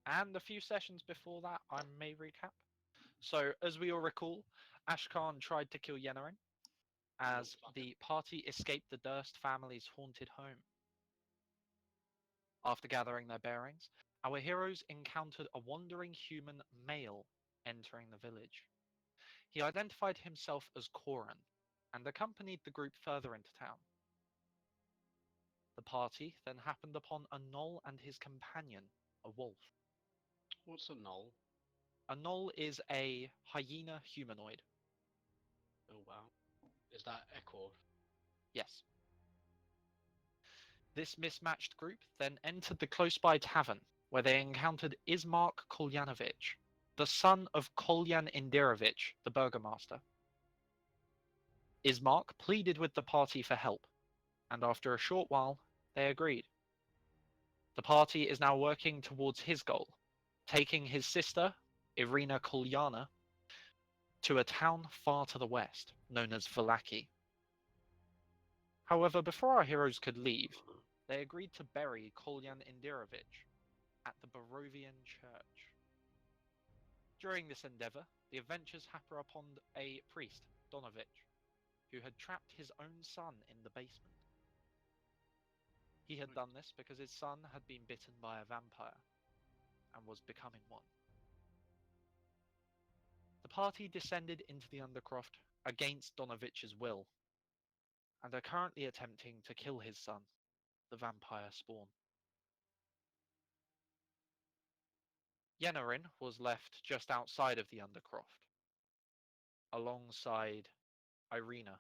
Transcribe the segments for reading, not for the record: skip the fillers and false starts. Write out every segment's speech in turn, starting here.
and a few sessions before that, I may recap. So, as we all recall, Ashkan tried to kill Yennerin as the party escaped the Durst family's haunted home. After gathering their bearings, our heroes encountered a wandering human male entering the village. He identified himself as Corin and accompanied the group further into town. The party then happened upon a gnoll and his companion, a wolf. What's a knoll? A gnoll is a hyena humanoid. Oh wow. Is that Echo? Yes. This mismatched group then entered the close-by tavern, where they encountered Ismark Kolyanovich, the son of Kolyan Indirovich, the burgomaster. Ismark pleaded with the party for help, and after a short while, they agreed. The party is now working towards his goal, taking his sister, Irina Kolyana, to a town far to the west, known as Valaki. However, before our heroes could leave, they agreed to bury Kolyan Indirovich at the Barovian church. During this endeavour, the adventurers happen upon a priest, Donovich, who had trapped his own son in the basement. He had done this because his son had been bitten by a vampire and was becoming one. The party descended into the Undercroft against Donovich's will and are currently attempting to kill his son, the vampire Spawn. Yennerin was left just outside of the Undercroft, alongside Irina.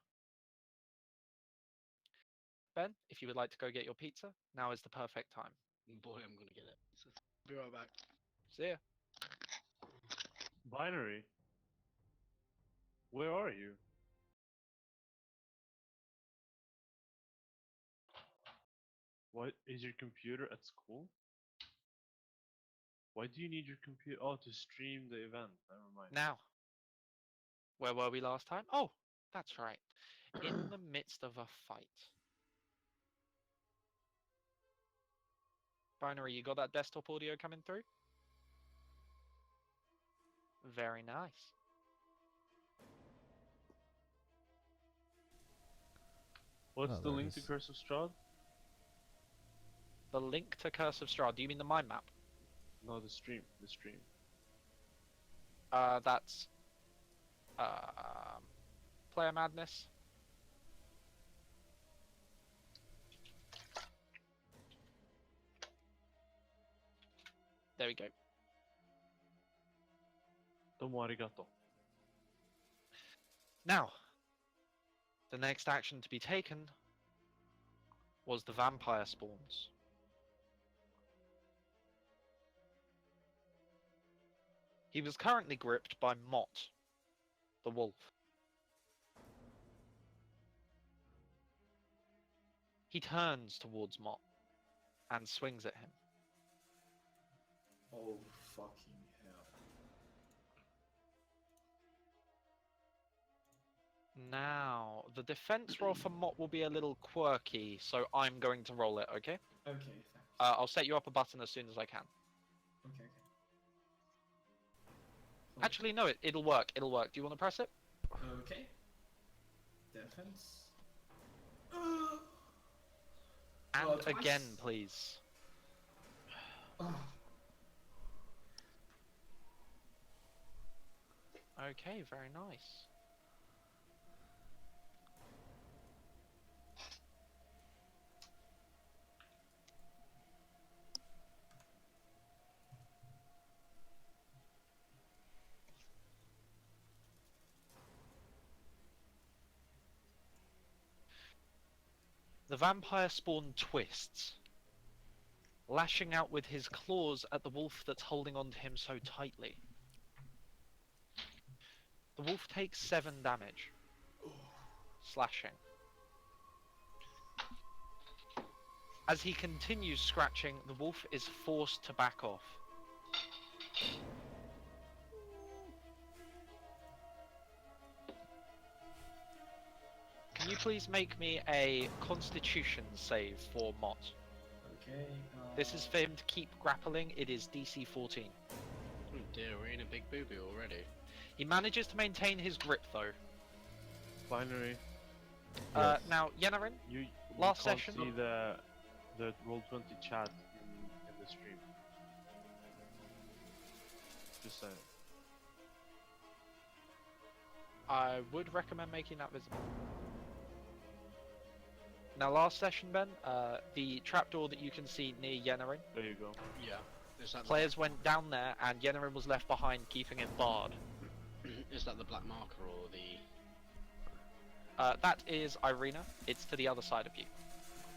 Ben, if you would like to go get your pizza, now is the perfect time. Boy, I'm gonna get it. Be right back. See ya. Binary, where are you? What is your computer at school? Why do you need your computer? Oh, to stream the event. Never mind. Now, where were we last time? Oh, that's right. In the midst of a fight. Binary, you got that desktop audio coming through? Very nice. What's Oh, the there it link to is. Curse of Strahd? The link to Curse of Strahd. Do you mean the mind map? No, the stream. The stream. That's Player Madness. There we go. Domo arigato. Now, the next action to be taken was the vampire spawns. He was currently gripped by Mott, the wolf. He turns towards Mott and swings at him. Oh, fucking hell. Now, the defense roll for Mott will be a little quirky, so I'm going to roll it, okay? Okay, thanks. I'll set you up a button as soon as I can. Okay. Actually, no, it'll work. It'll work. Do you want to press it? Okay. Defense. And twice. again, please. Oh. Okay, very nice. The vampire spawn twists, lashing out with his claws at the wolf that's holding onto him so tightly. The wolf takes 7 damage, slashing. As he continues scratching, the wolf is forced to back off. Can you please make me a Constitution save for Mott? Okay. This is for him to keep grappling. It is DC 14. Oh dear, we're in a big boo boo already. He manages to maintain his grip though. Binary. Now, Yenarin, You Last can't session- see the Roll20 chat in the stream. Just saying. I would recommend making that visible. Now, last session, Ben, the trapdoor that you can see near Yenarin, There you go. Yeah. Is that players went down there and Yenarin was left behind, keeping it barred. is that the black marker or the? That is Irina. It's to the other side of you.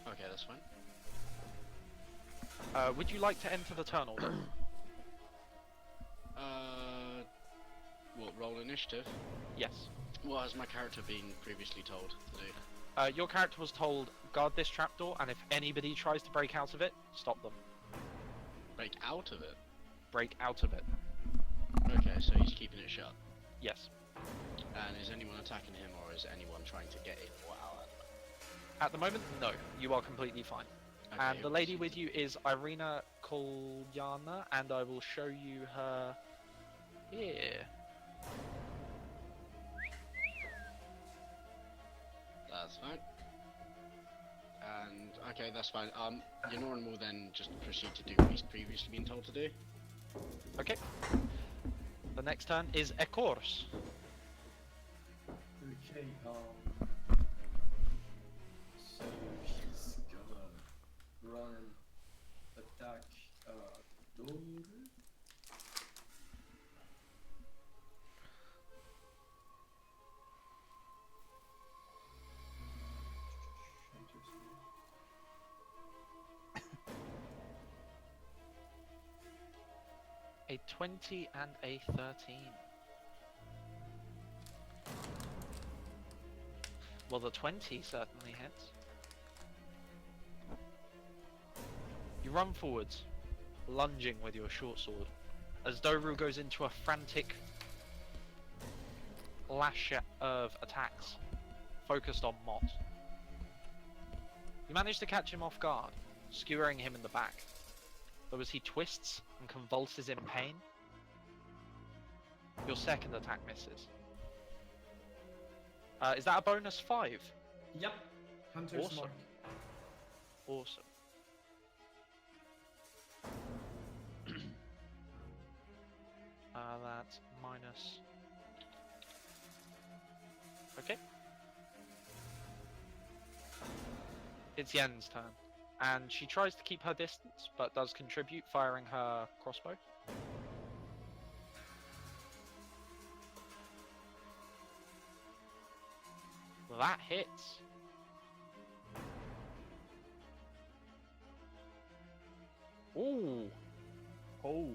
Okay, that's fine. Would you like to enter the tunnel then? What, roll initiative? Yes. What has my character been previously told to do? Your character was told, guard this trapdoor, and if anybody tries to break out of it, stop them. Break out of it? Break out of it. Okay, so he's keeping it shut. Yes. And is anyone attacking him, or is anyone trying to get in or out? At the moment, no. You are completely fine. Okay, And the who lady else with is you is Irina Kolyana, and I will show you her here. That's fine. And okay, that's fine. Yonoran will then just proceed to do what he's previously been told to do. Okay. The next turn is Ekors. Okay. So he's gonna run and attack door. A 20 and a 13. Well, the 20 certainly hits. You run forwards, lunging with your short sword, as Doru goes into a frantic lash of attacks, focused on Mott. You manage to catch him off guard, skewering him in the back, though as he twists and convulses in pain, your second attack misses. Is that a bonus 5? Yep. Hunter's Awesome. mark. Awesome. That's minus. Okay. It's Yen's turn, and she tries to keep her distance, but does contribute, firing her crossbow. That hits. Ooh. Oh.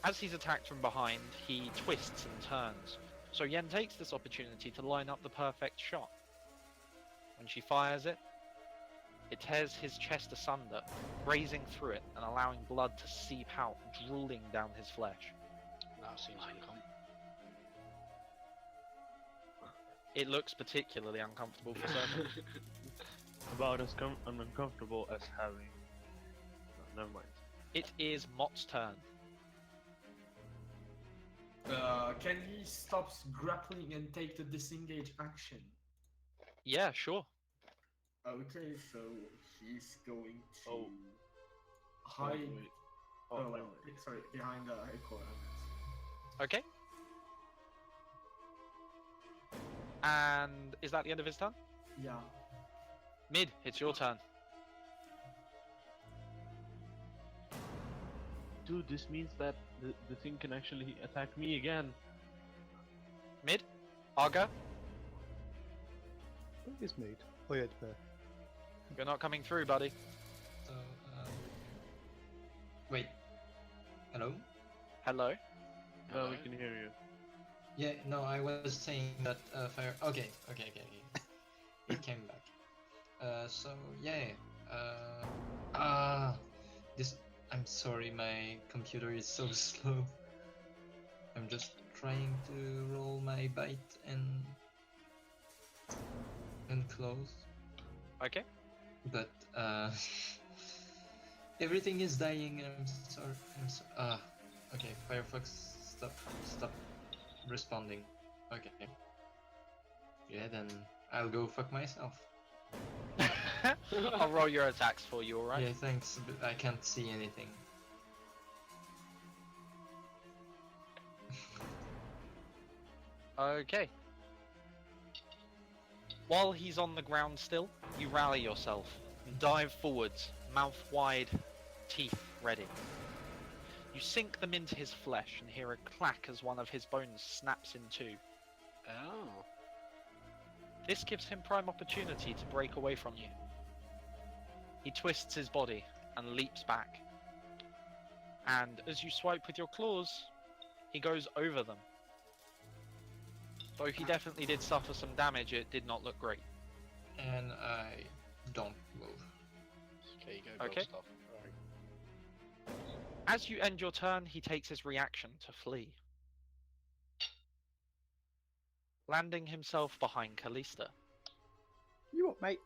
As he's attacked from behind, he twists and turns. So Yen takes this opportunity to line up the perfect shot. When she fires it, it tears his chest asunder, grazing through it and allowing blood to seep out, drooling down his flesh. That seems uncomfortable. It looks particularly uncomfortable for certain. About as uncomfortable as having. No, never mind. It is Mott's turn. Can he stop grappling and take the disengage action? Yeah, sure. Okay, so he's going to Oh. hide. Wait. Oh, never mind. Sorry, behind the Echo. Okay. And is that the end of his turn? Yeah. Mid, it's your turn. Dude, this means that the thing can actually attack me again. Mid, Arga, What is made? Oh yeah, it's there. you're not coming through, buddy. So, wait. Hello? Hello. No, we can hear you. Yeah, no, I was saying that fire. Okay. It came back. So yeah. This. I'm sorry, my computer is so slow. I'm just trying to roll my bite and close. Okay. But everything is dying. I'm sorry. Okay. Firefox, stop responding. Okay. Yeah, then I'll go fuck myself. I'll roll your attacks for you, alright? Yeah, thanks. But I can't see anything. Okay. While he's on the ground still, you rally yourself and dive forwards, mouth wide, teeth ready. You sink them into his flesh and hear a clack as one of his bones snaps in two. Oh. This gives him prime opportunity to break away from you. He twists his body and leaps back. And as you swipe with your claws, he goes over them. Though he definitely did suffer some damage, it did not look great. And I don't move. Okay, you go. Okay. Stuff. As you end your turn, he takes his reaction to flee, landing himself behind Callista. You what, mate?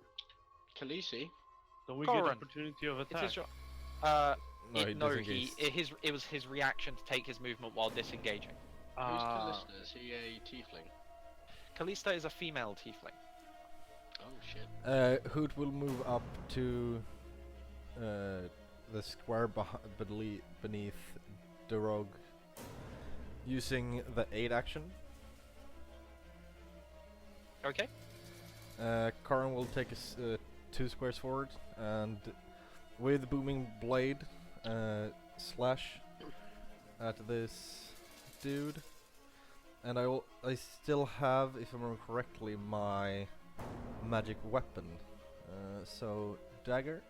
Khaleesi? Don't we Corin, get opportunity of It attack? is your. No, he No, disengaged. it was his reaction to take his movement while disengaging. Who's Callista? Is he a tiefling? Callista is a female tiefling. Oh shit. Hoot will move up to the square beneath the rogue using the 8 action. Okay. Karin will take us 2 squares forward and with booming blade slash at this dude. And I still have, if I remember correctly, my magic weapon. So dagger.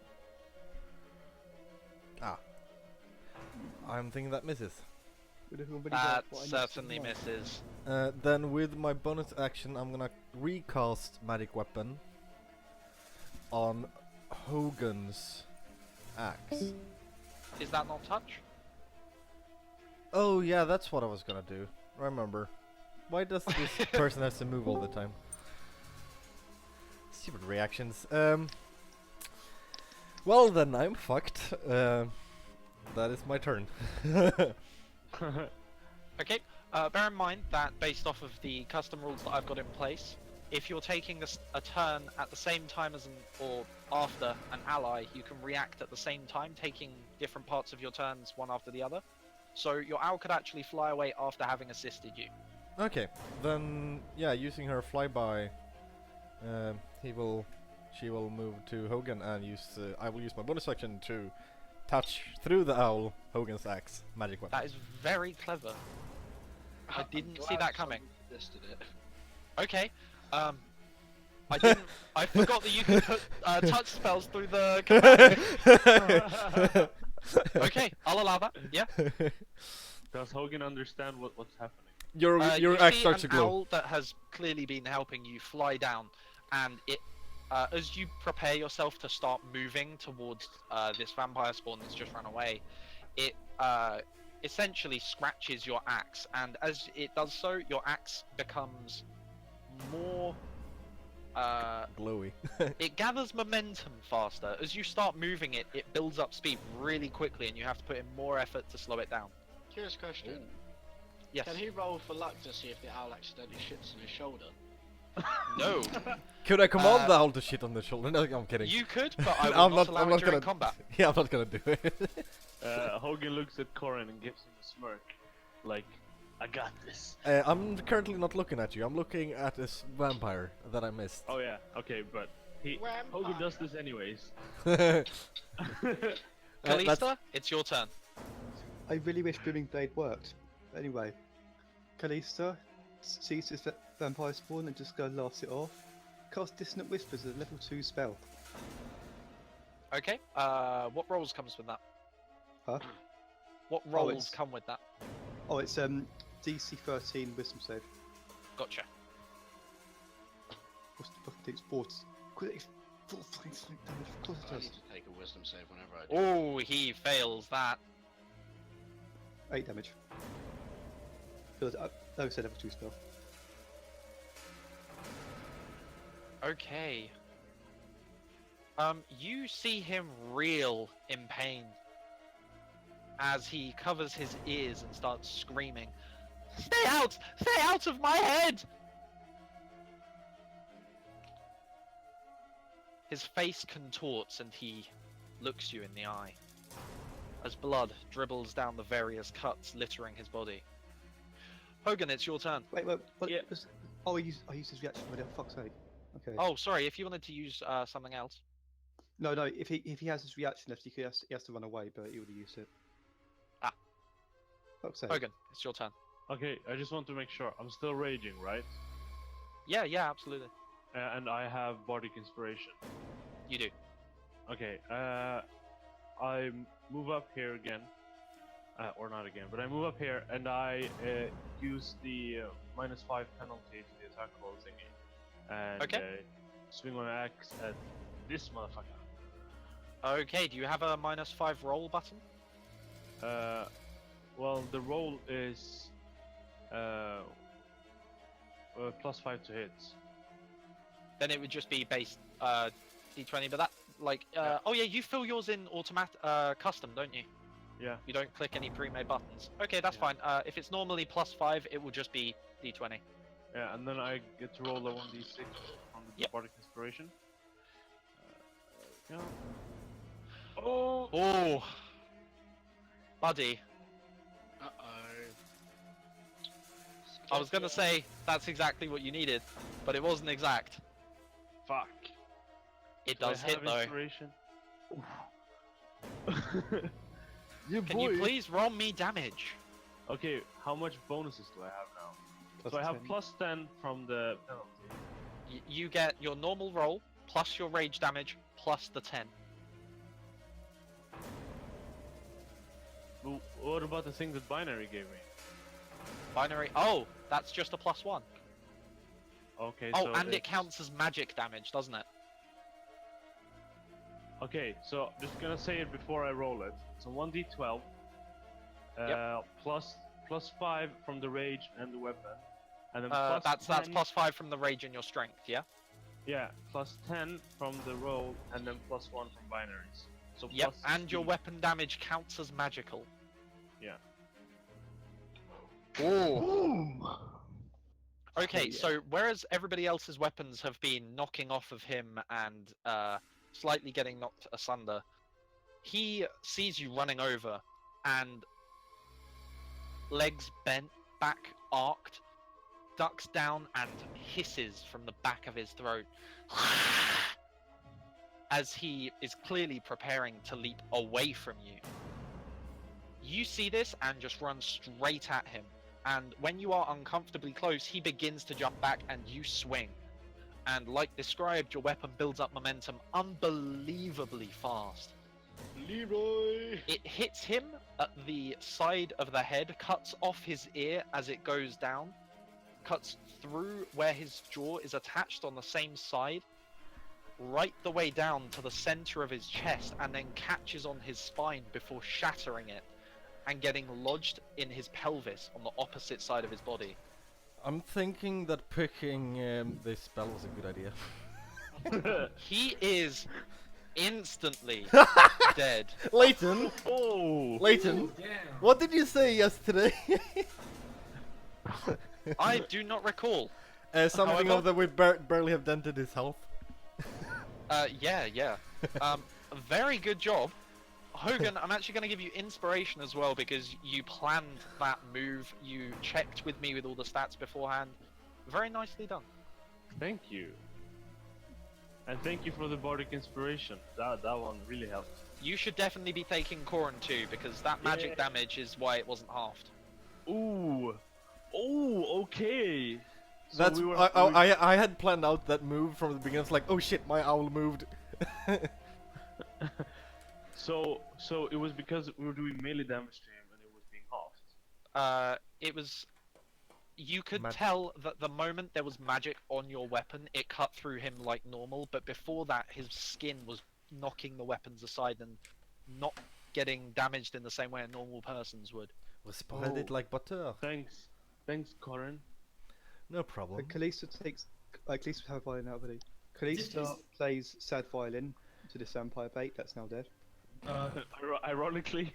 I'm thinking that misses. Would everybody That know what I missed certainly as well? misses. Then with my bonus action, I'm gonna recast magic weapon on Hogan's axe. Is that not touch? Oh yeah, that's what I was gonna do. Remember. Why does this person have to move all the time? Stupid reactions. Well then, I'm fucked. That is my turn. Okay. Bear in mind that based off of the custom rules that I've got in place, if you're taking a turn at the same time as or after an ally, you can react at the same time, taking different parts of your turns one after the other. So your owl could actually fly away after having assisted you. Okay, then yeah, using her flyby, she will move to Hogan and I will use my bonus action to touch through the owl Hogan's axe magic weapon. That is very clever. I didn't see that coming. Listed it. Okay. I didn't. I forgot that you could put touch spells through the command. Okay, I'll allow that. Yeah. Does Hogan understand what's happening? Your You axe see starts to an glow. owl that has clearly been helping you fly down, and it, as you prepare yourself to start moving towards this vampire spawn that's just run away, it essentially scratches your axe, and as it does so, your axe becomes more. Glowy. It gathers momentum faster. As you start moving it, it builds up speed really quickly, and you have to put in more effort to slow it down. Curious question. Yes. Can he roll for luck to see if the owl accidentally shits on his shoulder? No. Could I command the owl to shit on the shoulder? No, I'm kidding. You could, but I will I'm not not- allow I'm it not during gonna- combat. Yeah, I'm not gonna do it. Hogan looks at Corin and gives him a smirk, like, I got this. I'm currently not looking at you. I'm looking at this vampire that I missed. Oh yeah, okay, but Hogan does this anyways. Kalista, it's your turn. I really wish Booming Blade worked. But anyway, Kalista sees this vampire spawn and just go laughs it off. Cast Dissonant Whispers as a level 2 spell. Okay. What rolls comes with that? Huh? What rolls it's- come with that? Oh, it's DC 13 Wisdom save. Gotcha. What's the fucking thing? Sports. Quick, full fucking slick damage. Of course I it need does. to take a wisdom save whenever I do. Oh, he fails that. 8 damage. Like I said, level 2 spell. Okay. You see him reel in pain as he covers his ears and starts screaming, "Stay out! Stay out of my head!" His face contorts and he looks you in the eye as blood dribbles down the various cuts littering his body. Hogan, it's your turn. Wait, what? Yeah. Oh, I used his reaction already. For fuck's sake. Okay. Oh, sorry. If you wanted to use something else. No. If he has his reaction left, he has to run away, but he would have used it. Ah. Fuck's sake. Hogan, it's your turn. Okay, I just want to make sure. I'm still raging, right? Yeah, absolutely. And I have bardic inspiration. You do. Okay, I move up here again. Or not again, but I move up here and I use the -5 penalty to the attack roll thingy. And Okay. Swing my axe at this motherfucker. Okay, do you have a -5 roll button? Well, the roll is +5 to hits. Then it would just be base d20, but that, like, Yeah. oh yeah, you fill yours in automatic, custom, don't you? Yeah. You don't click any pre-made buttons. Okay, that's Yeah. fine. If it's normally +5, it will just be d20. Yeah, and then I get to roll a 1d6 from the Yep. bardic inspiration. Yeah. Oh, buddy. Uh-oh. I was gonna say that's exactly what you needed, but it wasn't exact. Fuck. It Do I does hit have though. inspiration? Yeah, Can you please roll me damage? Okay, how much bonuses do I have now? Plus So I have 10. +10 from the penalty. You get your normal roll plus your rage damage plus the 10. But what about the thing that binary gave me? Binary. Oh, that's just a +1. Okay, Oh, so and it it's- counts as magic damage, doesn't it? Okay, so just gonna say it before I roll it. So 1d12, plus 5 from the rage and the weapon, and then That's 10, +5 from the rage and your strength, yeah? Yeah, +10 from the roll, and then +1 from binaries. So Yep, plus and your 16. weapon damage counts as magical. Yeah. Okay, yeah. so whereas everybody else's weapons have been knocking off of him and slightly getting knocked asunder, he sees you running over and legs bent, back arced, ducks down and hisses from the back of his throat as he is clearly preparing to leap away from you. You see this and just run straight at him. And when you are uncomfortably close, he begins to jump back and you swing. And like described, your weapon builds up momentum unbelievably fast. Leroy! It hits him at the side of the head, cuts off his ear as it goes down, cuts through where his jaw is attached on the same side, right the way down to the center of his chest, and then catches on his spine before shattering it and getting lodged in his pelvis on the opposite side of his body. I'm thinking that picking this spell was a good idea. He is instantly dead. Leighton! Oh! Leighton! Damn. What did you say yesterday? I do not recall. Something However- of that we barely have dented his health. Yeah. Very good job. Hogan, I'm actually going to give you inspiration as well because you planned that move. You checked with me with all the stats beforehand. Very nicely done. Thank you. And thank you for the bardic inspiration. That one really helped. You should definitely be taking Corin too because that magic damage is why it wasn't halved. Ooh! Oh, okay! So That's we were, I had planned out that move from the beginning. It's like, oh shit, my owl moved. So it was because we were doing melee damage to him and it was being halved. It was. You could Magic. tell that the moment there was magic on your weapon, it cut through him like normal, but before that, his skin was knocking the weapons aside and not getting damaged in the same way a normal person's would. We spread it Oh. like butter. Thanks, Corin. No problem. Kalista takes. Kalista have violin out already. Kalista Yes, please. plays sad violin, to this vampire bait that's now dead. Ironically.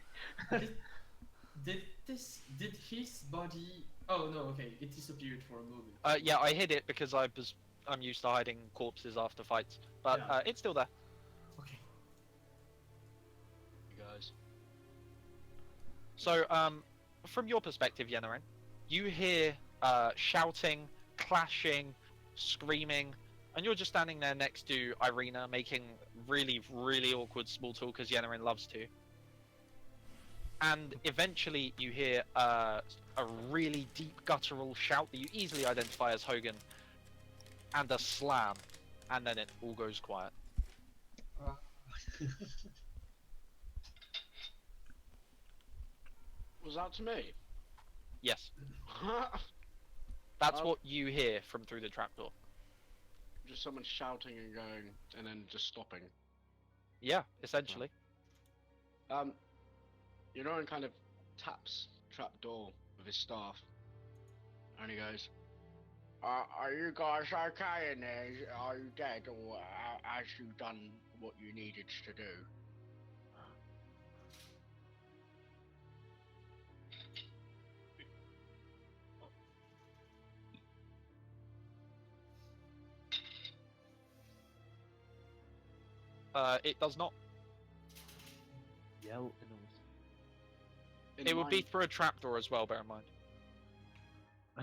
Did his body? Oh no, okay, it disappeared for a moment. Yeah, I hid it because I'm used to hiding corpses after fights, but Yeah. it's still there. Okay. You guys. So, from your perspective, Yenaren, you hear shouting, clashing, screaming, and you're just standing there next to Irina, making really, really awkward small talk as Yenaren loves to. And eventually, you hear a really deep guttural shout that you easily identify as Hogan, and a slam, and then it all goes quiet. Was that to me? Yes, that's Um, what you hear from through the trapdoor. Just someone shouting and going, and then just stopping. Yeah, essentially. And kind of taps trapdoor with his staff, and he goes, "Are you guys okay in there? Are you dead, or has you done what you needed to do?" It does not. Yell in It would be through a trapdoor as well, bear in mind. a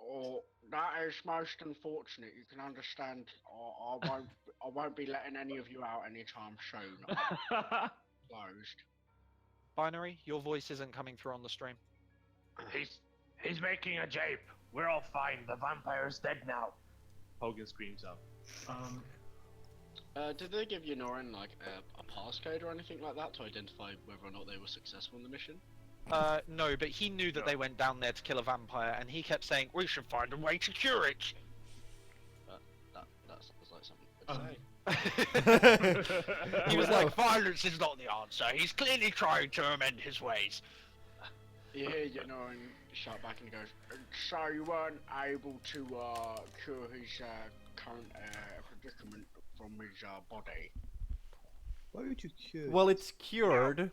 Oh, that is most unfortunate. You can understand. I won't be letting any of you out anytime soon. I'm closed. Binary, your voice isn't coming through on the stream. He's making a jape. We're all fine. The vampire's dead now. Hogan screams out. Did they give you Norin like a passcode or anything like that to identify whether or not they were successful in the mission? No, but he knew that they went down there to kill a vampire, and he kept saying, "We should find a way to cure it." That sounds like something to say. He was like, "Violence is not the answer. He's clearly trying to amend his ways." You hear Norin shout back and he goes, "So you weren't able to cure his current predicament from his body?" Why would you cure? Well, it's cured.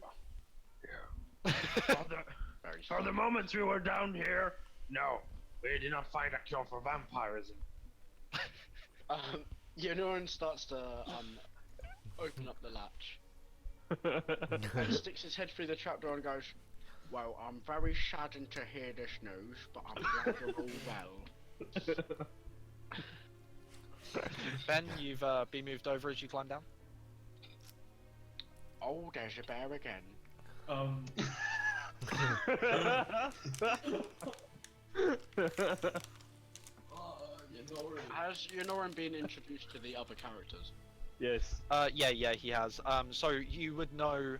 For the moments we were down here, no, we did not find a cure for vampirism. Norin starts to open up the latch and sticks his head through the trapdoor and goes, "Well, I'm very saddened to hear this news, but I'm glad you're all well." Ben, you've been moved over as you climb down. Oh, there's a bear again. Has Norin been introduced to the other characters? Yes. Yeah, he has. So you would know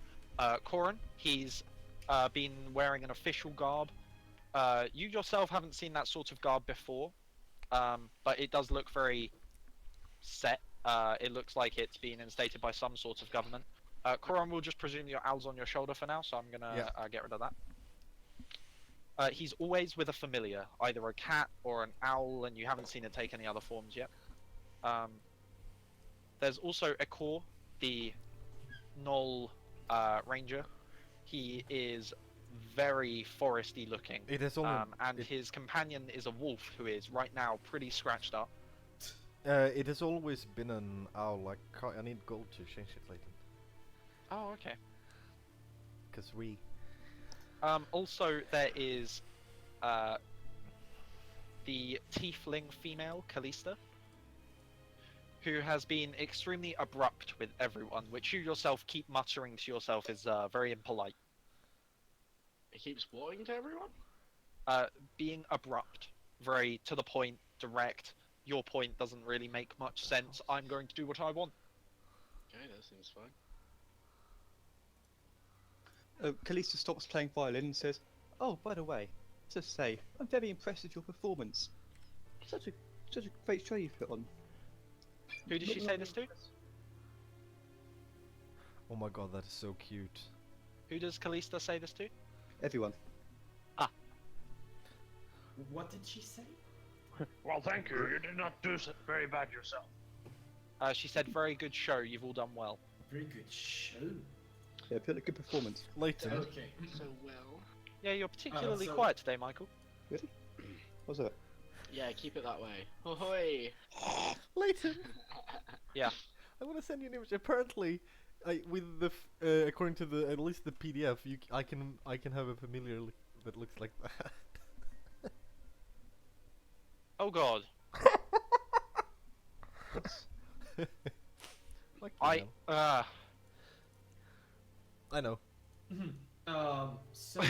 Corin. He's been wearing an official garb. You yourself haven't seen that sort of garb before, but it does look very set. It looks like it's been instated by some sort of government. Corin will just presume your owl's on your shoulder for now, so I'm gonna get rid of that. He's always with a familiar, either a cat or an owl, and you haven't seen it take any other forms yet. There's also Ekor, the Knoll ranger. He is very foresty looking, It is only. and his companion is a wolf who is right now pretty scratched up. It has always been an owl. I need gold to change it later. Oh, okay. Cause we. Also, there is the tiefling female, Callista, who has been extremely abrupt with everyone, which you yourself keep muttering to yourself is very impolite. He keeps warning to everyone? Being abrupt, very to the point, direct. Your point doesn't really make much sense. I'm going to do what I want. Okay, that seems fine. Kalista stops playing violin and says, "Oh, by the way, to say, I'm very impressed with your performance. Such a great show you put on." Who did she say this to? Oh my god, that is so cute. Who does Callista say this to? Everyone. What did she say? Well, thank you. You did not do very bad yourself. She said, "Very good show. You've all done well." Very good show. Yeah, put a good performance. Leighton, Okay. So well. Yeah, you're particularly so- quiet today, Michael. What's that? Yeah, keep it that way. Ahoy! Leighton. Yeah. I want to send you an image. Apparently, with the according to the at least the PDF, I can have a familiar that looks like that. Oh God. Fuck you, I man. I know. So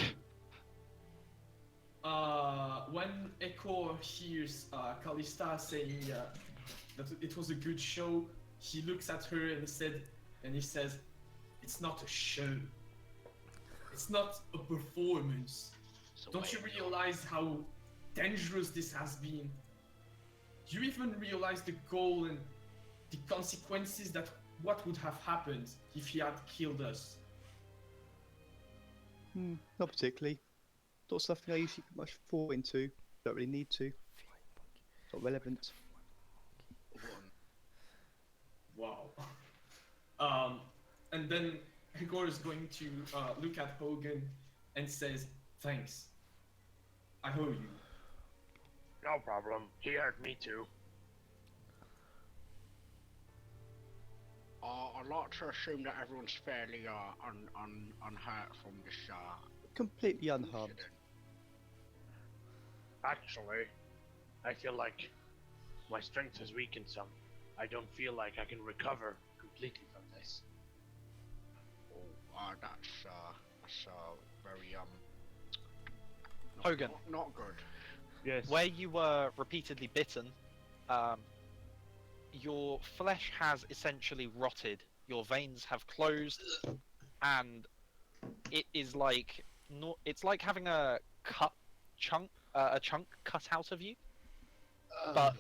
when Echo hears Callista saying that it was a good show, he looks at her and he says, "It's not a show. It's not a performance. So Don't you wait. realize how dangerous this has been? Do you even realize the goal and the consequences that what would have happened if he had killed us?" Not particularly. Not something I usually put much thought into. Don't really need to. Not relevant. Wow. And then Igor is going to look at Hogan and says, "Thanks. I owe you." No problem. He hurt me too. I'd like to assume that everyone's fairly unhurt from this Completely unharmed. incident. Actually, I feel like my strength has weakened some. I don't feel like I can recover completely from this. Oh, that's very not- Hogan. Not good. Yes. Where you were repeatedly bitten, your flesh has essentially rotted. Your veins have closed, and it is like it's like having a chunk cut out of you, but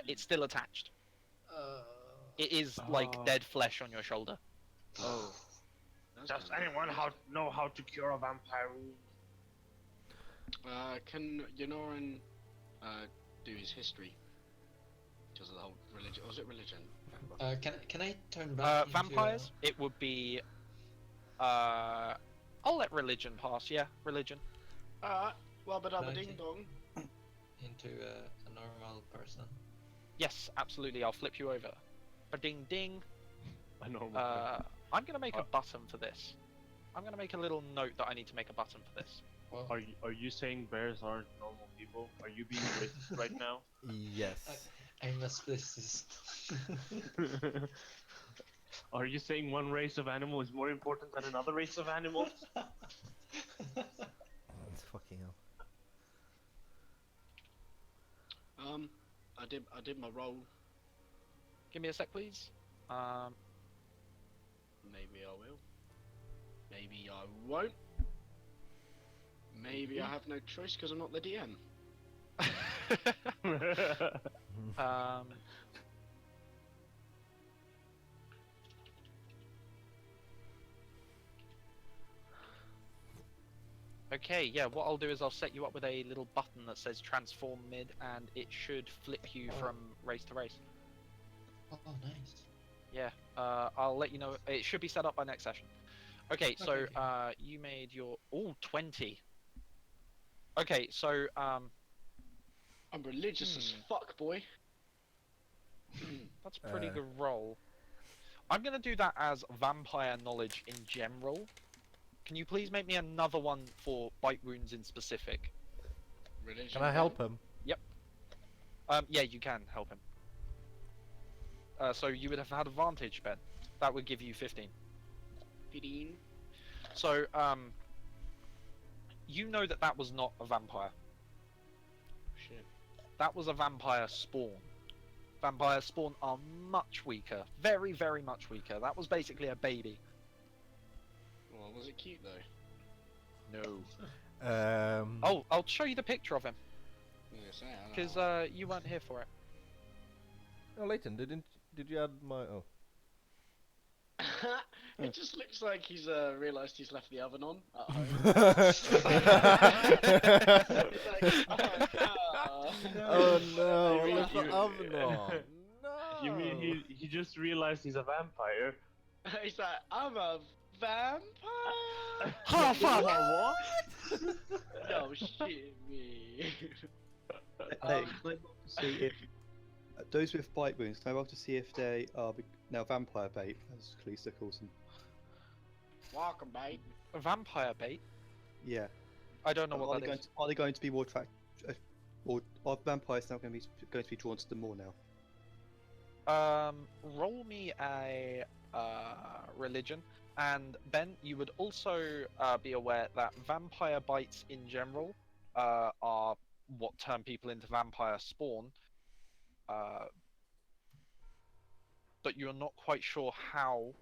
it's still attached. It is like Oh. dead flesh on your shoulder. Oh. That's Does kinda- anyone know how to cure a vampire wound? Can Yonoran do his history? Because of the whole religion. Was it religion? Can I turn back into, Vampires, it would be. I'll let religion pass. Yeah, religion. Well, but I'm a Okay. ding dong. into a normal person? Yes, absolutely. I'll flip you over. A ding ding. A normal. I'm gonna make a button for this. I'm gonna make a little note that I need to make a button for this. Well, Are you saying bears aren't normal people? Are you being racist right now? Yes. I must this. Are you saying one race of animal is more important than another race of animals? It's fucking hell. I did my roll. Give me a sec, please. Maybe I will. Maybe I won't. Maybe I have no choice because I'm not the DM. Okay, yeah, what I'll do is I'll set you up with a little button that says transform mid, and it should flip you from race to race. Oh, nice. Yeah, I'll let you know. It should be set up by next session. Okay, so Okay. you made your 20. Okay, so I'm religious as fuck, boy. that's a pretty good roll. I'm gonna do that as vampire knowledge in general. Can you please make me another one for bite wounds in specific? Religion. Can I help him? Yeah, you can help him. So you would have had advantage, Ben. That would give you 15. 15. So, you know that was not a vampire. Shit. That was a vampire spawn. Vampire spawn are much weaker. Very, very much weaker. That was basically a baby. Well, was it cute though? No. Oh, I'll show you the picture of him. I was gonna say, I don't Because know. you weren't here for it. Oh, Leighton, did you add my? Oh. It just looks like he's realised he's left the oven on at home. He's like, oh, Oh no, You- left the you- oven on. No. You mean he just realized he's a vampire? He's like, I'm a vampire. Oh fuck! What? No shit, me. Hey, can I roll to see if those with bite wounds? Can I roll to see if they are now vampire bait, as Kalista calls them? Welcome, mate. Vampire bait? Yeah. I don't know what that is. Are they going to be more or are vampires now going to be drawn to them more now? Roll me a religion, and Ben, you would also be aware that vampire bites in general are what turn people into vampire spawn, but you're not quite sure how.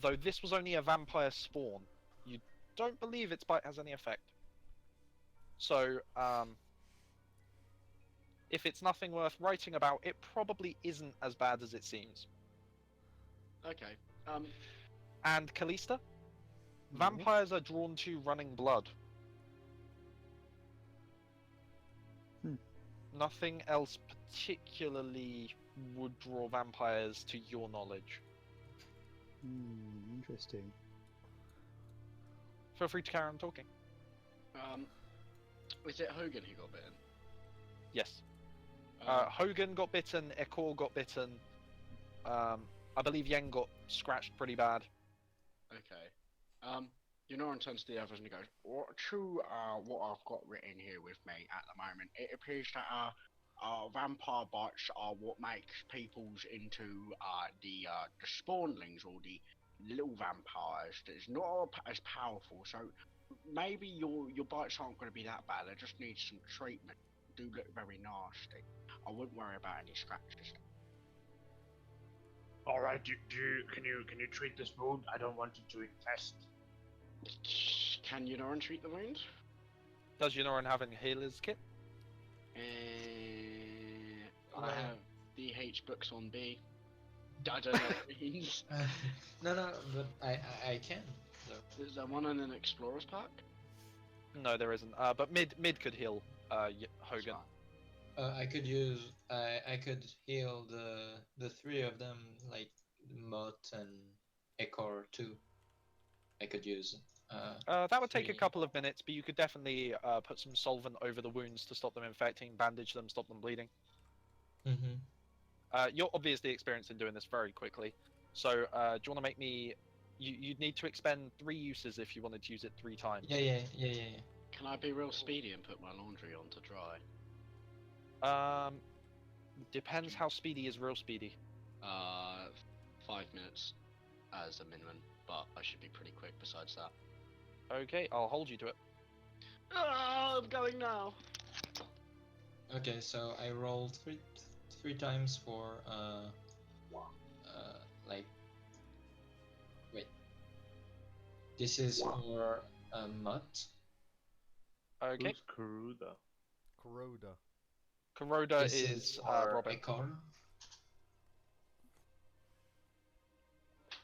Though this was only a vampire spawn, you don't believe its bite has any effect. So, if it's nothing worth writing about, it probably isn't as bad as it seems. Okay. And Kalista, vampires are drawn to running blood. Nothing else particularly would draw vampires to your knowledge. Interesting. Feel free to carry on talking. Is it Hogan who got bitten? Yes. Hogan got bitten, Ekor got bitten. I believe Yen got scratched pretty bad. Okay. Yonoran turns to the others and he goes, to what I've got written here with me at the moment, it appears that vampire bites are what makes people's into the spawnlings or the little vampires that's not as powerful. So maybe your bites aren't going to be that bad. They just need some treatment. They do look very nasty. I wouldn't worry about any scratches. All right, can you treat this wound? I don't want it to infest. Can Yonoran treat the wound? Does Yonoran have any healer's kit? I have DH books on B. I don't know what it means. No, but I can. So. Is there one in an explorer's pack? No, there isn't. But mid could heal Hogan. I could use. I could heal the three of them, like Mott and Ekor too. I could use. That would take a three. couple of minutes, but you could definitely put some solvent over the wounds to stop them infecting, bandage them, stop them bleeding. Mm-hmm. You're obviously experienced in doing this very quickly. So, do you want to make me... You'd need to expend 3 uses if you wanted to use it 3 times. Yeah. Can I be real speedy and put my laundry on to dry? Depends how speedy is real speedy. 5 minutes as a minimum, but I should be pretty quick besides that. Okay, I'll hold you to it. I'm going now. Okay, so I rolled three times for like. Wait. This is for Mutt. Okay. Who's Karuda? Kuroda. Kuroda This is for Robin. Ekor.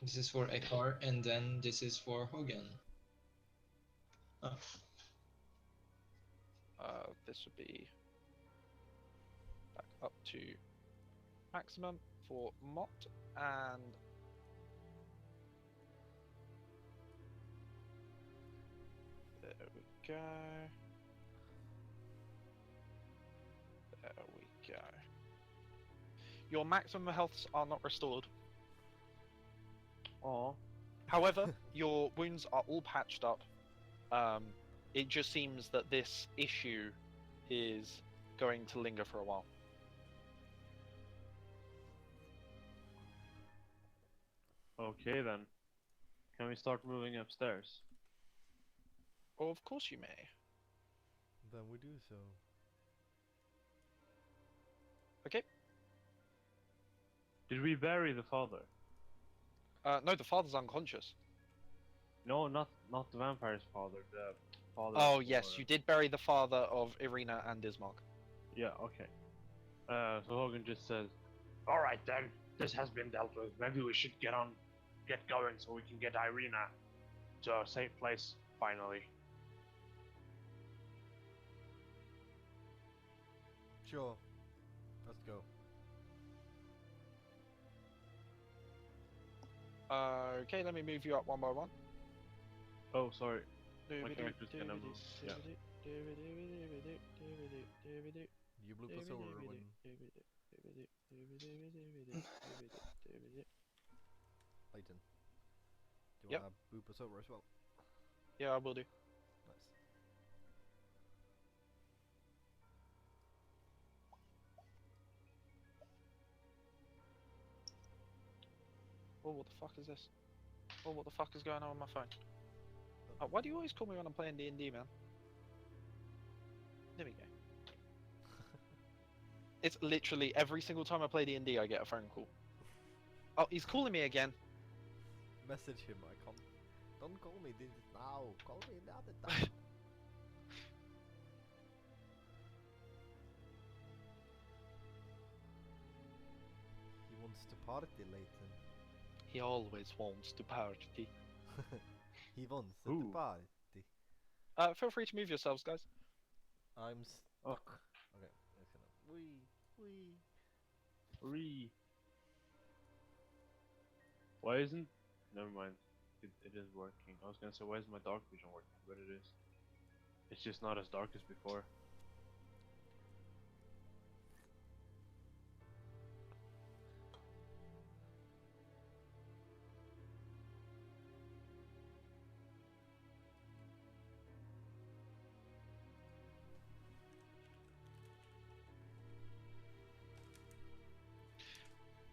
This is for Ekor, and then this is for Hogan. Oh. This would be back up to maximum for Mott, and there we go. There we go. Your maximum healths are not restored. Oh. However, your wounds are all patched up. It just seems that this issue is going to linger for a while. Okay then. Can we start moving upstairs? Of course you may. Then we do so. Okay. Did we bury the father? No, the father's unconscious. No, not the vampire's father. The father. Oh yes, you did bury the father of Irina and Ismark. Yeah. Okay. So Hogan just says, "All right then, this has been dealt with. Maybe we should get going, so we can get Irina to a safe place finally." Sure. Let's go. Okay, let me move you up one by one. Oh, sorry. My character's gonna move. Yeah. You bloop us over when... Layton. Do you Yep. wanna boop us over as well? Yeah, I will do. Nice. Oh, what the fuck is this? Oh, what the fuck is going on with my phone? Oh, why do you always call me when I'm playing D&D, man? There we go. It's literally every single time I play D&D, I get a phone call. Oh, he's calling me again. Message him, I can't. Don't call me this now. Call me another time. He wants to party, Layton. He always wants to party. He wants Ooh. to party. Feel free to move yourselves, guys. I'm Oh. stuck. Okay, it's gonna. Wee. Why isn't? Never mind. It is working. I was gonna say, why is my dark vision working? But it is. It's just not as dark as before.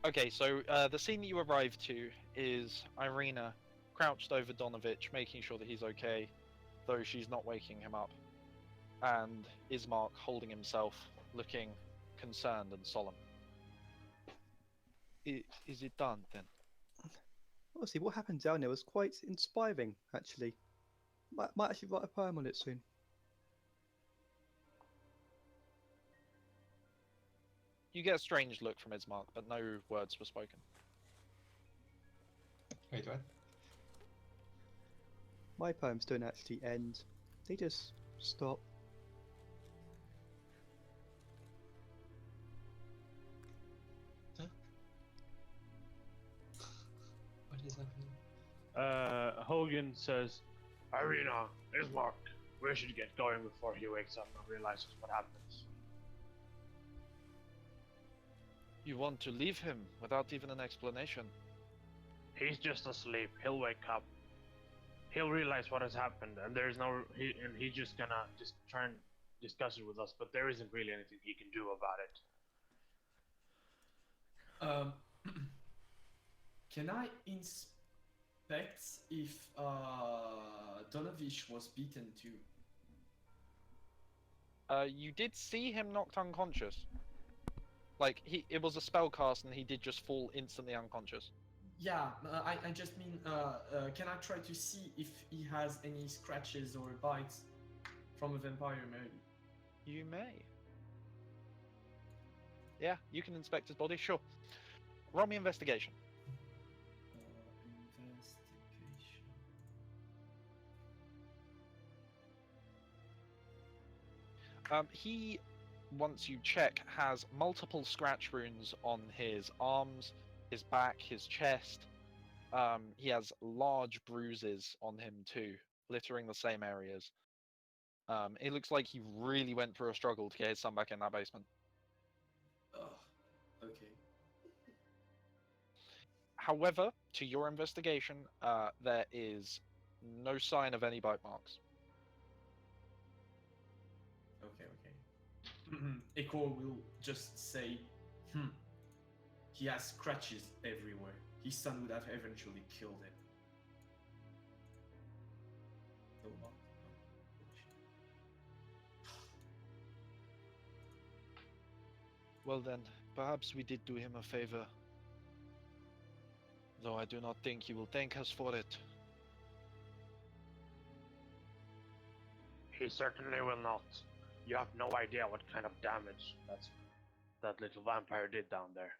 Okay, so the scene that you arrive to is Irina crouched over Donovich, making sure that he's okay, though she's not waking him up, and Ismark holding himself, looking concerned and solemn. Is it done then? Honestly, what happened down there was quite inspiring, actually. Might actually write a poem on it soon. You get a strange look from Ismark, but no words were spoken. Wait, what? My poems don't actually end. They just stop. What is happening? Hogan says, Irina, Ismark, we should get going before he wakes up and realizes what happens. You want to leave him without even an explanation? He's just asleep. He'll wake up. He'll realize what has happened, and there's no. He's just gonna try and discuss it with us. But there isn't really anything he can do about it. Can I inspect if Donovich was beaten too? You did see him knocked unconscious. Like, it was a spell cast and he did just fall instantly unconscious. Yeah, I just mean, can I try to see if he has any scratches or bites from a vampire, maybe? You may. Yeah, you can inspect his body, sure. Roll me investigation. Investigation. He, once you check, has multiple scratch wounds on his arms, his back, his chest. He has large bruises on him too, littering the same areas. It looks like he really went through a struggle to get his son back in that basement. Okay. However, to your investigation, there is no sign of any bite marks. Okay. Echo will just say, he has scratches everywhere. His son would have eventually killed him. No, not. Well then, perhaps we did do him a favor. Though I do not think he will thank us for it. He certainly will not. You have no idea what kind of damage that little vampire did down there.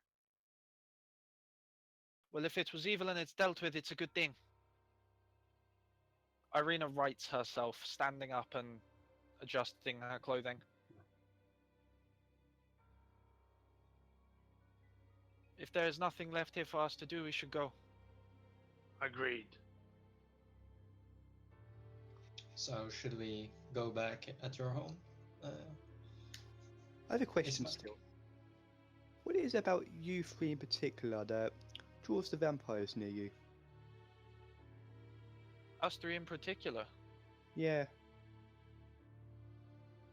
Well, if it was evil and it's dealt with, it's a good thing. Irina rights herself, standing up and adjusting her clothing. If there is nothing left here for us to do, we should go. Agreed. So should we go back at your home? I have a question Ismark? still. What is it about you three in particular that draws the vampires near you? Us three in particular. Yeah.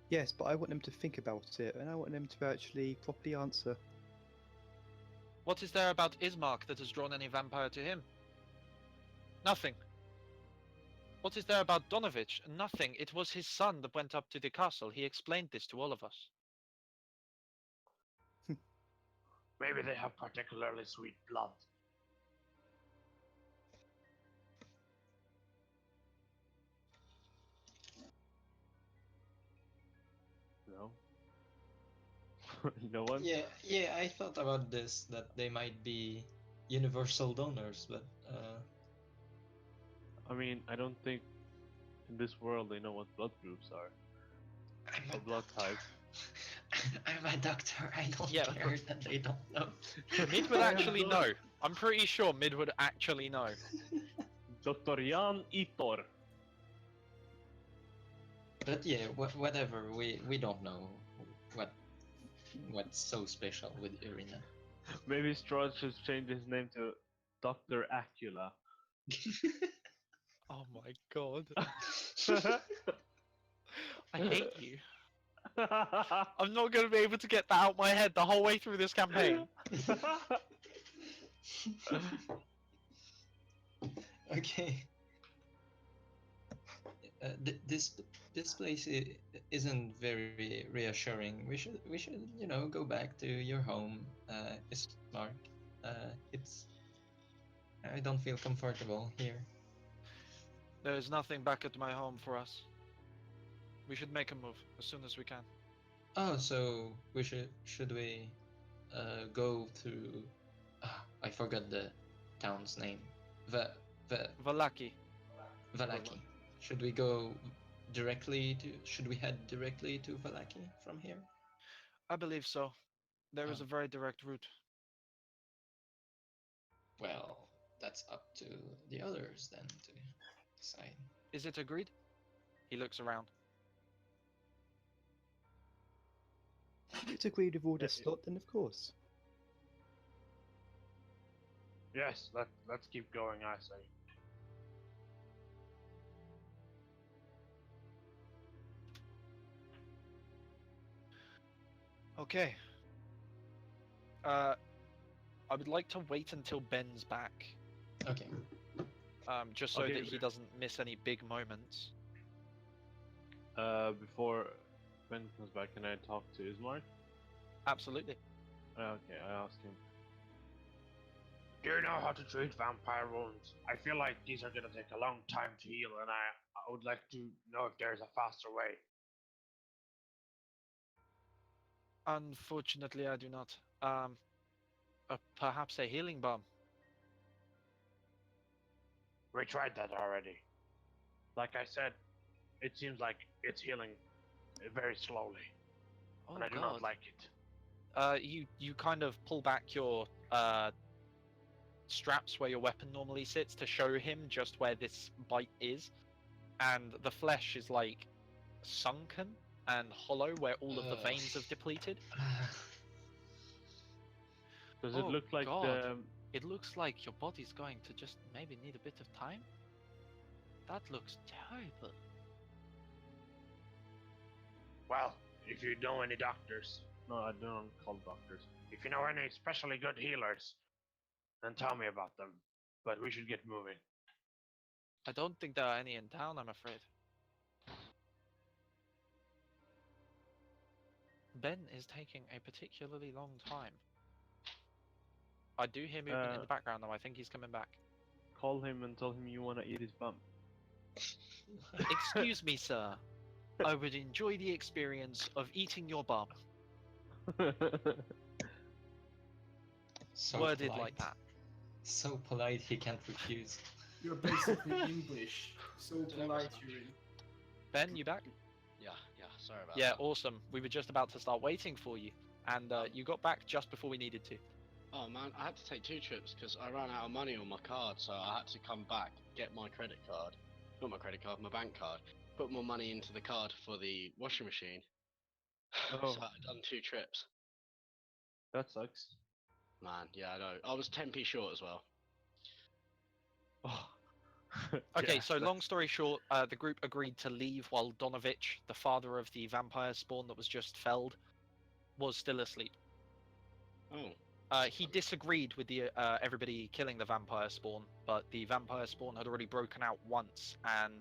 Yes, but I want them to think about it, and I want them to actually properly answer. What is there about Ismark that has drawn any vampire to him? Nothing. What is there about Donovich? Nothing. It was his son that went up to the castle. He explained this to all of us. Maybe they have particularly sweet blood. No? No one? Yeah, I thought about this, that they might be universal donors, but I mean, I don't think in this world they know what blood groups are. I'm Or a blood doctor. types. I'm a doctor. I don't Yeah. care that they don't know. Mid would actually know. I'm pretty sure Mid would actually know. Dr. Jan Itor. But yeah, whatever. We don't know what's so special with Irina. Maybe STRAHD should change his name to Dr. Acula. Oh my god. I hate you. I'm not going to be able to get that out my head the whole way through this campaign. Okay. This place isn't very reassuring. We should go back to your home, Ismark. It's I don't feel comfortable here. There is nothing back at my home for us. We should make a move as soon as we can. Oh, so we should we go to I forgot the town's name. Valaki. Valaki. Should we go directly to? Should we head directly to Valaki from here? I believe so. There is Oh. a very direct route. Well, that's up to the others then to decide. Is it agreed? He looks around. If it's agreed with all this lot, then of course. Yes, let's keep going, I say. Okay. I would like to wait until Ben's back. Okay. Just so Okay, that he doesn't miss any big moments. Before Ben comes back, can I talk to Ismark? Absolutely. Okay, I ask him. Do you know how to treat vampire wounds? I feel like these are gonna take a long time to heal, and I would like to know if there's a faster way. Unfortunately, I do not. Perhaps a healing balm. We tried that already. Like I said, it seems like it's healing very slowly, Oh and I do god. not like it. You kind of pull back your straps where your weapon normally sits to show him just where this bite is, and the flesh is like sunken and hollow where all of the veins have depleted. Does it Oh, look like God. the... It looks like your body's going to just maybe need a bit of time. That looks terrible. Well, if you know any doctors... No, I don't call doctors. If you know any especially good healers, then tell me about them. But we should get moving. I don't think there are any in town, I'm afraid. Ben is taking a particularly long time. I do hear movement in the background though, I think he's coming back. Call him and tell him you want to eat his bum. Excuse me, sir. I would enjoy the experience of eating your bum. So Worded polite. like that. So polite he can't refuse. You're basically English. So polite, you're in. Ben, you back? Yeah, sorry about Yeah, that. awesome. We were just about to start waiting for you, and you got back just before we needed to. Oh man, I had to take 2 trips because I ran out of money on my card, so I had to come back, get my credit card, not my credit card, my bank card, put more money into the card for the washing machine. Oh. So I'd done 2 trips. That sucks. Man, yeah, I know. I was 10p short as well. Oh. Okay, Yeah, so long story short, the group agreed to leave while Donovich, the father of the vampire spawn that was just felled, was still asleep. Oh. He disagreed with the everybody killing the vampire spawn, but the vampire spawn had already broken out once, and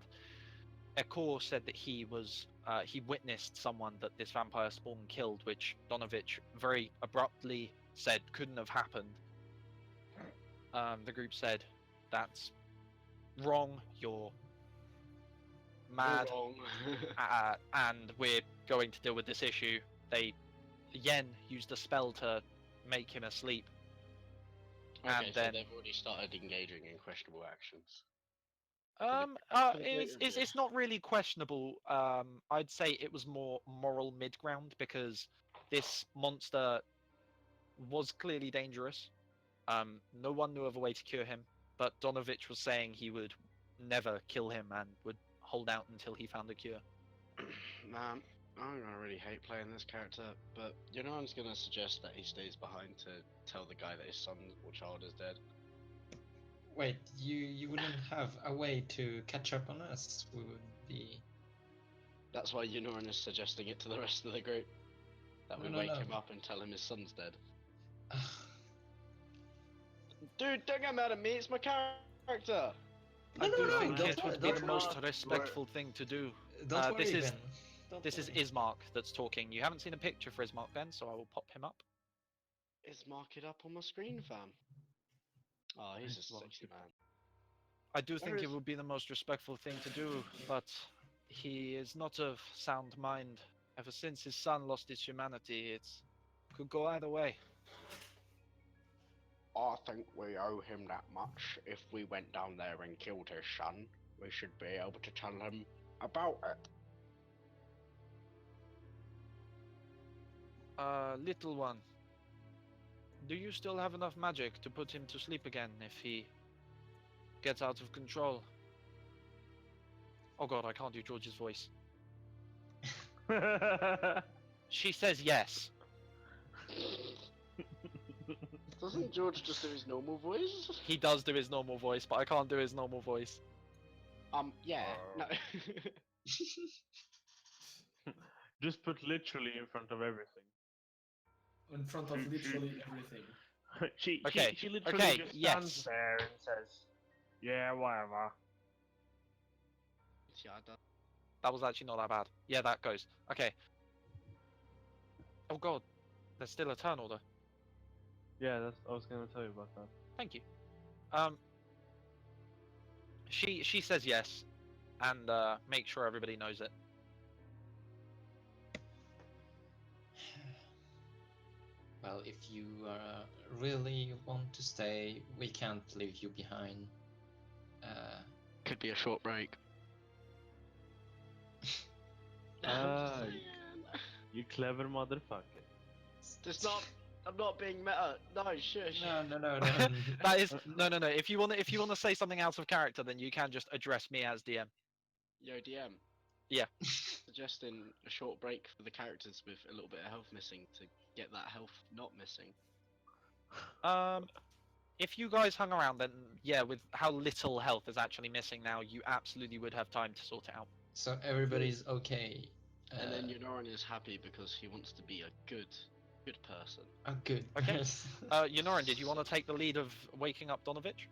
Ekor said that he witnessed someone that this vampire spawn killed, which Donovich very abruptly said couldn't have happened. The group said, "That's wrong. You're mad, Wrong. and we're going to deal with this issue." Yen used a spell to make him asleep. Okay, And so then they've already started engaging in questionable actions. it's not really questionable. I'd say it was more moral mid-ground because this monster was clearly dangerous. No one knew of a way to cure him, but Donovich was saying he would never kill him and would hold out until he found a cure. Man, I really hate playing this character, but you know I'm gonna suggest that he stays behind to tell the guy that his son or child is dead. Wait, you wouldn't have a way to catch up on us? We would be. That's why Yunoran is suggesting it to the rest of the group. That we wake him up and tell him his son's dead. Dude, don't get mad at me, it's my character! I do no, think don't it would worry, be the don't most worry. respectful thing to do. Don't this worry, is Ben. Don't this is worry. Ismark that's talking. You haven't seen a picture for Ismark, Ben, so I will pop him up. Is mark it up on my screen, fam? Oh, he's a sexy man. I do think Where it is- would be the most respectful thing to do, but he is not of sound mind. Ever since his son lost his humanity, it could go either way. I think we owe him that much. If we went down there and killed his son, we should be able to tell him about it. Little one, do you still have enough magic to put him to sleep again if he gets out of control? Oh god, I can't do George's voice. She says yes. Doesn't George just do his normal voice? He does do his normal voice, but I can't do his normal voice. Yeah, no. Just put literally in front of everything. In front of literally everything. she Okay, literally okay, just yes. stands there and says, "Yeah, whatever." Yeah, That was actually not that bad. Yeah, that goes. Okay. Oh god, there's still a turn order. Yeah, I was gonna tell you about that. Thank you. She says yes, and make sure everybody knows it. Well, if you really want to stay, we can't leave you behind. Could be a short break. You clever motherfucker. It's not. I'm not being meta. No, shush. No. That is no. If you wanna say something out of character, then you can just address me as DM. Yo, DM. Yeah. Suggesting a short break for the characters with a little bit of health missing to get that health not missing. If you guys hung around, then yeah, with how little health is actually missing now, you absolutely would have time to sort it out. So everybody's okay. And then Yunoran is happy because he wants to be a good person. Oh, good. Okay. Yonoran, did you want to take the lead of waking up Donovich?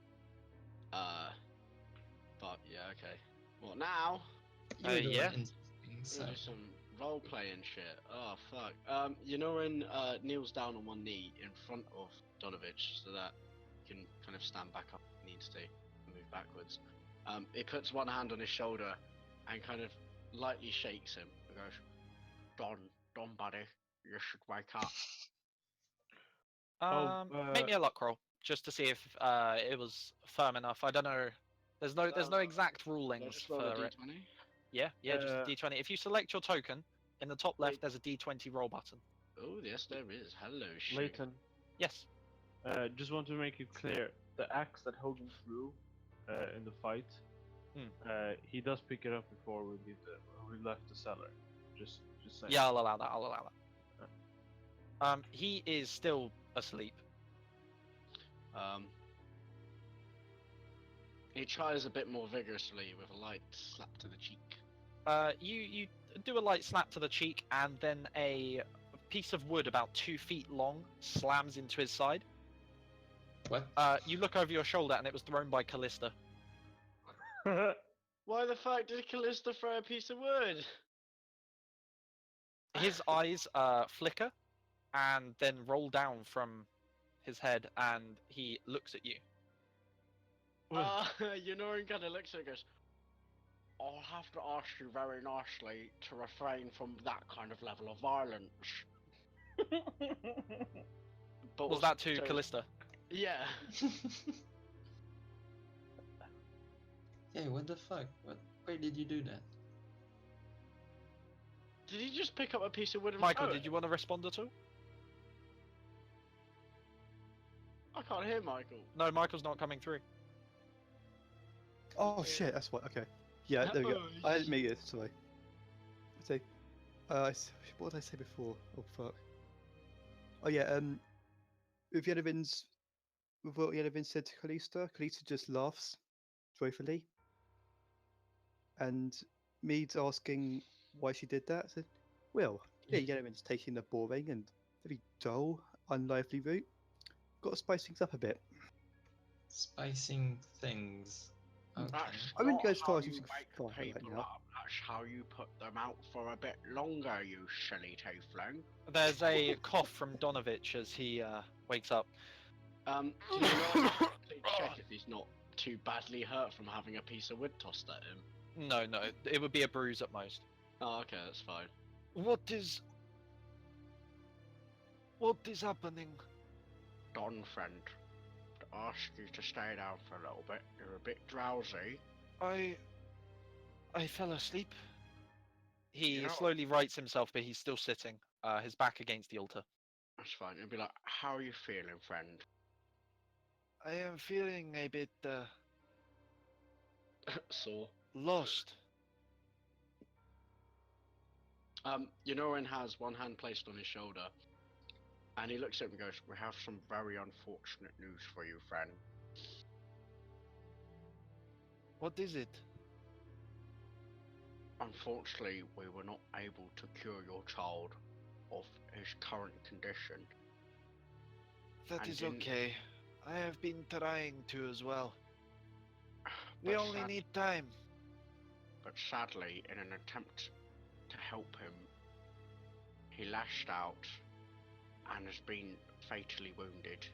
But yeah, okay. What now? You're the yeah. one insisting, so. We'll do some role playing shit. Oh fuck. Yunoran kneels down on one knee in front of Donovich so that he can kind of stand back up if he needs to and move backwards. He puts one hand on his shoulder and kind of lightly shakes him and goes, Don buddy, you should wake up. Make me a luck roll just to see if it was firm enough. I don't know. There's no exact rulings Just roll a for it. d20. Yeah, just a d20. If you select your token, in the top left Wait. there's a d20 roll button. Oh, yes, there is. Hello, shit. Leighton, Yes. Just want to make it clear, the axe that Hogan threw in the fight, he does pick it up before we left the cellar. Just saying. Yeah, I'll allow that. I'll allow that. He is still asleep. He tries a bit more vigorously with a light slap to the cheek. You do a light slap to the cheek, and then a piece of wood about 2 feet long slams into his side. What? You look over your shoulder, and it was thrown by Callista. Why the fuck did Callista throw a piece of wood? His eyes flicker, and then roll down from his head, and he looks at you. Yonorin kind of looks at it and goes, I'll have to ask you very nicely to refrain from that kind of level of violence. But Was that to so- Callista? Yeah. Yeah, what the fuck? Why did you do that? Did he just pick up a piece of wood and Michael, throw did it? you want to respond at all? I can't hear Michael. No, Michael's not coming through. Oh shit, that's what. Okay. Yeah, there we go. I didn't mean it. Sorry. So, what did I say before? Oh fuck. Oh yeah. With what Yellovin's said to Callista just laughs joyfully, and Mead's asking why she did that. I said, "Well, yeah, Yellovin's taking the boring and very dull, unlively route. Got to spice things up a bit." Spicing things. Okay. That's I wouldn't not go as far how as you using wake fire right people now. up. That's how you put them out for a bit longer, you silly tiefling. There's a cough from Donovich as he wakes up. Do you know please check if he's not too badly hurt from having a piece of wood tossed at him? No, it would be a bruise at most. Oh, okay, that's fine. What is happening? Don, friend, to ask you to stay down for a little bit. You're a bit drowsy. I fell asleep. He You know- slowly rights himself, but he's still sitting, his back against the altar. That's fine. It'll be like, how are you feeling, friend? I am feeling a bit Sore. lost. Yonorin has one hand placed on his shoulder, and he looks at him and goes, we have some very unfortunate news for you, friend. What is it? Unfortunately, we were not able to cure your child of his current condition. That And is in- okay. I have been trying to as well. We But only sad- need time. But sadly, in an attempt to help him, he lashed out and has been fatally wounded.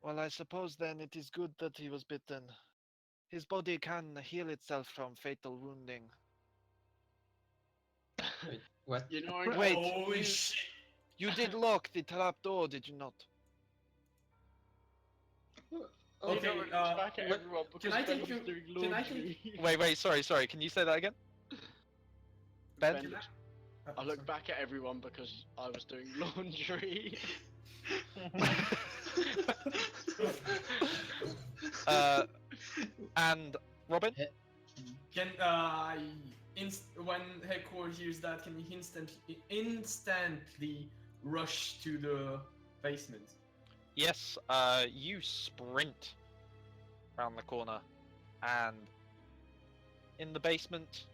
Well, I suppose then it is good that he was bitten. His body can heal itself from fatal wounding. Wait, what? Yonorin, Wait, Holy you- shit! You did lock the trap door, did you not? Okay, Yonorin looks back at what- everyone because can I Ben take was you- doing can I laundry. Wait, sorry. Can you say that again? Ben? Ben looks- I look back at everyone because I was doing laundry. And Robin? Can when Hector hears that, can he instantly rush to the basement? Yes, you sprint around the corner, and in the basement,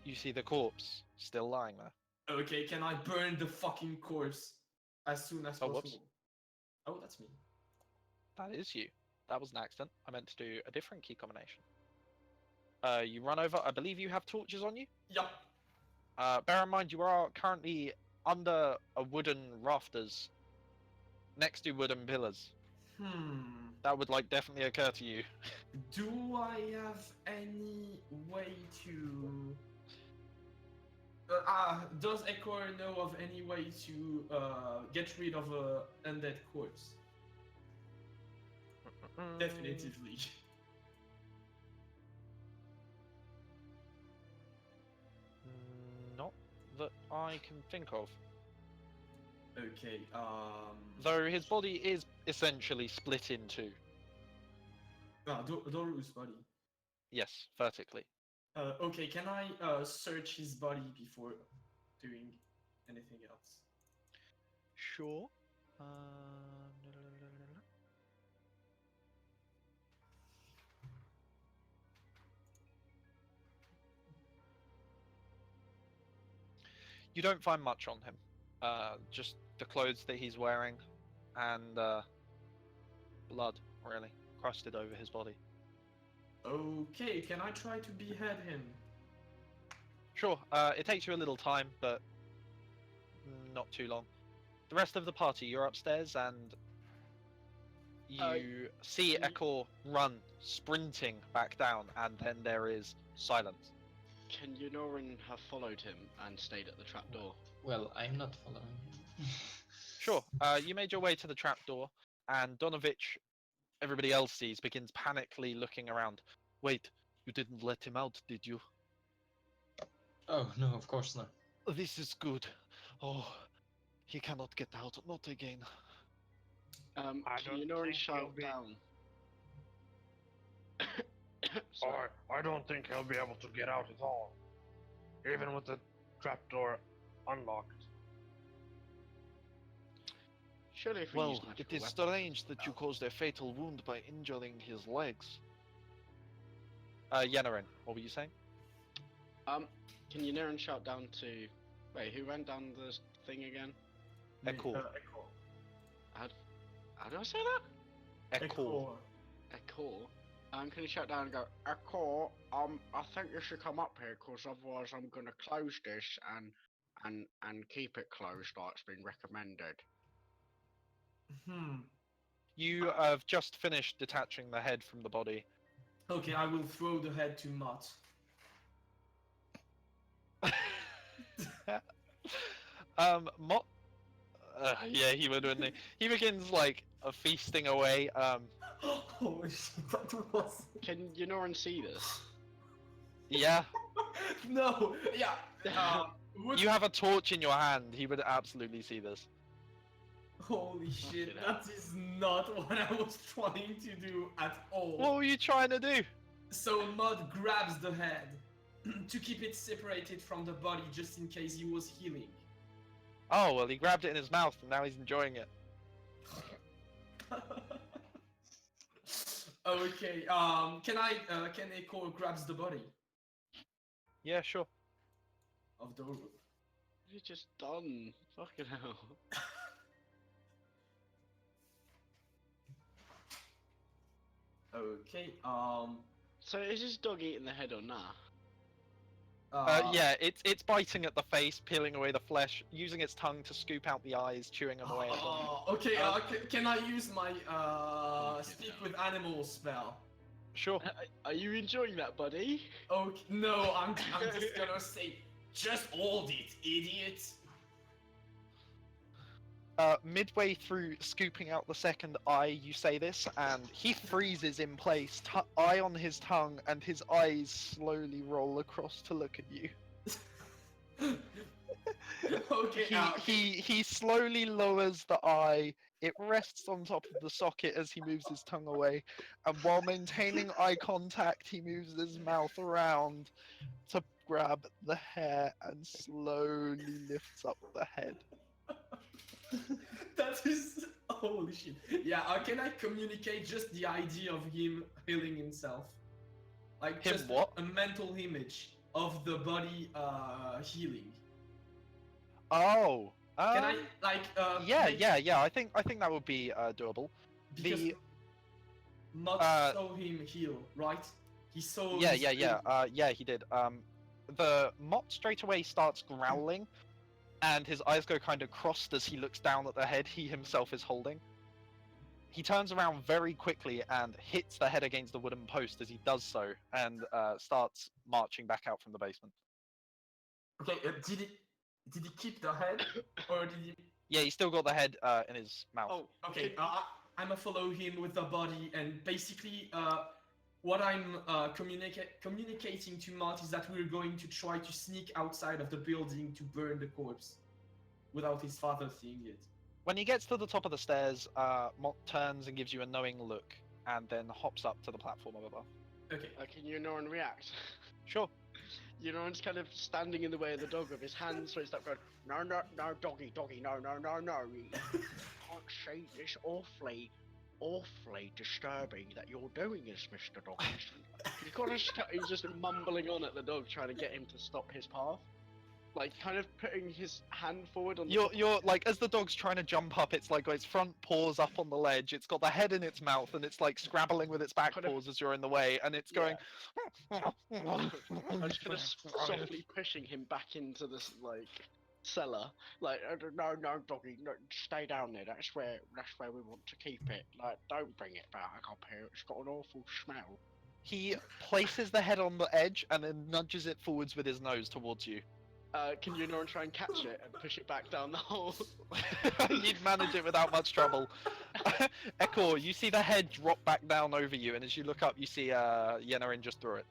you see the corpse still lying there. Okay, can I burn the fucking corpse as soon as Oh, possible? whoops. Oh, that's me. That is you. That was an accident. I meant to do a different key combination. You run over. I believe you have torches on you. Yup. Bear in mind, you are currently under a wooden rafters, next to wooden pillars. That would definitely occur to you. Do I have any way to? Does Ekor know of any way to get rid of a undead corpse? Definitively. Not that I can think of. Okay. Though his body is essentially split in two. Doru's body. Yes, vertically. Okay, can I search his body before doing anything else? Sure. You don't find much on him. Just the clothes that he's wearing, and blood, really, crusted over his body. Okay, can I try to behead him? Sure. It takes you a little time, but not too long. The rest of the party, you're upstairs, and you see can you- Ekor run, sprinting back down, and then there is silence. Can Yunorin have followed him and stayed at the trapdoor? Well, I'm not following him. Sure. You made your way to the trapdoor, and Donovich, everybody else sees, begins panically looking around. Wait, you didn't let him out, did you? Oh, no, of course not. This is good. Oh, he cannot get out, not again. Can don't Yunorin think shout he'll be- down? Sorry. I don't think he'll be able to get out at all. Even with the trapdoor unlocked. Surely if we Well, use it magical is weapons- strange that you caused a fatal wound by injuring his legs. Yennerin, what were you saying? Can Yunorin shout down to... Wait, who ran down the thing again? Ekor. Echo. How do I say that? Ekor. Ekor. Can you shout down and go, Ekor, I think you should come up here, cause otherwise I'm gonna close this and keep it closed like it's been recommended. You have just finished detaching the head from the body. Okay, I will throw the head to Mott. Mott. Yeah, he would, wouldn't he? He begins like feasting away. Holy shit, that was. Can Yunorin see this? Yeah. No, yeah. Would... You have a torch in your hand. He would absolutely see this. Holy shit, Fucking hell. that is not what I was trying to do at all. What were you trying to do? So Mud grabs the head to keep it separated from the body just in case he was healing. Oh well, he grabbed it in his mouth and now he's enjoying it. Okay, can Echo grabs the body Yeah, sure. of Doru? What have you just done? Fucking hell. Okay, So is this dog eating the head or nah? Yeah, it's biting at the face, peeling away the flesh, using its tongue to scoop out the eyes, chewing them away at them. Okay, can I use my speak with animals spell? Sure. Are you enjoying that, buddy? Okay, no, I'm just gonna say, just hold it, idiot. Midway through scooping out the second eye, you say this, and he freezes in place, eye on his tongue, and his eyes slowly roll across to look at you. Okay, He slowly lowers the eye. It rests on top of the socket as he moves his tongue away, and while maintaining eye contact, he moves his mouth around to grab the hair and slowly lifts up the head. that is holy shit. Yeah, can I communicate just the idea of him healing himself? Like Him just what? a mental image of the body healing. Oh. Can I like Yeah. make- I think that would be doable. Because The Mott saw him heal, right? He saw. yeah, his yeah, he did. The Mott straight away starts growling, and his eyes go kind of crossed as he looks down at the head he himself is holding. He turns around very quickly and hits the head against the wooden post as he does so, and starts marching back out from the basement. Okay, did he keep the head or did he? Yeah, he's still got the head in his mouth. Oh, Okay, I'ma follow him with the body, and basically, what I'm communicating to Mott is that we're going to try to sneak outside of the building to burn the corpse. without his father seeing it. When he gets to the top of the stairs, Mott turns and gives you a knowing look, and then hops up to the platform above. Okay. Can Unoran react? Sure. Unoran's kind of standing in the way of the dog with his hands raised up going, no, no, no, doggy, doggy, no, no, no, no. You can't say this awfully disturbing that you're doing this, Mr. Doggy. You've got to he's just mumbling on at the dog, trying to get him to stop his path. Like, kind of putting his hand forward on the You're like, as the dog's trying to jump up, it's like got its front paws up on the ledge, it's got the head in its mouth, and it's like scrabbling with its back Kind of- paws as you're in the way, and it's going. I'm just kind of softly pushing him back into this, like, cellar. Like, no, no, doggy, no, stay down there. That's where we want to keep it. Like, don't bring it back up here. It's got an awful smell. He places the head on the edge and then nudges it forwards with his nose towards you. Can Unoran try and catch it and push it back down the hole? You'd manage it without much trouble. Ekor, you see the head drop back down over you, and as you look up, you see Yennerin just through it.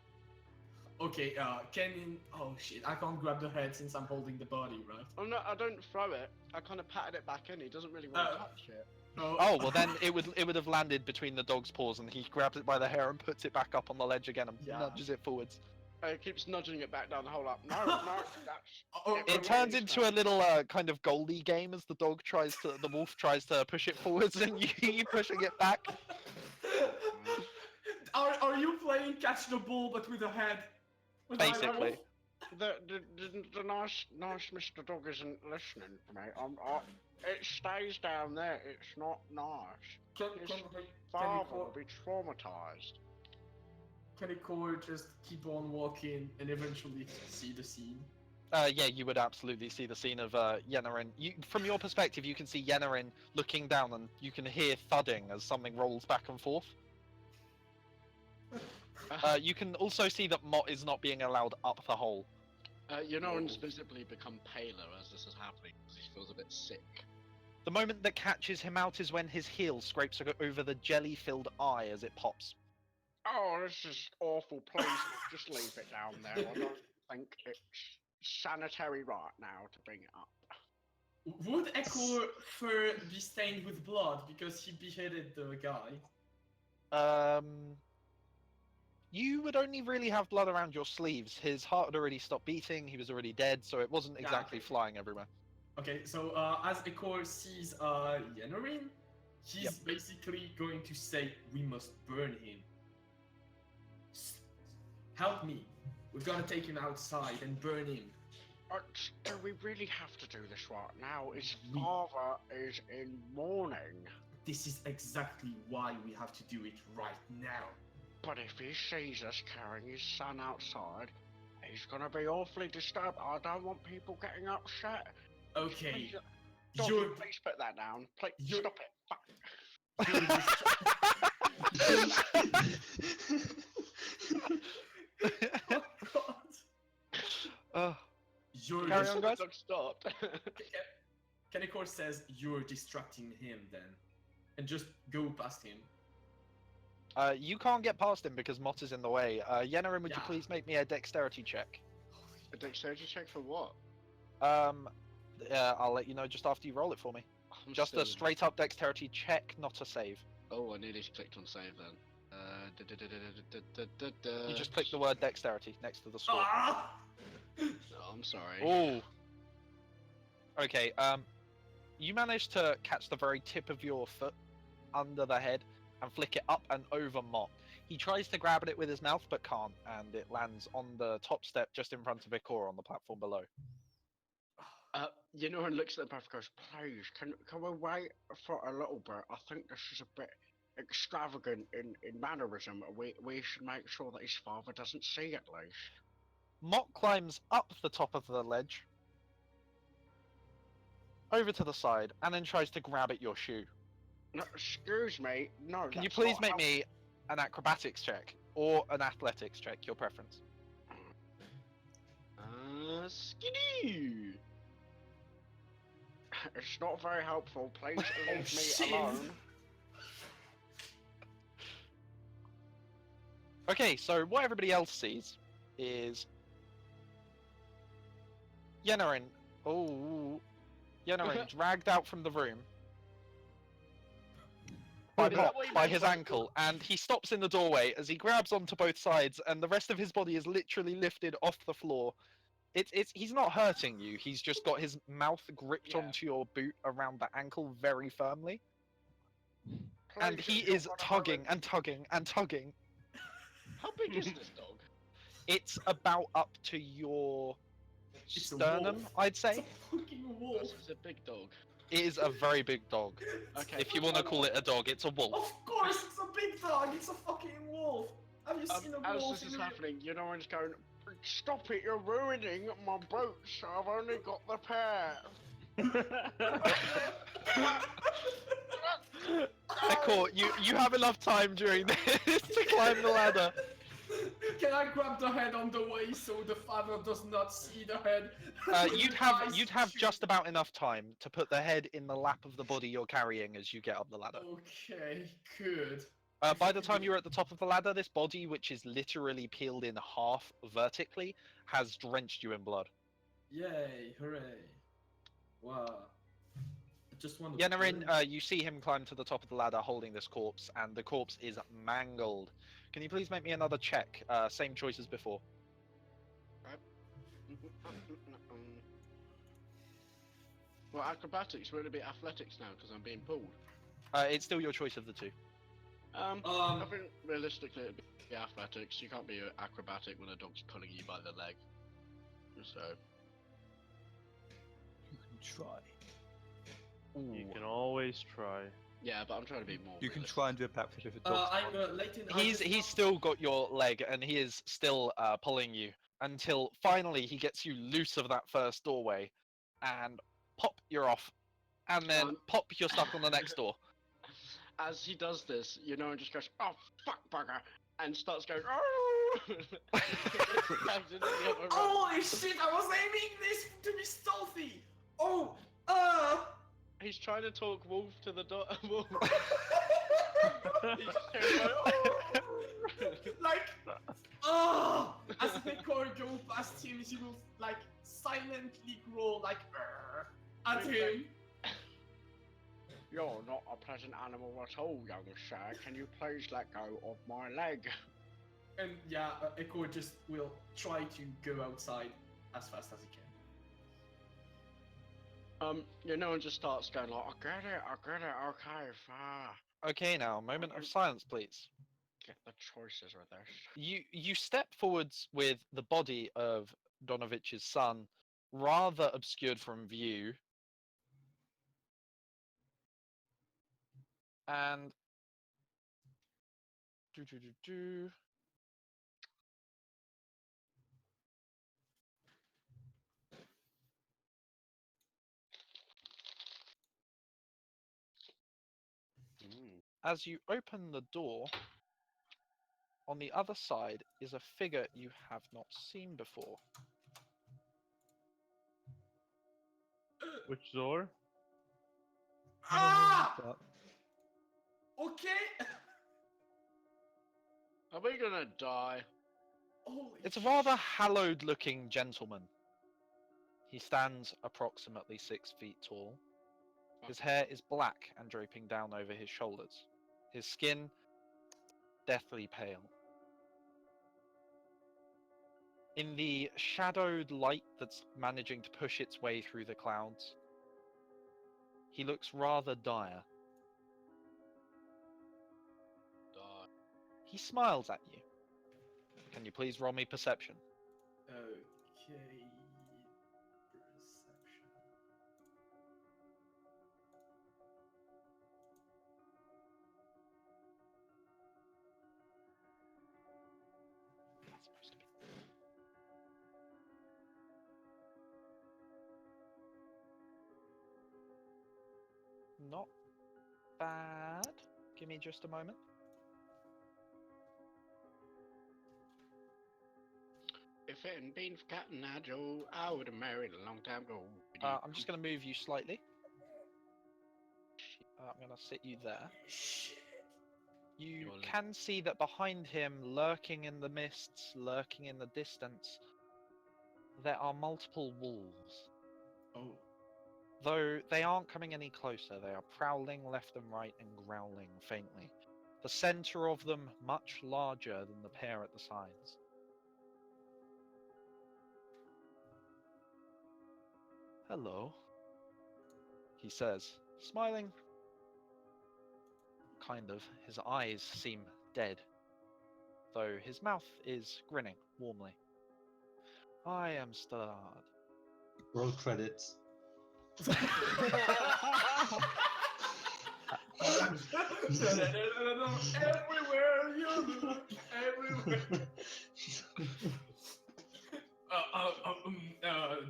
Okay, oh shit, I can't grab the head since I'm holding the body, right? Oh no, I don't throw it. I kind of patted it back in. He doesn't really want to touch it. Oh well, then it would have landed between the dog's paws, and he grabs it by the hair and puts it back up on the ledge again and nudges it forwards. He keeps nudging it back down the hole. Up. No, no, that's. It turns into a little kind of Goldie game as the wolf tries to push it forwards, and you pushing it back. Are you playing catch the ball but with a head? With Basically. The nice Mr. Dog isn't listening to me. It stays down there. It's not nice. His father will be traumatized. Can Ekor just keep on walking and eventually see the scene? Yeah, you would absolutely see the scene of Yennerin. From your perspective, you can see Yennerin looking down, and you can hear thudding as something rolls back and forth. You can also see that Mott is not being allowed up the hole. Yennerin's visibly become paler as this is happening because he feels a bit sick. The moment that catches him out is when his heel scrapes over the jelly-filled eye as it pops. Oh, this is awful. Please, just leave it down there. I don't think it's sanitary right now to bring it up. Would Ekor fur be stained with blood because he beheaded the guy? You would only really have blood around your sleeves. His heart had already stopped beating, he was already dead, so it wasn't exactly flying everywhere. Okay, so as Ekor sees Yennerin, he's basically going to say, we must burn him. Help me. We've got to take him outside and burn him. Do we really have to do this right now? His father is in mourning. This is exactly why we have to do it right now. But if he sees us carrying his son outside, he's gonna be awfully disturbed. I don't want people getting upset. Okay. Please put that down. Please stop it. Oh God. Carry on, guys. Stop. Ekor says you're distracting him then, and just go past him. You can't get past him because Mott is in the way. Yennerin, would you please make me a dexterity check? A dexterity check for what? I'll let you know just after you roll it for me. Just a straight up dexterity check, not a save. Oh, I nearly clicked on save then. You just click the word dexterity next to the score. No, I'm sorry. Oh. Okay, you managed to catch the very tip of your foot under the head and flick it up and over Mott. He tries to grab at it with his mouth but can't, and it lands on the top step just in front of Ekor on the platform below. Yennerin looks at the both and goes, please, can we wait for a little bit? I think this is a bit extravagant in mannerism. We should make sure that his father doesn't see at least. Mott climbs up the top of the ledge, over to the side, and then tries to grab at your shoe. No, excuse me, no. Can you please make me an acrobatics check, or an athletics check, your preference? Skinny! It's not very helpful, please leave me alone. Okay, so what everybody else sees is Yennerin. Oh, Yennerin, dragged out from the room Is that what you by meant his when- ankle, and he stops in the doorway as he grabs onto both sides, and the rest of his body is literally lifted off the floor. He's not hurting you. He's just got his mouth gripped Yeah. onto your boot around the ankle very firmly, and Please, he you're is gonna tugging hurt and tugging and tugging. How big is this dog? It's about up to your It's a sternum, wolf. I'd It's say. a fucking wolf. It's a big dog. It is a very big dog. Okay. If you want to call it a dog, it's a wolf. Of course, it's a big dog. It's a fucking wolf. Have you seen a As wolf? this is in real- happening, you know, I'm just going, stop it, you're ruining my boots. I've only got the pair. Echo, you have enough time during this to climb the ladder. Can I grab the head on the way so the father does not see the head? You'd have just about enough time to put the head in the lap of the body you're carrying as you get up the ladder. Okay, good. By the time you're at the top of the ladder, this body, which is literally peeled in half vertically, has drenched you in blood. Yay! Hooray! Wow. I just want to. Yennerin, you see him climb to the top of the ladder holding this corpse, and the corpse is mangled. Can you please make me another check? Same choice as before. Well, acrobatics would it be athletics now because I'm being pulled? It's still your choice of the two. I think realistically it'd be athletics. You can't be acrobatic when a dog's pulling you by the leg. So. You can try. You can always try. Yeah, but I'm trying to be more. You can realistic. try and do a backflip if a dog's I'm late in. I He's just- still got your leg, and he is still pulling you until finally he gets you loose of that first doorway, and pop, you're off, and then pop, you're stuck on the next door. As he does this, you know, and just goes, "Oh fuck, bugger," and starts going, "Oh!" Comes into the other room. Holy shit! I was aiming this to be stealthy. Oh, He's trying to talk wolf to the dog. Wolf. He's just going, "Oh!" like, as the car go past him, he will like silently growl like at him. You're not a pleasant animal at all, young sir. Can you please let go of my leg? And yeah, Echo just will try to go outside as fast as he can. You know, and just starts going like, I get it, okay, fine. Okay, now, moment of silence, please. Get the choices with this. You step forwards with the body of Donovich's son, rather obscured from view, and as you open the door, on the other side is a figure you have not seen before. Which door? Ah! But Okay. Are we gonna die? Holy It's a rather hallowed-looking gentleman. He stands approximately 6 feet tall. His hair is black and draping down over his shoulders. His skin, deathly pale. In the shadowed light that's managing to push its way through the clouds, he looks rather dire. Die. He smiles at you. Can you please roll me perception? Okay. Perception. That's supposed to be. Not bad. Give me just a moment. If it hadn't been for Captain Nigel, I would have married a long time ago. I'm just going to move you slightly. I'm going to sit you there. You Your leg. can see that behind him, lurking in the mists, lurking in the distance, there are multiple wolves. Oh. Though they aren't coming any closer, they are prowling left and right and growling faintly. The center of them much larger than the pair at the sides. Hello, he says, smiling. Kind of. His eyes seem dead, though his mouth is grinning warmly. I am STRAHD. Roll credits. Everywhere you look, everywhere.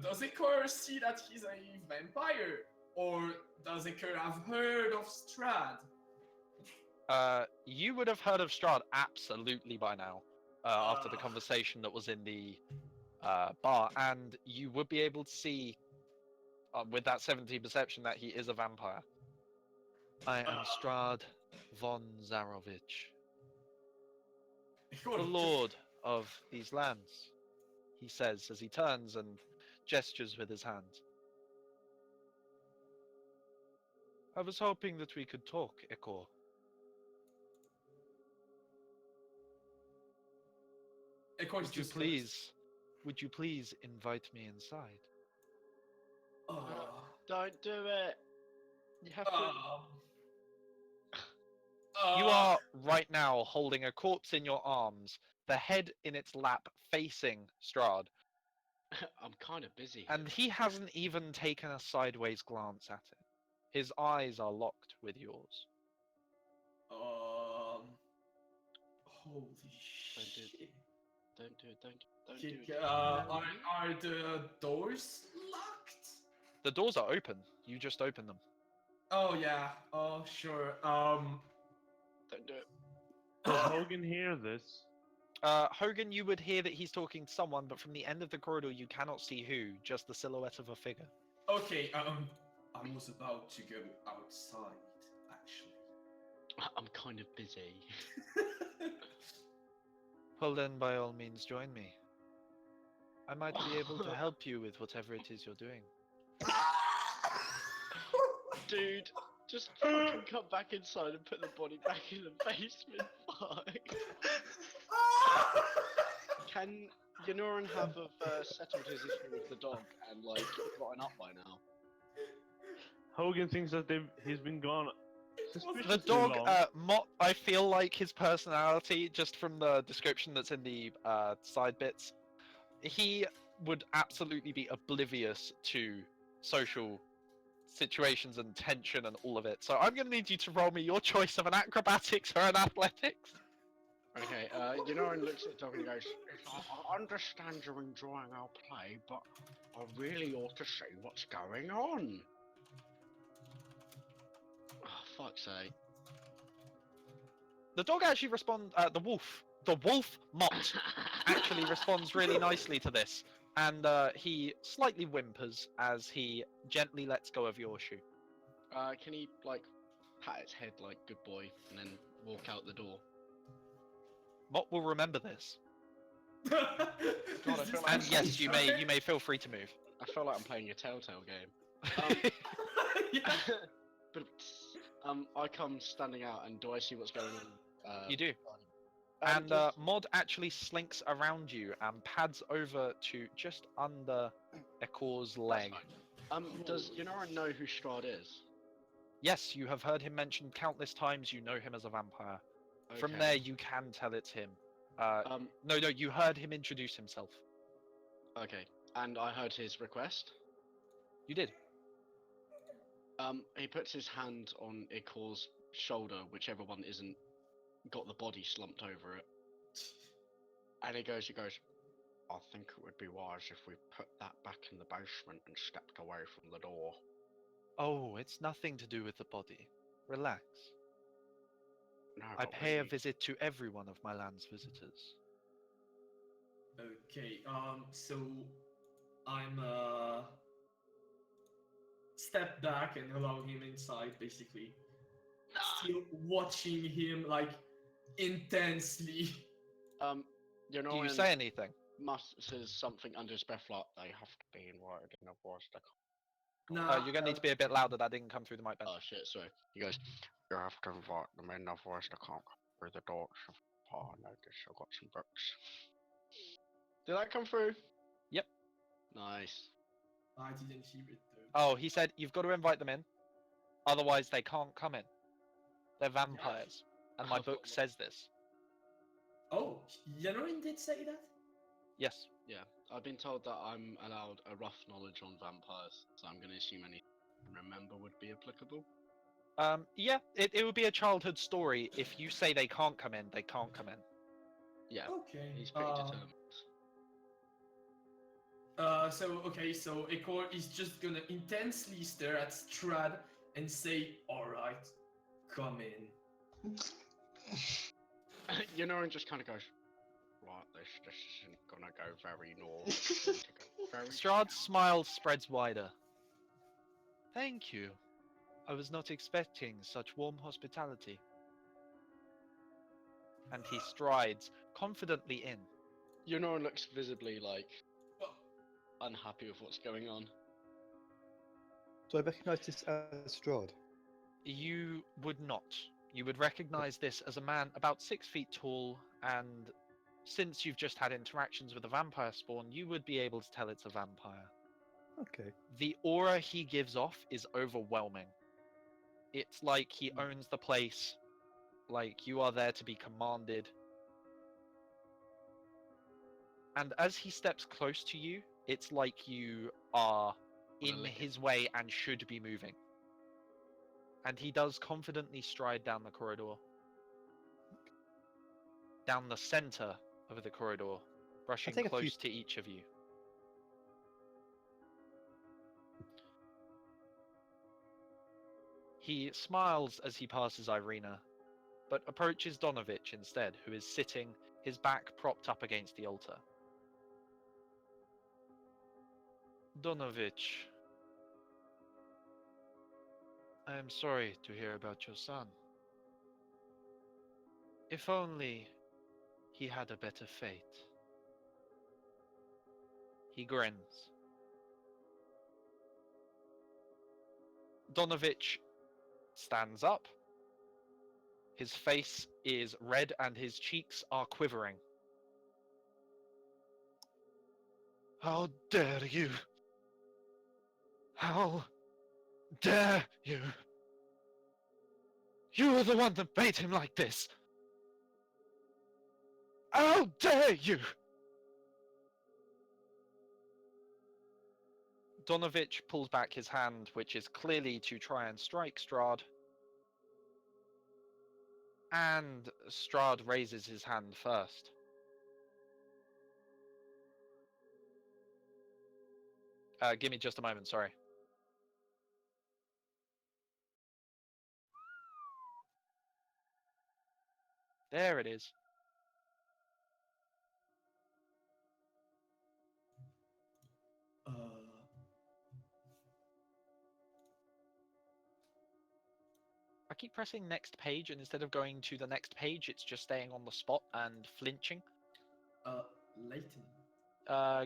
Does Ikor see that he's a vampire? Or does Ikor have heard of STRAHD? You would have heard of STRAHD absolutely by now, after the conversation that was in the bar, and you would be able to see, with that 17 perception, that he is a vampire. I am STRAHD von Zarovich, the lord of these lands, he says as he turns and gestures with his hand. I was hoping that we could talk, Ikor. Would you please invite me inside? Don't do it. You have to. You are right now holding a corpse in your arms, the head in its lap facing STRAHD. I'm kind of busy. And he hasn't even taken a sideways glance at it. His eyes are locked with yours. Holy shit. Don't do it. Are the doors locked? The doors are open. You just open them. Oh yeah. Oh sure. Don't do it. Does Hogan hear this? Hogan, you would hear that he's talking to someone, but from the end of the corridor you cannot see who, just the silhouette of a figure. Okay, I was about to go outside, actually. I'm kind of busy. Well then, by all means, join me. I might be able to help you with whatever it is you're doing. Dude, just fucking come back inside and put the body back in the basement. Fuck. Can Yanoran have settled his issue with the dog and like gotten up by now? Hogan thinks that he's been gone suspiciously The dog, long. I feel like his personality, just from the description that's in the side bits, he would absolutely be oblivious to social situations and tension and all of it. So I'm going to need you to roll me your choice of an acrobatics or an athletics. Okay, Yanoran looks at the dog and goes, I understand you're enjoying our play, but I really ought to see what's going on. Oh, fuck's sake. The dog actually responds, the wolf Mott actually responds really nicely to this. And he slightly whimpers as he gently lets go of your shoe. Can he, like, pat its head like good boy and then walk out the door? Mott will remember this. God, I feel like And yes, you may feel free to move. I feel like I'm playing a Telltale game. Yeah. But I come standing out, and do I see what's going on? You do. And Mod actually slinks around you and pads over to just under Ekor's leg. Does Yanoran know who STRAHD is? Yes, you have heard him mentioned countless times. You know him as a vampire. Okay. From there, you can tell it's him. No, you heard him introduce himself. Okay, and I heard his request. You did. He puts his hand on Ikor's shoulder, whichever one isn't got the body slumped over it. And he goes, I think it would be wise if we put that back in the basement and stepped away from the door. Oh, it's nothing to do with the body. Relax. No, I but pay a visit to every one of my land's visitors. Okay, so I'm step back and allow him inside, basically. Still watching him like intensely. You know, Do you say anything? Says something under his breath like, they have to be invited in a voice. Nah, You're gonna need to be a bit louder. That didn't come through the mic, Ben. Oh shit, sorry. He goes, you have to invite them in, otherwise they can't come through the doors. Oh, no, I've got some books. Did that come through? Yep. Nice. I didn't hear it though. Oh, he said you've got to invite them in, otherwise they can't come in. They're vampires, and my book says this. Oh, Yanorin did say that? Yes. Yeah, I've been told that I'm allowed a rough knowledge on vampires, so I'm going to assume anything I can remember would be applicable. Yeah, it would be a childhood story. If you say they can't come in, they can't come in. Yeah, Okay. he's pretty determined. So Ekor is just gonna intensely stare at Strahd and say, "Alright, come in." You know, and just kind of goes, right, this isn't gonna go very north. Strahd's smile spreads wider. Thank you. I was not expecting such warm hospitality. And he strides confidently in. You know, and looks visibly like unhappy with what's going on. Do I recognise this as STRAHD? You would not. You would recognize this as a man about 6 feet tall, and since you've just had interactions with a vampire spawn, you would be able to tell it's a vampire. Okay. The aura he gives off is overwhelming. It's like he owns the place, like you are there to be commanded. And as he steps close to you, it's like you are in his way and should be moving. And he does confidently stride down the corridor. Down the center of the corridor, brushing close to each of you. He smiles as he passes Irina, but approaches Donovich instead, who is sitting, his back propped up against the altar. Donovich, I am sorry to hear about your son. If only he had a better fate. He grins. Donovich stands up. His face is red and his cheeks are quivering. How dare you? How dare you? You are the one that made him like this. How dare you? Donovich pulls back his hand, which is clearly to try and strike Strahd. And Strahd raises his hand first. Give me just a moment, sorry. There it is. I keep pressing next page, and instead of going to the next page, it's just staying on the spot and flinching. Leighton.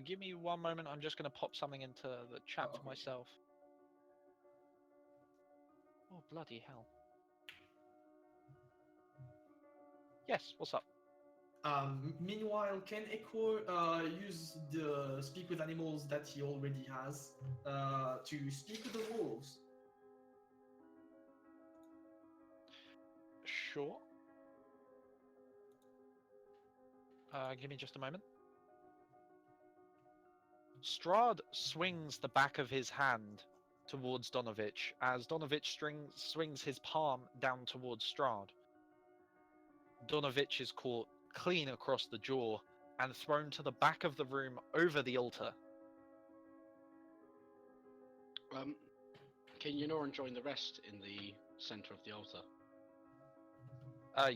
Give me one moment. I'm just going to pop something into the chat for myself. Oh, bloody hell. Yes, what's up? Meanwhile, can Ekor use the speak with animals that he already has to speak with the wolves? Sure. Give me just a moment. Strahd swings the back of his hand towards Donovich as Donovich swings his palm down towards Strahd. Donovich is caught clean across the jaw and thrown to the back of the room over the altar. Can Yanoran join the rest in the center of the altar?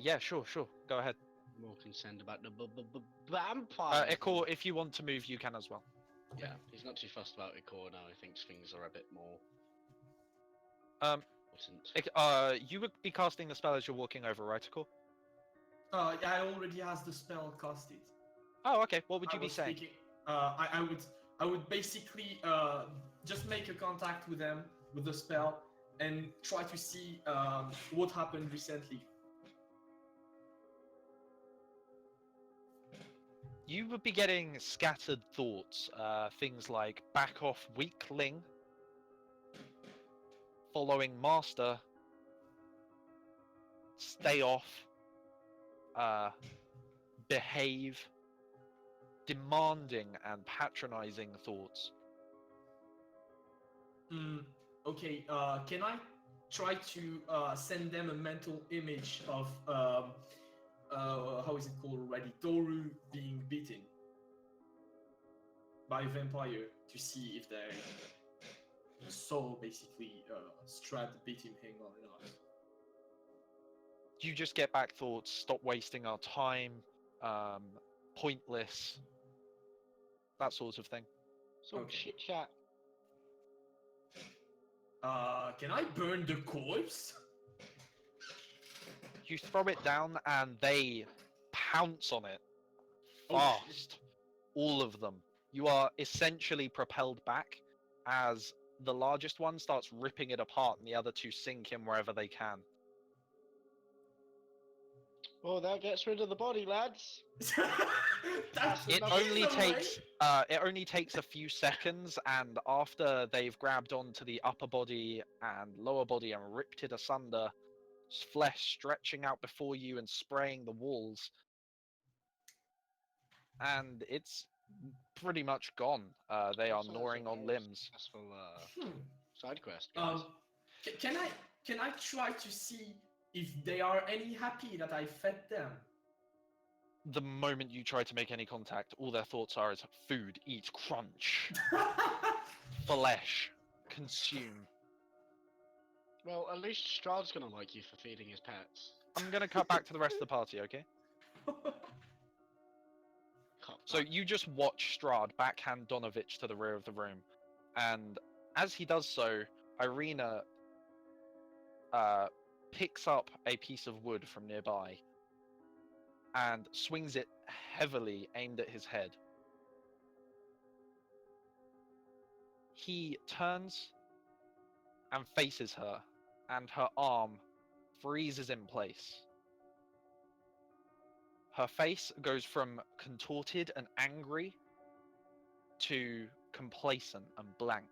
Yeah, sure. Go ahead. More concerned about the vampire. Ekor, if you want to move, you can as well. Yeah, he's not too fussed about Ekor now. He thinks things are a bit more important. You would be casting the spell as you're walking over, right, Ekor? Yeah, I already has the spell casted. Oh, okay. What would you be saying? I would basically just make a contact with them with the spell and try to see what happened recently. You would be getting scattered thoughts, things like back off weakling, following master, stay off, behave, demanding and patronizing thoughts. Okay, can I try to send them a mental image of how is it called already? Toru being beaten by a vampire to see if they saw basically Strahd beating him or not. You just get back thoughts, stop wasting our time, pointless, that sort of thing. Some Okay. chit chat. Can I burn the corpse? You throw it down and they pounce on it Oh, fast. All of them. You are essentially propelled back as the largest one starts ripping it apart and the other two sink in wherever they can. Well, that gets rid of the body, lads. It Another only takes a few seconds, and after they've grabbed onto the upper body and lower body and ripped it asunder, flesh stretching out before you and spraying the walls, and it's pretty much gone. They are Sounds gnawing like on a limbs. Successful side quest, guys. Can I try to see if they are any happy that I fed them? The moment you try to make any contact, all their thoughts are is food, eat, crunch, flesh, consume. Well, at least Strahd's gonna like you for feeding his pets. I'm gonna cut back to the rest of the party, okay? So you just watch Strahd backhand Donovich to the rear of the room, and as he does so, Irina picks up a piece of wood from nearby and swings it heavily aimed at his head. He turns and faces her, and her arm freezes in place. Her face goes from contorted and angry to complacent and blank.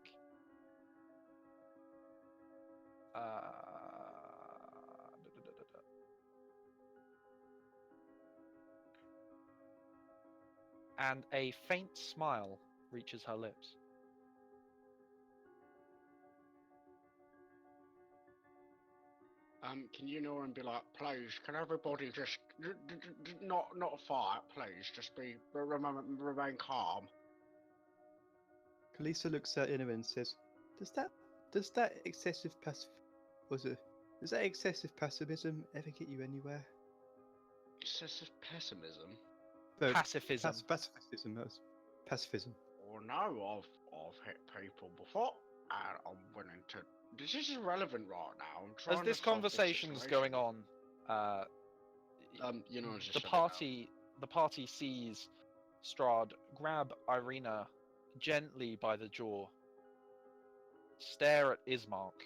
And a faint smile reaches her lips. Can you know and be like, please, can everybody just not fight, please, just remain calm. Kalisa looks at Ina and says, Does that excessive pessimism ever get you anywhere? Excessive pessimism? No, Pacifism. Pacifism. That was pacifism. Oh no, I've hit people before, and I'm willing to. This is irrelevant right now. I'm trying As this to solve conversation's situation. going on, you know, just the shut it party sees Strahd grab Irina gently by the jaw, stare at Ismark,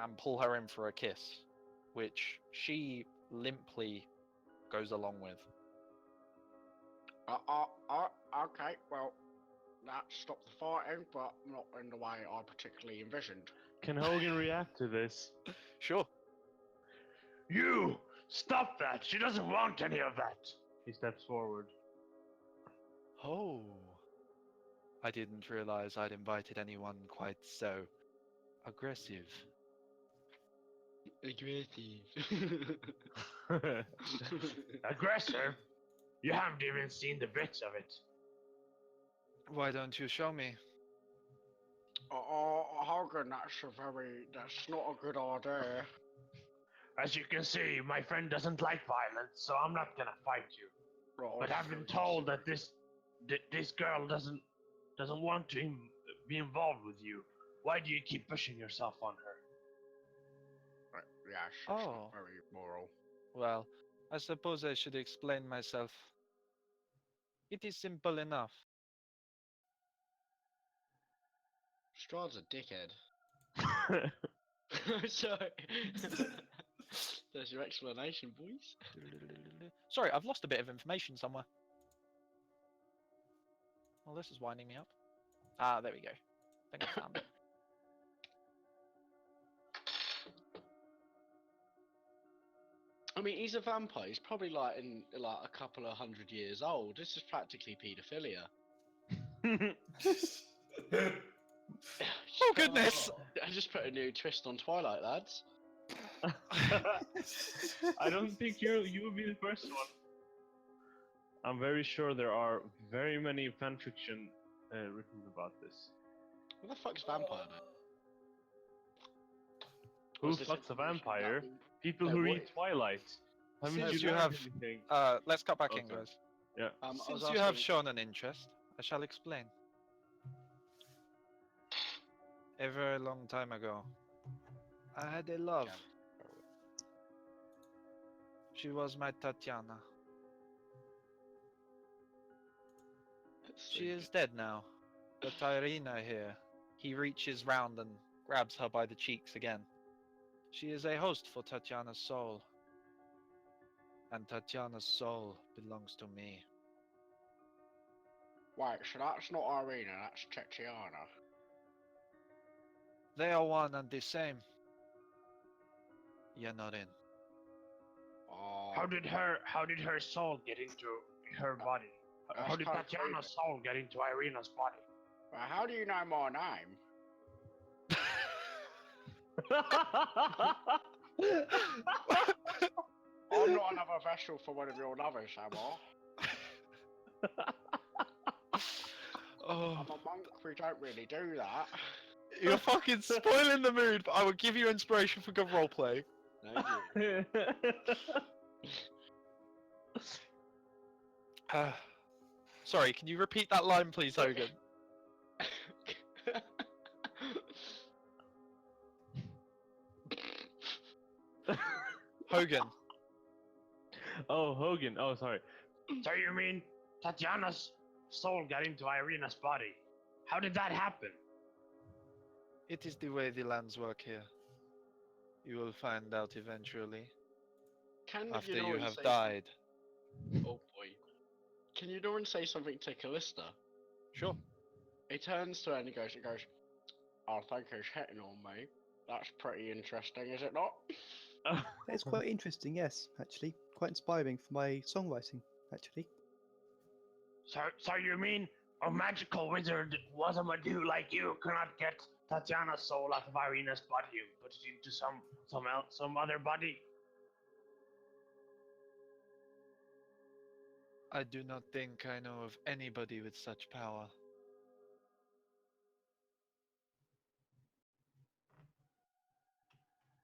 and pull her in for a kiss, which she limply goes along with. Okay, well, that stopped the fighting, but not in the way I particularly envisioned. Can Hogan react to this? Sure. You! Stop that! She doesn't want any of that! He steps forward. Oh. I didn't realize I'd invited anyone quite so aggressive. Aggressive. Aggressive? You haven't even seen the bits of it. Why don't you show me? Hogan, that's not a good idea. As you can see, my friend doesn't like violence, so I'm not gonna fight you. Right, But I've been told that this girl doesn't want to be involved with you. Why do you keep pushing yourself on her? Right, yeah, she's Oh. not very moral. Well, I suppose I should explain myself. It is simple enough. Strahd's a dickhead. Sorry. There's your explanation, boys. Sorry, I've lost a bit of information somewhere. Well, this is winding me up. Ah, there we go. I think I found it. I mean, he's a vampire. He's probably like in like a couple of 100 years old. This is practically paedophilia. Oh goodness! I just put a new twist on Twilight, lads. I don't think you will be the first one. I'm very sure there are very many fanfiction written about this. What the fuck's vampire, mate? Who What's this fucks a information vampire? about? People No, who what read is- Twilight. Haven't Since you you learned have- anything? Let's cut back in, Okay. guys. Yeah. I was Since you have asking- shown an interest, I shall explain. A very long time ago, I had a love. She was my Tatiana. She is dead now, but Irina here. He reaches round and grabs her by the cheeks again. She is a host for Tatiana's soul. And Tatiana's soul belongs to me. Wait, so that's not Irina, that's Tatiana. They are one and the same. You're not in. Oh, How did her soul get into her body? How That's did quite Tatiana's soul get into Irina's body? well, how do you know my name? I'm not another vessel for one of your lovers, am I? Oh, I'm a monk, we don't really do that. you're fucking spoiling the mood, but I will give you inspiration for good roleplay. Thank you. Sorry, can you repeat that line, please, Hogan? Hogan. Oh, Hogan. Oh, sorry. So you mean Tatiana's soul got into Irina's body? How did that happen? It is the way the lands work here. You will find out eventually, Can after you, you have died. Oh boy. Can you know and say something to Callista? Sure. He turns to her and he goes, I think he's hitting on me. That's pretty interesting, is it not? It's quite interesting, yes, actually. Quite inspiring for my songwriting, actually. So you mean a magical wizard Wazamadu like you cannot get Tatiana's soul out of Irina's body and put it into some other body? I do not think I know of anybody with such power.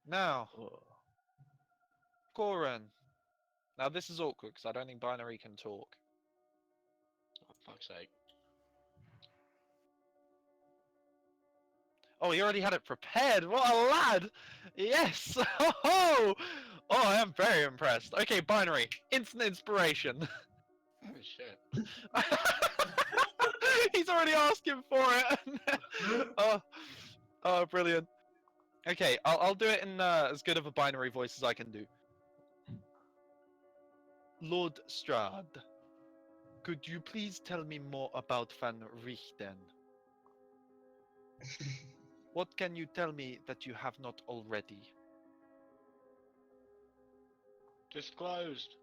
Now, Goran. Now this is awkward because I don't think Binary can talk. Oh, fuck's sake. Oh, he already had it prepared. What a lad! Yes! Oh, I am very impressed. Okay, Binary. Instant inspiration. Oh shit. He's already asking for it. Oh, brilliant. Okay, I'll do it in as good of a Binary voice as I can do. Lord STRAHD, could you please tell me more about Van Richten? What can you tell me that you have not already? Disclosed.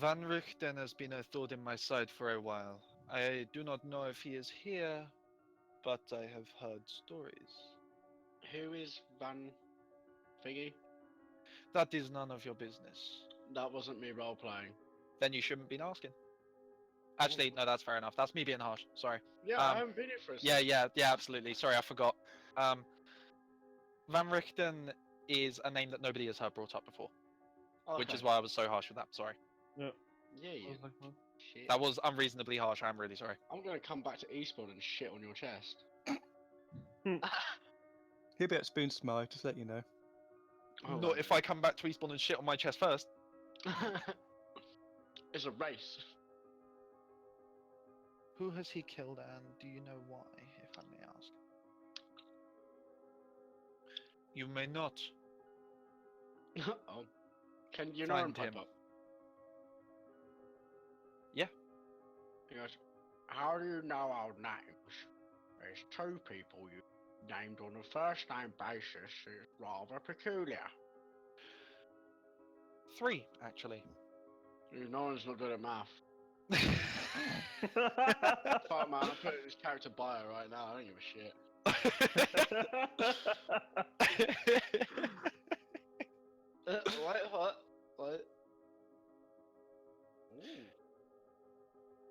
Van Richten has been a thorn in my side for a while. I do not know if he is here, but I have heard stories. Who is Van Thingy? That is none of your business. That wasn't me role playing. Then you shouldn't be asking. Actually, no, that's fair enough. That's me being harsh. Sorry. Yeah, I haven't been here for a second. Yeah, absolutely. Sorry, I forgot. Van Richten is a name that nobody has heard brought up before, which is why I was so harsh with that. Sorry. Yeah, you. Shit. That was unreasonably harsh. I'm really sorry. I'm gonna come back to Eastbourne and shit on your chest. He'll be at Spoon's tomorrow, just let you know. Oh, Not if I come back to Eastbourne and shit on my chest first. It's a race. Who has he killed, and do you know why, if I may ask? You may not. Oh. Can you Find pipe him. up? Yeah. He goes, how do you know our names? There's two people you named on a first name basis. It's rather peculiar. 3, actually. No one's not good at math. Fuck man, I'm putting this character bio right now, I don't give a shit. Wait, what? What? Ooh.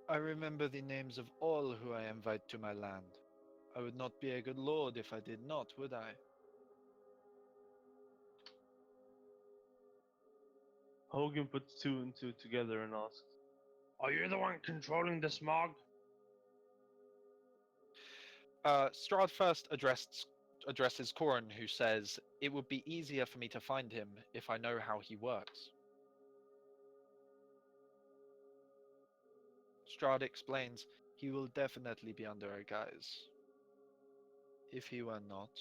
I remember the names of all who I invite to my land. I would not be a good lord if I did not, would I? Hogan puts 2 and 2 together and asks, "Are you the one controlling the smog?" Strahd first addresses Corin, who says, "It would be easier for me to find him if I know how he works." Strahd explains, "He will definitely be under a guise. If he were not,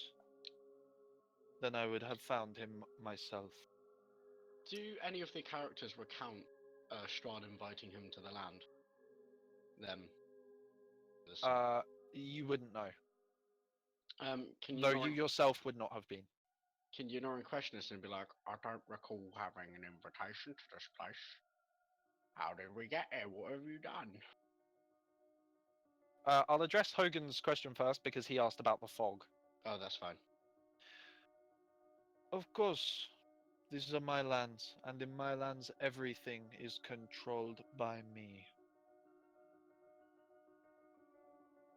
then I would have found him myself." Do any of the characters recount Strahd inviting him to the land? Them. You wouldn't know. Can you Though not you yourself would not have been. can you not question us and be like, I don't recall having an invitation to this place. How did we get here? What have you done? I'll address Hogan's question first because he asked about the fog. Oh, that's fine. Of course, these are my lands, and in my lands everything is controlled by me.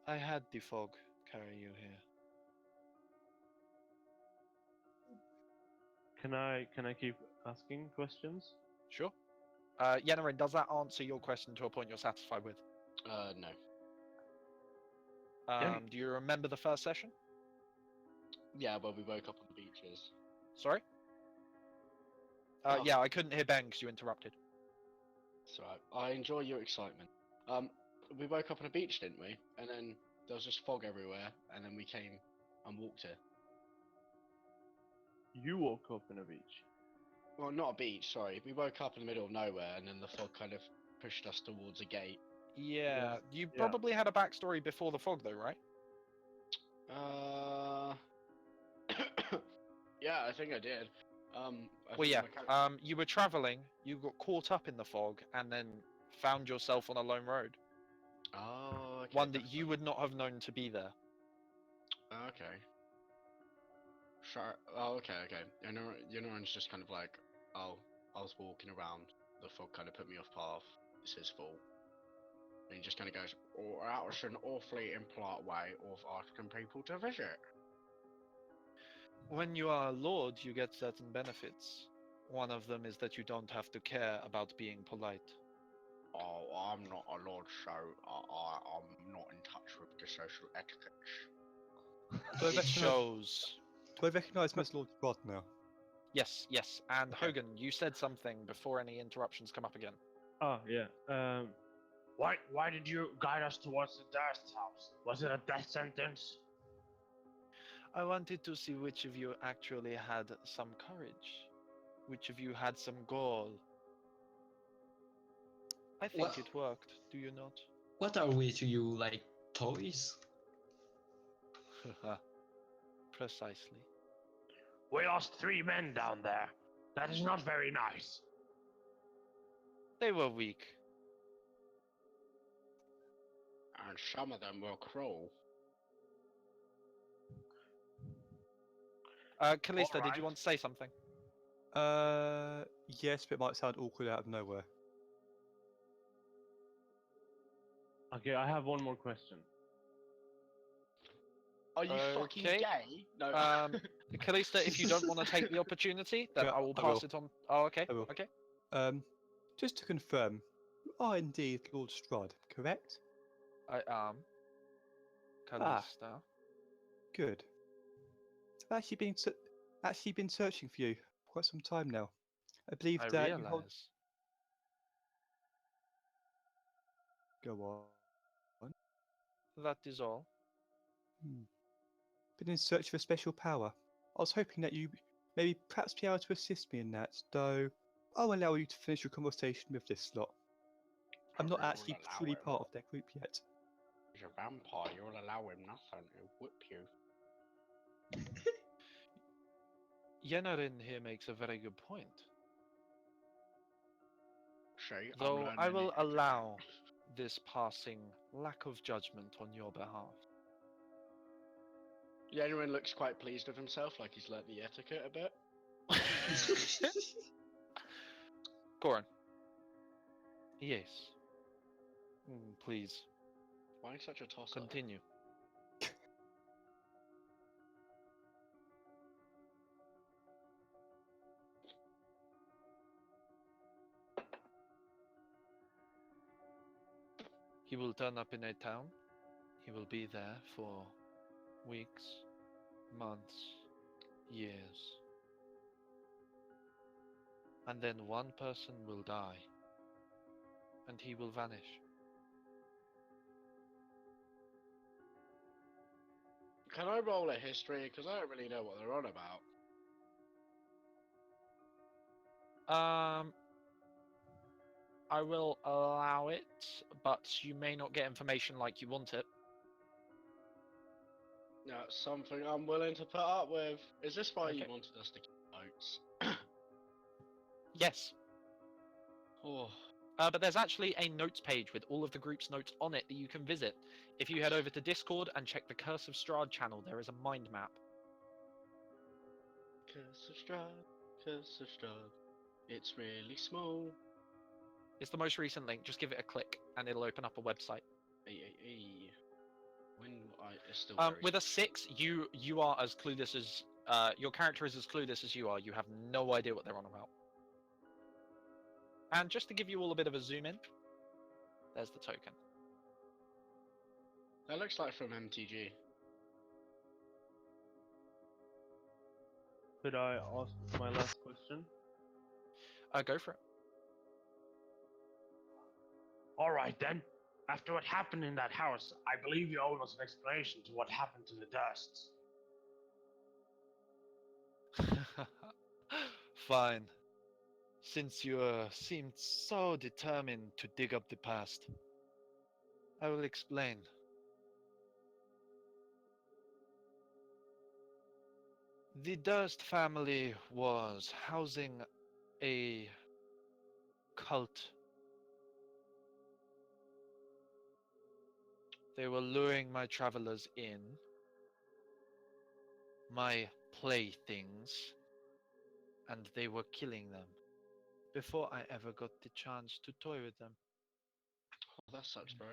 I had the fog carry you here. Can I keep asking questions? Sure. Yennerin, does that answer your question to a point you're satisfied with? No. Do you remember the first session? Yeah, but we woke up on the beaches. Sorry? Oh. Yeah, I couldn't hear Ben because you interrupted. It's alright. I enjoy your excitement. We woke up on a beach, didn't we? And then there was just fog everywhere, and then we came and walked here. You woke up in a beach. Well, not a beach, sorry. We woke up in the middle of nowhere, and then the fog kind of pushed us towards a gate. Yeah, you yeah. probably had a backstory before the fog, though, right? Yeah, I think I did. Well, yeah. You were traveling, you got caught up in the fog, and then found yourself on a lone road. Oh, okay. One that you would not have known to be there. Okay. Sure. Oh, okay, okay. Yennerin's just kind of like, oh, I was walking around. The fog kind of put me off path. It's his fault. And he just kind of goes, oh, that was an awfully impolite way of asking people to visit. When you are a lord, you get certain benefits. One of them is that you don't have to care about being polite. Oh, I'm not a lord, so I'm not in touch with the social etiquette. It shows. Do I recognise Miss Lord Strahd now? Yes, yes. And Okay. Hogan, you said something before any interruptions come up again. Oh yeah. Why did you guide us towards the Darth house? Was it a death sentence? I wanted to see which of you actually had some courage. Which of you had some gall. I think Well- it worked, do you not? What are we to you, like toys? Precisely. We lost 3 men down there. That is not very nice. They were weak. And some of them were cruel. Callista, did Alright. you want to say something? Yes, but it might sound awkward out of nowhere. Okay, I have one more question. Are you fucking Okay. gay? No. Callista, if you don't want to take the opportunity, then Yeah, I will I pass will. it on. Oh, okay. I will. Okay. Just to confirm, you are indeed Lord Strahd, correct? I am. Callista. Good. I've actually been searching for you for quite some time now. I believe I that you realize. hold. Go on. That is all. Been in search of a special power. I was hoping that you maybe perhaps be able to assist me in that, though I'll allow you to finish your conversation with this lot. I'm not You'll actually allow truly him. part of that group yet. He's a vampire, you'll allow him nothing, he'll whip you. Yenarin here makes a very good point. See, Though I I'm learning will etiquette. allow this passing lack of judgment on your behalf. Yeah, anyone looks quite pleased with himself, like he's learnt the etiquette a bit. Goran. Yes. Please, Why such a toss-up? continue. He will turn up in a town. He will be there for weeks, months, years. And then one person will die. And he will vanish. Can I roll a history? Because I don't really know what they're on about. I will allow it, but you may not get information like you want it. That's something I'm willing to put up with. Is this why you Okay. wanted us to keep notes? Yes. Oh, But there's actually a notes page with all of the group's notes on it that you can visit. If you head over to Discord and check the Curse of STRAHD channel, there is a mind map. Curse of STRAHD, Curse of STRAHD. It's really small. It's the most recent link. Just give it a click, and it'll open up a website. When it's still With a 6, you are as clueless as your character is as clueless as you are. You have no idea what they're on about. And just to give you all a bit of a zoom in, there's the token. That looks like from MTG. Could I ask my last question? Go for it. Alright then. After what happened in that house, I believe you owe us an explanation to what happened to the dusts. Fine. Since you seemed so determined to dig up the past, I will explain. The Durst family was housing a cult. They were luring my travelers in, my playthings, and they were killing them before I ever got the chance to toy with them. Oh, that sucks, bro.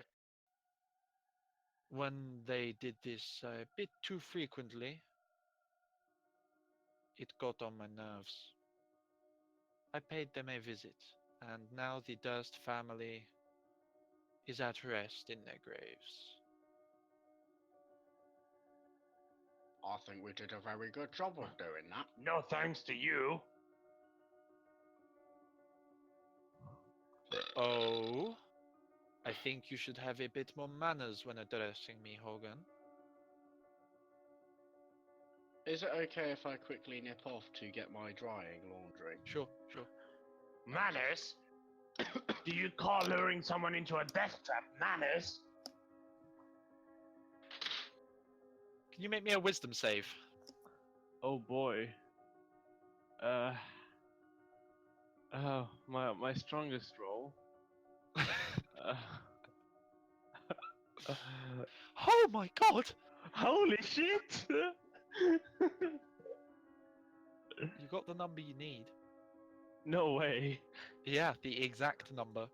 When they did this a bit too frequently, it got on my nerves. I paid them a visit, and now the Durst family is at rest in their graves. I think we did a very good job of doing that. No thanks to you. Oh? I think you should have a bit more manners when addressing me, Hogan. Is it okay if I quickly nip off to get my drying laundry? Sure. Manners? Do you call luring someone into a death trap manners? Can you make me a wisdom save? Oh boy. My strongest roll. Oh my god! Holy shit! You got the number you need. No way. Yeah, the exact number.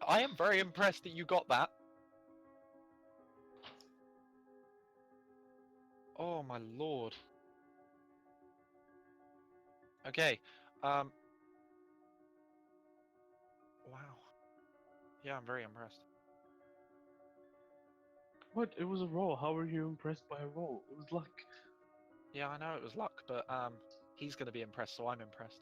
I am very impressed that you got that. Oh my lord. Okay. Wow. Yeah, I'm very impressed. What? It was a roll. How were you impressed by a roll? It was luck. Yeah, I know it was luck, but he's gonna be impressed, so I'm impressed.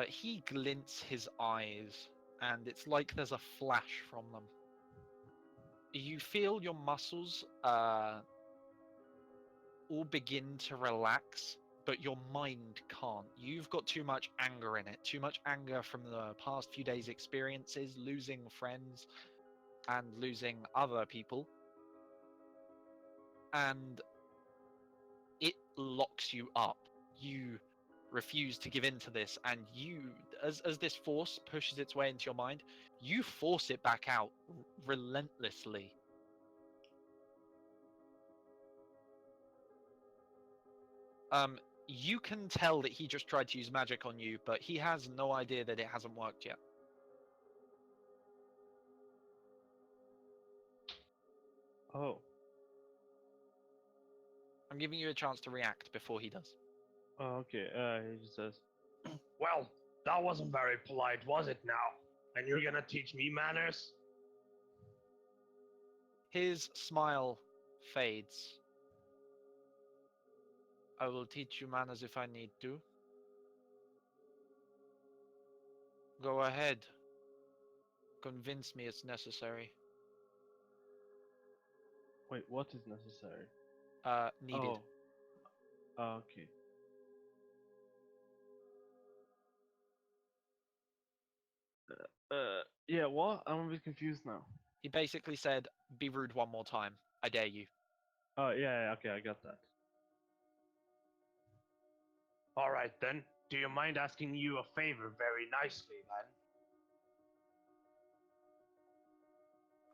He glints his eyes, and it's like there's a flash from them. You feel your muscles all begin to relax, but your mind can't. You've got too much anger in it, too much anger from the past few days' experiences, losing friends and losing other people. And it locks you up. You refuse to give in to this, and you, as this force pushes its way into your mind, you force it back out relentlessly. You can tell that he just tried to use magic on you, but he has no idea that it hasn't worked yet. Oh. I'm giving you a chance to react before he does. Oh, okay. He just says, "Well, that wasn't very polite, was it now? And you're gonna teach me manners?" His smile fades. I will teach you manners if I need to. Go ahead. Convince me it's necessary. Wait, what is necessary? Needed. Oh. Okay. Yeah, what? I'm a bit confused now. He basically said, be rude one more time. I dare you. Oh, yeah, okay, I got that. Alright then, do you mind asking you a favor very nicely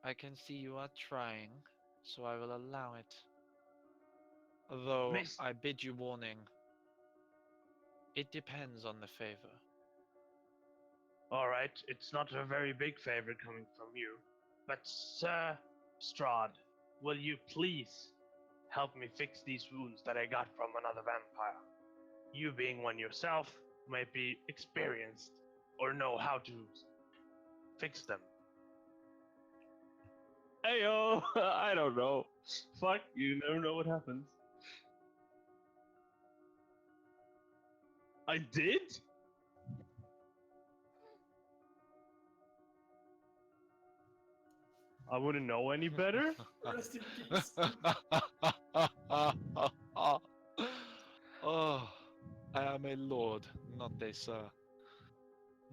then? I can see you are trying, so I will allow it. Though I bid you warning, it depends on the favor. Alright, it's not a very big favor coming from you, but Sir STRAHD, will you please help me fix these wounds that I got from another vampire? You being one yourself might be experienced or know how to fix them. Heyo, I don't know. Fuck, you never know what happens. I did? I wouldn't know any better? Rest in peace. Oh, I am a lord, not a sir.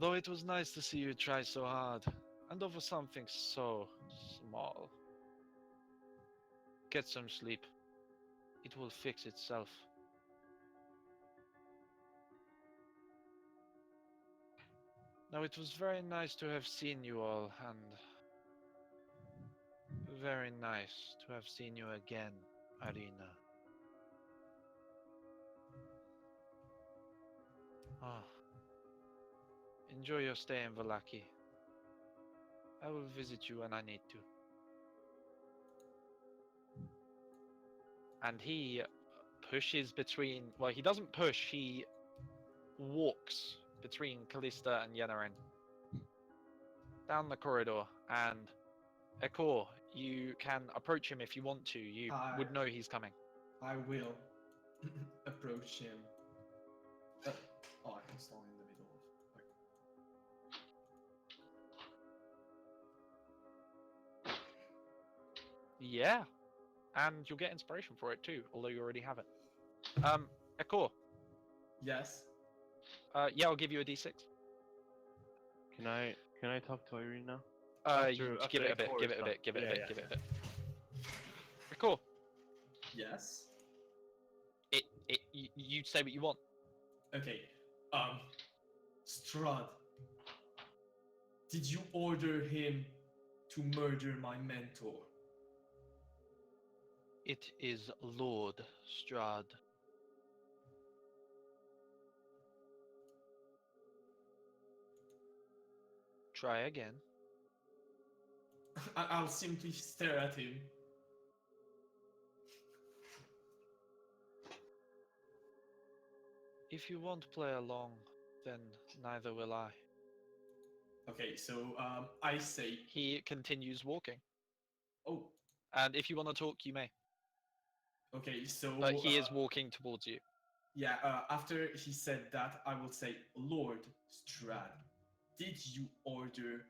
Though it was nice to see you try so hard, and over something so small. Get some sleep. It will fix itself. Now, it was very nice to have seen you all, and very nice to have seen you again, Arena. Ah. Enjoy your stay in Vallaki. I will visit you when I need to. And he pushes between... Well, he doesn't push, he walks between Callista and Yenaren. Down the corridor, and Ekor, you can approach him if you want to. You would know he's coming. I will approach him. Oh, I can stand in the middle of. Yeah, and you'll get inspiration for it too, although you already have it. Ekor. Yes. Yeah, I'll give you a d6. Can I talk to Irene now? Give it a bit, give it a bit, give it a bit, give it a bit. Cool. Yes. You say what you want. Okay. STRAHD, did you order him to murder my mentor? It is Lord STRAHD. Try again. I'll simply stare at him. If you won't play along, then neither will I. Okay, so I say... He continues walking. Oh. And if you want to talk, you may. Okay, so... But he is walking towards you. Yeah, after he said that, I will say, Lord Strad, did you order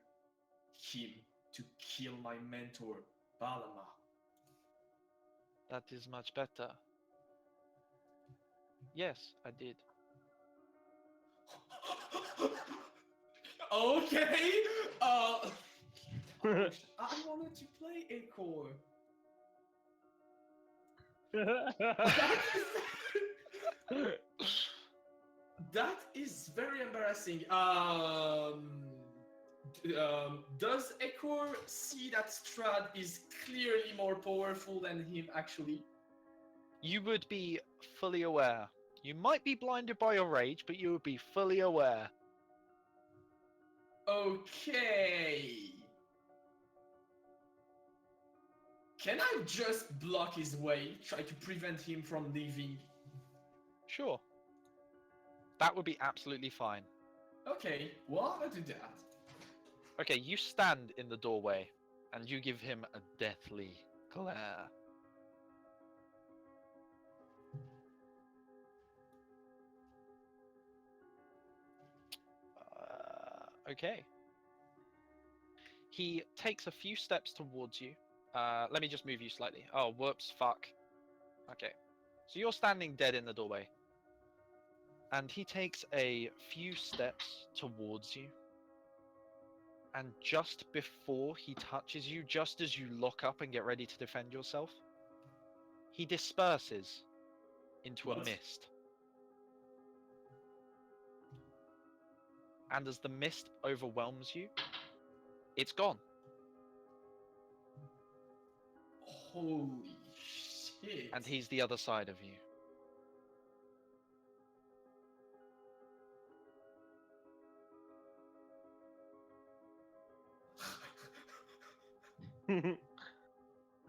him to kill my mentor, Balama? That is much better. Yes, I did. Okay. I wanted to play Acor. That is very embarrassing. Does Ekor see that Strad is clearly more powerful than him actually? You would be fully aware. You might be blinded by your rage, but you would be fully aware. Okay. Can I just block his way, try to prevent him from leaving? Sure. That would be absolutely fine. Okay, well, I'll do that. Okay, you stand in the doorway, and you give him a deathly glare. Okay. He takes a few steps towards you. Let me just move you slightly. Oh, whoops, fuck. Okay. So you're standing dead in the doorway. And he takes a few steps towards you. And just before he touches you, just as you lock up and get ready to defend yourself, he disperses into a What? mist. And as the mist overwhelms you, it's gone. Holy shit. And he's the other side of you.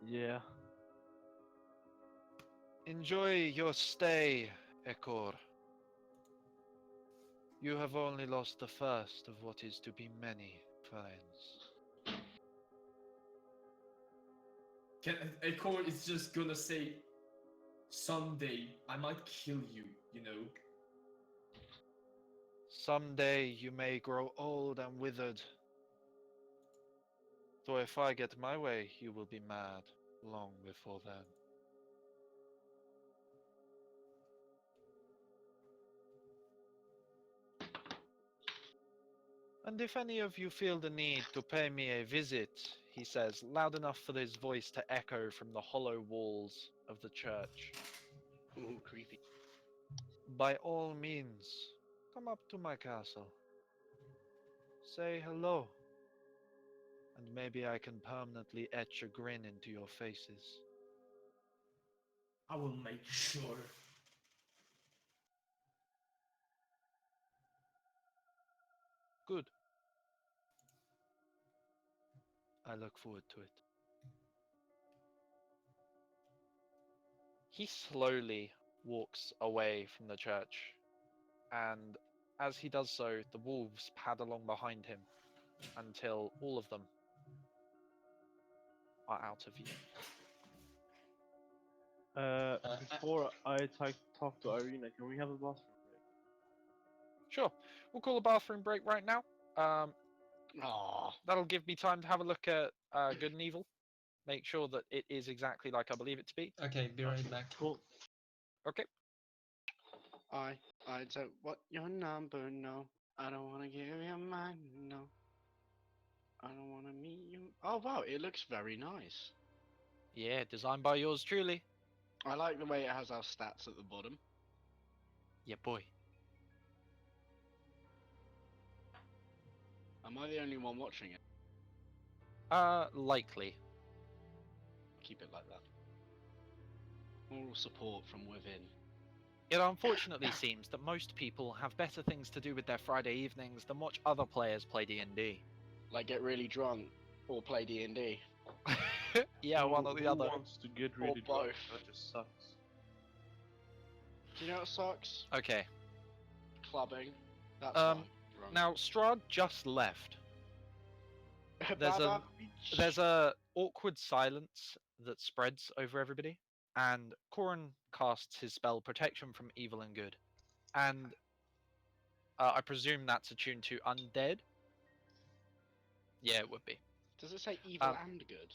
Yeah. Enjoy your stay, Ekor. You have only lost the first of what is to be many friends. Ekor is just gonna say, someday I might kill you, you know? Someday you may grow old and withered. Though if I get my way, you will be mad long before then. And if any of you feel the need to pay me a visit, he says, loud enough for his voice to echo from the hollow walls of the church, Ooh, creepy. by all means, come up to my castle. Say hello. And maybe I can permanently etch a grin into your faces. I will make sure. Good. I look forward to it. He slowly walks away from the church, and as he does so, the wolves pad along behind him until all of them are out of view. Before I talk to Irina, can we have a bathroom break? Sure, we'll call a bathroom break right now. Aww. That'll give me time to have a look at Good and Evil. Make sure that it is exactly like I believe it to be. Okay, be right back. Cool. Okay. I don't want your number, no. I don't want to give you mine, no. I don't want to meet you. Oh wow, it looks very nice. Yeah, designed by yours truly. I like the way it has our stats at the bottom. Yeah, boy. Am I the only one watching it? Likely. Keep it like that. Moral support from within. It unfortunately seems that most people have better things to do with their Friday evenings than watch other players play D&D. Like get really drunk or play D&D. Yeah, one or the Who other. wants to get really both. drunk? That just sucks. Do you know what sucks? Okay. Clubbing. That's Um, why I'm drunk. Now, Strahd just left. Baba, There's a awkward silence that spreads over everybody, and Corin casts his spell Protection from Evil and Good. And I presume that's attuned to undead? Yeah, it would be. Does it say evil Um, and good?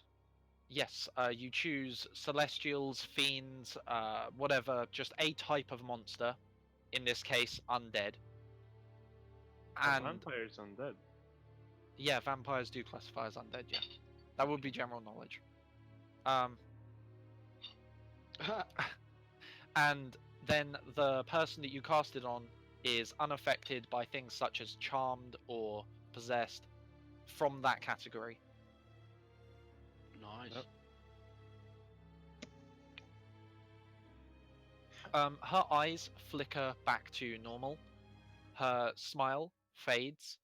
Yes, you choose Celestials, Fiends, whatever, just a type of monster. In this case, undead. A And vampire is undead. yeah, vampires do classify as undead, yeah. That would be general knowledge. And then the person that you cast it on is unaffected by things such as charmed or possessed from that category. Nice. Yep. Her eyes flicker back to normal. Her smile fades,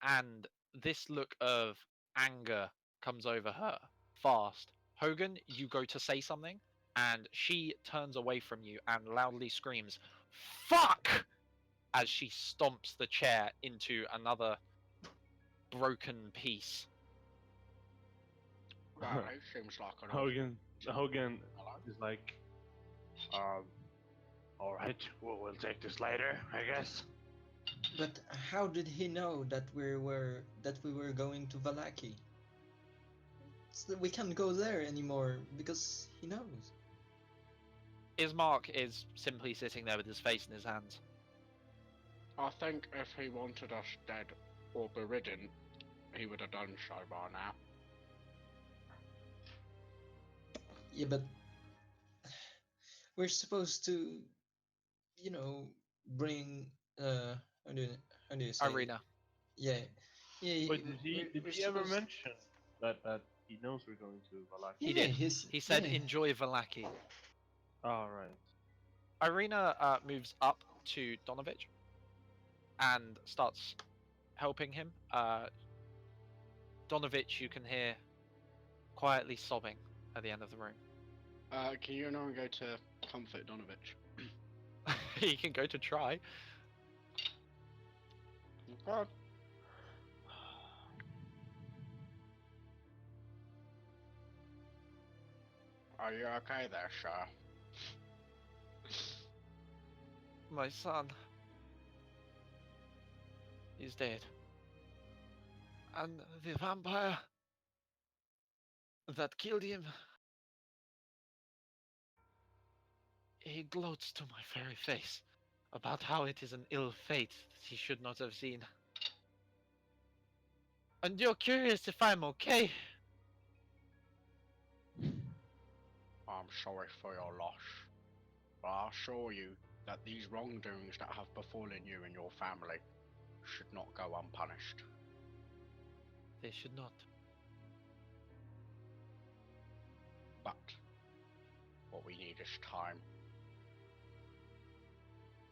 and this look of anger comes over her fast. Hogan, you go to say something, and she turns away from you and loudly screams, "Fuck!" as she stomps the chair into another broken piece. Wow, it seems like an Hogan Hello? is like, all right, we'll take this later, I guess. But how did he know that we were going to Valaki? We can't go there anymore because he knows. Ismark is simply sitting there with his face in his hands. I think if he wanted us dead or beridden, he would have done so by now. Yeah, but we're supposed to, bring how do you say it? Irina. Yeah, yeah. Wait, did we're he ever supposed- mention that he knows we're going to Valaki? He Yeah, did. He said, yeah. "Enjoy Valaki." All right. Irina moves up to Donovich and starts helping him. Donovich, you can hear quietly sobbing at the end of the room. Can you now go to comfort Donovich? He can go to try. Okay. Are you okay there, sir? My son is dead. And the vampire that killed him, he gloats to my very face about how it is an ill fate that he should not have seen. And you're curious if I'm okay? I'm sorry for your loss, but I assure you that these wrongdoings that have befallen you and your family should not go unpunished. They should not. But what we need is time.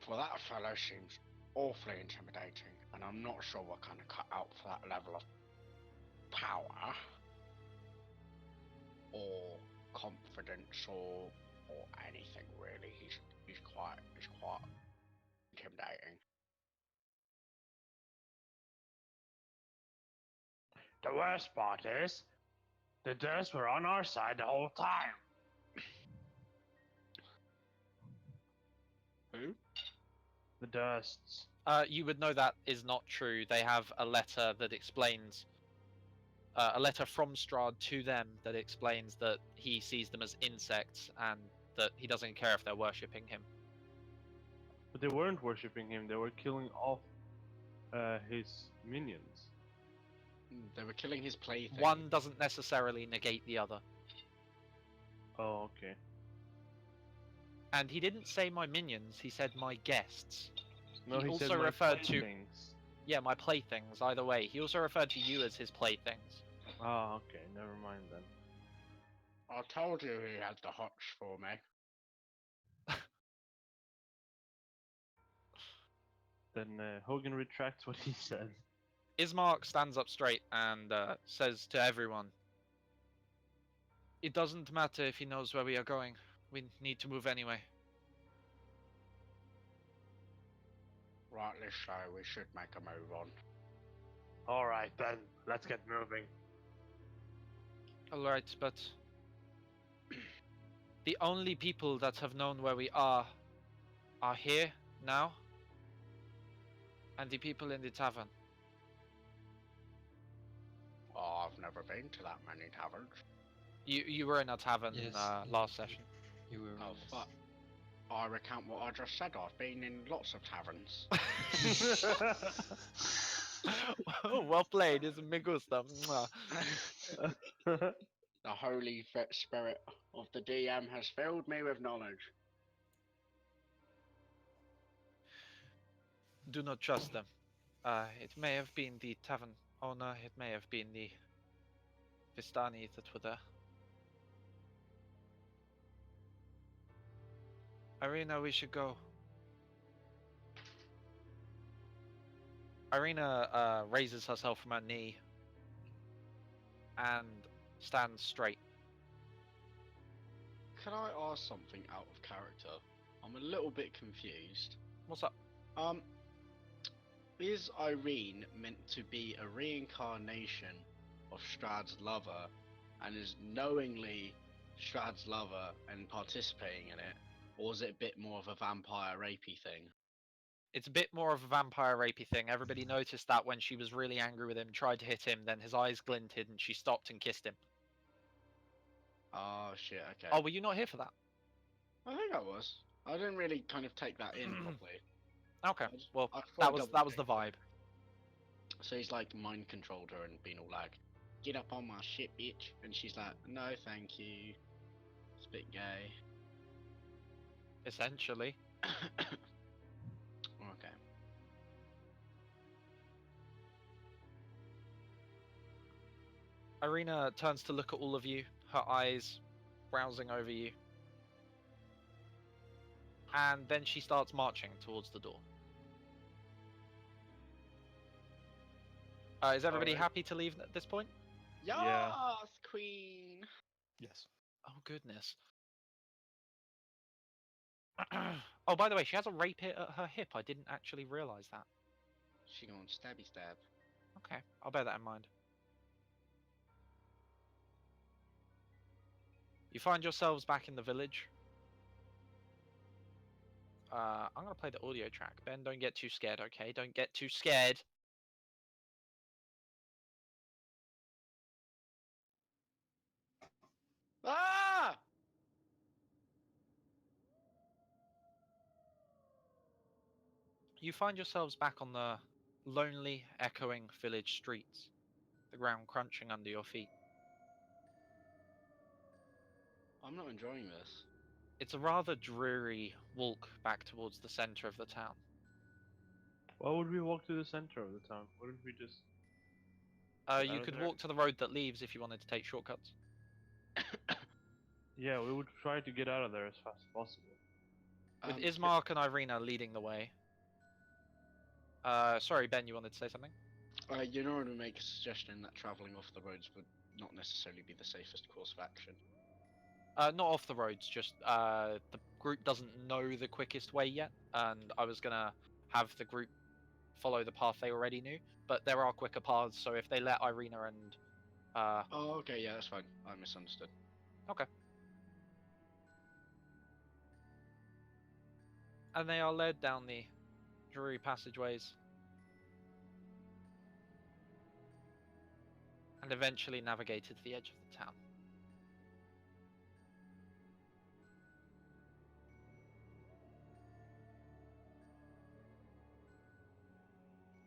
For that fellow seems awfully intimidating, and I'm not sure we're kind of cut out for that level of power or confidence or anything really. He's quite intimidating. The worst part is, the Dursts were on our side the whole time. Who? The Dursts. You would know that is not true. They have a letter that explains, a letter from STRAHD to them that explains that he sees them as insects and that he doesn't care if they're worshipping him. But they weren't worshipping him, they were killing off his minions. They were killing his plaything. One doesn't necessarily negate the other. Oh, okay. And he didn't say my minions, he said my guests. No, He he also said my referred to- playthings. Yeah, my playthings, either way. He also referred to you as his playthings. Oh, okay, never mind then. I told you he had the hots for me. Then Hogan retracts what he said. Ismark stands up straight and says to everyone, "It doesn't matter if he knows where we are going. We need to move anyway." Rightly so, we should make a move on. Alright then, let's get moving. Alright, but The only people that have known where we are here now, and the people in the tavern. Oh, I've never been to that many taverns. You were in a tavern Yes, last session. You were. Oh, yes. but I recount what I just said. I've been in lots of taverns. Oh, well played, it's me gusta. Mwah. The holy spirit of the DM has filled me with knowledge. Do not trust them. It may have been the tavern owner, it may have been the Vistani that were there. Irina, we should go. Irina raises herself from her knee and stands straight. Can I ask something out of character? I'm a little bit confused. What's up? Is Irene meant to be a reincarnation of STRAHD's lover, and is knowingly STRAHD's lover and participating in it, or is it a bit more of a vampire rapey thing? It's a bit more of a vampire rapey thing. Everybody noticed that when she was really angry with him, tried to hit him, then his eyes glinted and she stopped and kissed him. Oh shit, okay. Oh, were you not here for that? I think I was. I didn't really kind of take that in properly. Okay, well, I thought that I'd was the double vibe. check. So he's like mind controlled her and been all like, "Get up on my shit, bitch," and she's like, "No, thank you." It's a bit gay. Essentially. Okay. Irina turns to look at all of you, her eyes browsing over you. And then she starts marching towards the door. Is everybody Alright. happy to leave at this point? Yes, Yeah. queen. Yes. Oh, goodness. Oh, by the way, she has a rape hit at her hip. I didn't actually realise that. She going stabby stab. Okay, I'll bear that in mind. You find yourselves back in the village. I'm going to play the audio track. Ben, don't get too scared, okay? Don't get too scared. Ah! You find yourselves back on the lonely, echoing village streets, the ground crunching under your feet. I'm not enjoying this. It's a rather dreary walk back towards the centre of the town. Why would we walk to the center of the town? Wouldn't we just... You out could there? walk to the road that leaves if you wanted to take shortcuts. Yeah, we would try to get out of there as fast as possible. With Ismark and Irina leading the way. Sorry, Ben, you wanted to say something? You know, to make a suggestion that travelling off the roads would not necessarily be the safest course of action. Not off the roads, just the group doesn't know the quickest way yet, and I was gonna have the group follow the path they already knew, but there are quicker paths, so if they let Irina and... Oh, okay, yeah, that's fine. I misunderstood. Okay. And they are led down the dreary passageways. And eventually navigated to the edge of the town.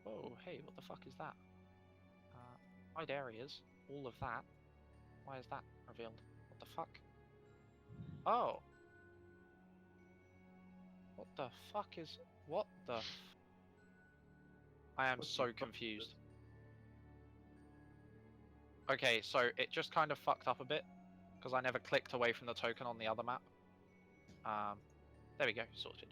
Oh, hey, what the fuck is that? Wide areas, all of that. Why is that revealed? What the fuck? Oh. What the fuck is... What the I am What the so fuck is confused. this? Okay, so it just kind of fucked up a bit, because I never clicked away from the token on the other map. There we go, sorted.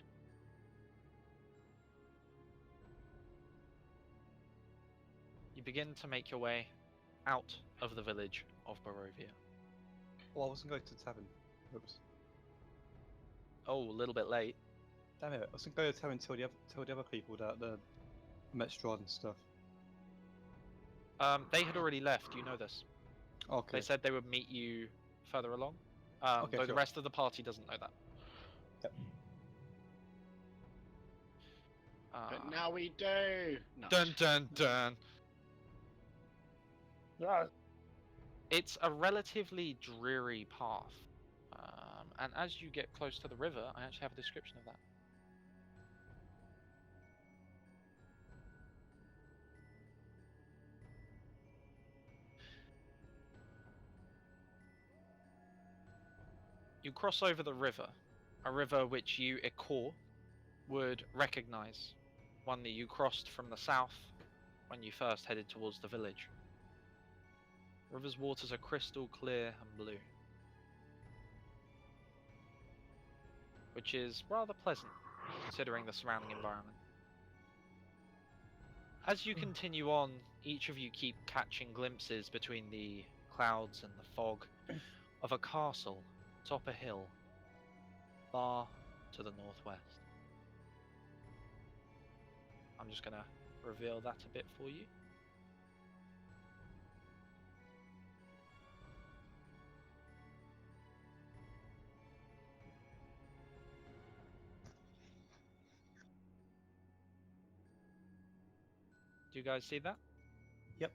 You begin to make your way out of the village of Barovia. Oh, I wasn't going to the tavern. Oops. Oh, a little bit late. Damn it! I was going to go to the tavern and tell the other people that I met STRAHD and stuff. They had already left, you know this. Okay. They said they would meet you further along. Okay, Though sure. the rest of the party doesn't know that. Yep. But now we do. No. Dun dun dun. Yeah. It's a relatively dreary path, and as you get close to the river, I actually have a description of that. You cross over the river, a river which you, Ikor, would recognize, one that you crossed from the south when you first headed towards the village. The river's waters are crystal clear and blue, which is rather pleasant considering the surrounding environment. As you continue on, each of you keep catching glimpses between the clouds and the fog of a castle atop a hill far to the northwest. I'm just gonna reveal that a bit for you. Do you guys see that? Yep.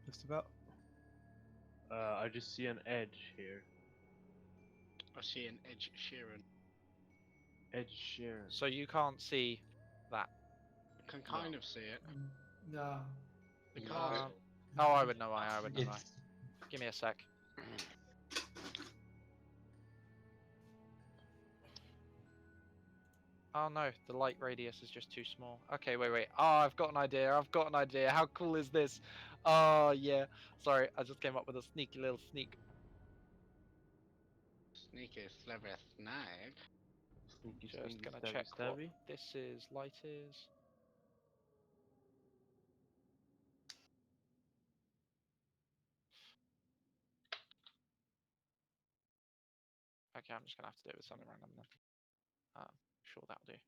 Just about. I just see an edge here. I see an Ed Sheeran. Edge Sheeran. So you can't see that. I can kind of see it. No. The Yeah. castle. Oh, I would know why. I would know why. It's Give me a sec. Oh no, the light radius is just too small. Okay, wait. Oh, I've got an idea. How cool is this? Oh yeah. Sorry, I just came up with a sneaky little sneak. Sneaky, clever snag. Sneaky, Just sneaky, gonna stabby, check what stabby. this is. Light is. Okay, I'm just gonna have to do it with something random then. Sure, that'll do.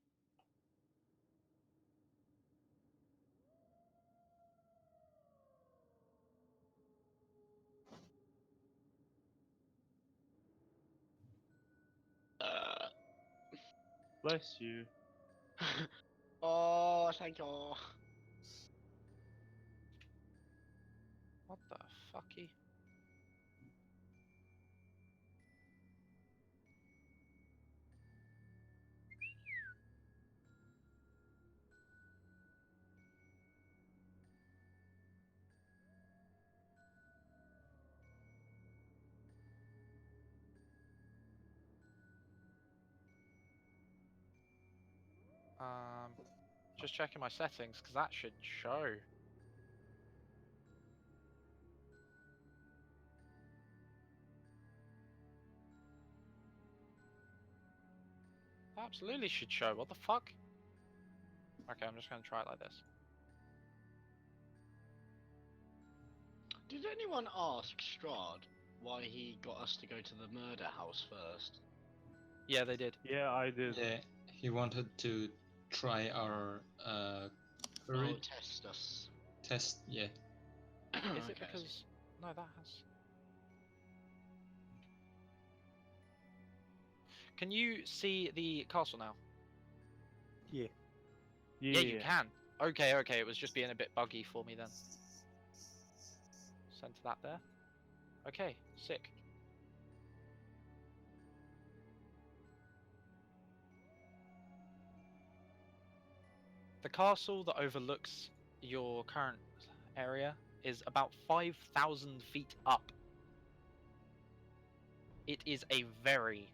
Bless you. Oh, thank you. What the fucky? Just checking my settings because that should show. Absolutely should show. What the fuck? Okay, I'm just gonna try it like this. Did anyone ask STRAHD why he got us to go to the murder house first? Yeah, they did. Yeah, I did. yeah. He wanted to try our Oh, courage test us. test. Yeah. Is Okay, it I see. because no, that has. Can you see the castle now? Yeah. Yeah, you can. Okay. It was just being a bit buggy for me then. Center that there. Okay, sick. The castle that overlooks your current area is about 5,000 feet up. It is a very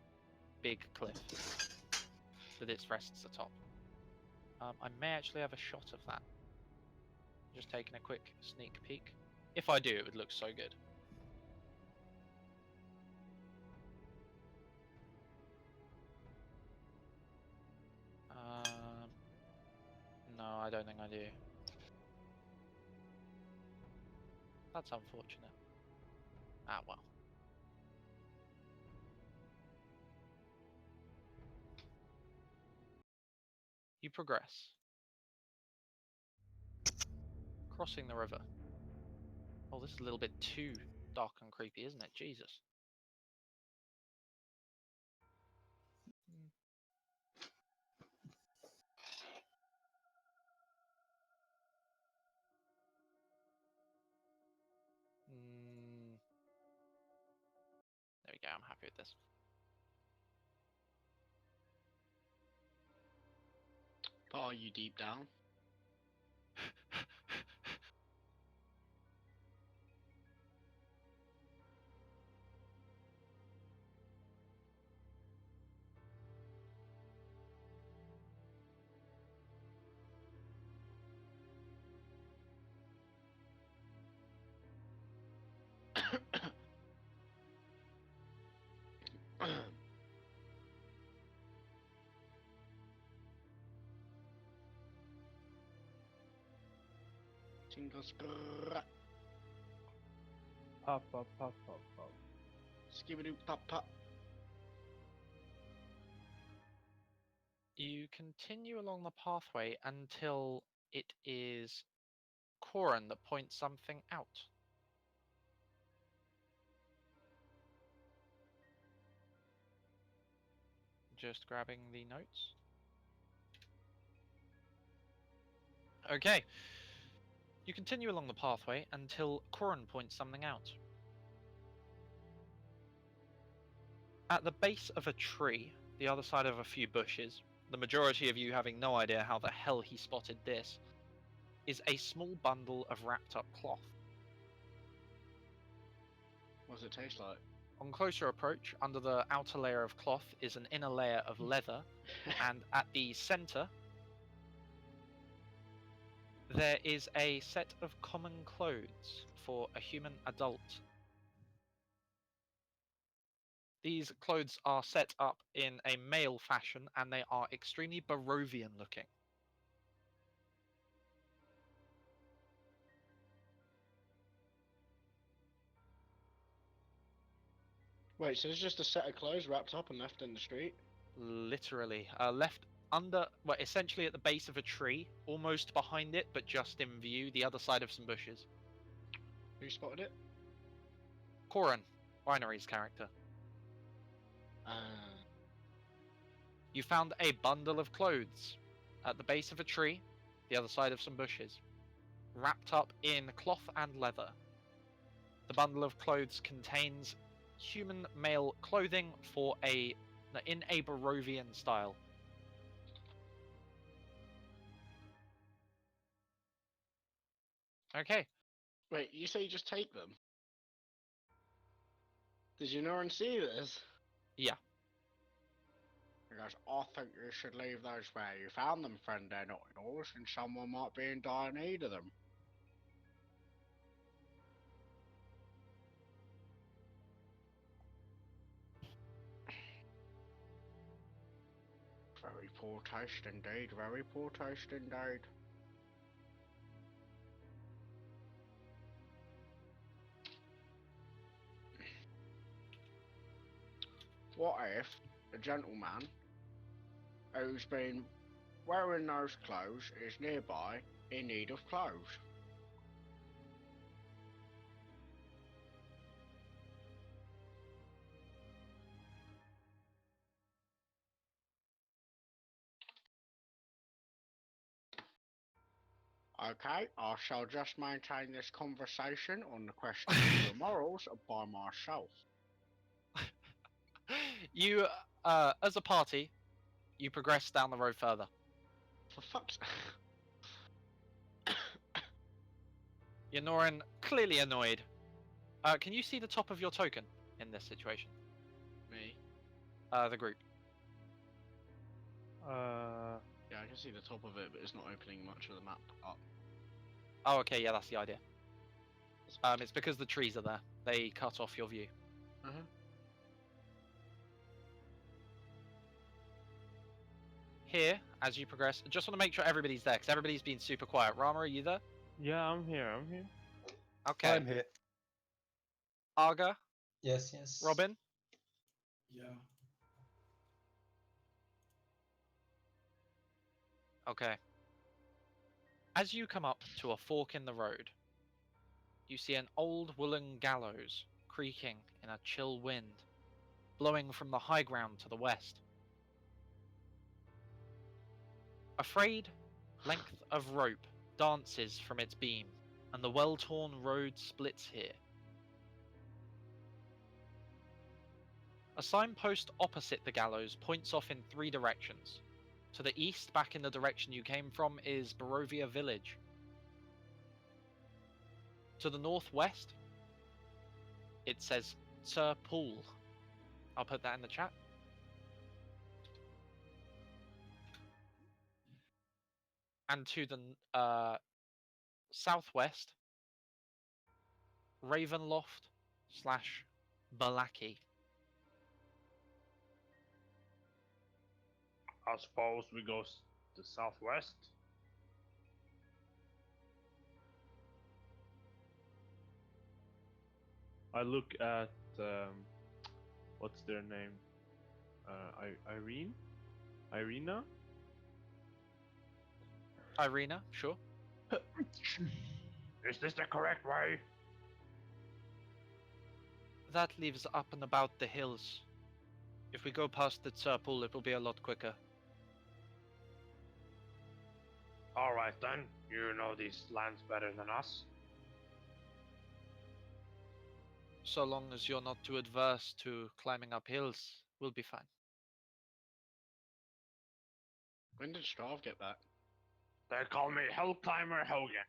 big cliff that it rests atop. I may actually have a shot of that. Just taking a quick sneak peek. If I do, it would look so good. No, I don't think I do. That's unfortunate. Ah, well. You progress. Crossing the river. Oh, this is a little bit too dark and creepy, isn't it? Jesus. I'm happy with this. But are you deep down? Jingle sprat. Pop, pop, pop, pop, pop. Skibidoo pop pop. You continue along the pathway until it is Corin that points something out. Just grabbing the notes. Okay. You continue along the pathway until Corin points something out. At the base of a tree, the other side of a few bushes, the majority of you having no idea how the hell he spotted this, is a small bundle of wrapped up cloth. What does it taste like? On closer approach, under the outer layer of cloth is an inner layer of leather, and at the center there is a set of common clothes for a human adult. These clothes are set up in a male fashion, and they are extremely Barovian looking. Wait, so there's just a set of clothes wrapped up and left in the street? Literally. Left under, well, essentially at the base of a tree, almost behind it, but just in view, the other side of some bushes. Who spotted it? Corin, Binary's character. You found a bundle of clothes at the base of a tree, the other side of some bushes, wrapped up in cloth and leather. The bundle of clothes contains human male clothing in a Barovian style. Okay. Wait, you say you just take them? Did you know and see this? Yeah. He goes, I think you should leave those where you found them, friend. They're not yours, and someone might be in dire need of them. Very poor taste indeed, very poor taste indeed. What if a gentleman who's been wearing those clothes is nearby in need of clothes? Okay, I shall just maintain this conversation on the question of your morals by myself. You, as a party, you progress down the road further. For fuck's Yonoran, clearly annoyed. Can you see the top of your token in this situation? Me? The group. Yeah, I can see the top of it, but it's not opening much of the map up. Oh, okay, yeah, that's the idea. It's because the trees are there. They cut off your view. Here, as you progress, just want to make sure everybody's there, because everybody's been super quiet. Rama, are you there? Yeah, I'm here, I'm here. Okay. I'm here. Arga, Yes, yes. Robin, Yeah. okay. As you come up to a fork in the road, you see an old woolen gallows creaking in a chill wind, blowing from the high ground to the west. A frayed length of rope dances from its beam, and the well-torn road splits here. A signpost opposite the gallows points off in 3 directions. To the east, back in the direction you came from, is Barovia Village. To the northwest, it says Sir Pool. I'll put that in the chat. And to the southwest, Ravenloft / Balaki. I suppose we go to southwest. I look at what's their name? Irene? Irina? Irina, sure. Is this the correct way? That lives up and about the hills. If we go past the Sir Pool, it will be a lot quicker. Alright then, you know these lands better than us. So long as you're not too adverse to climbing up hills, we'll be fine. When did STRAHD get back? They call me Hill Climber Hogan.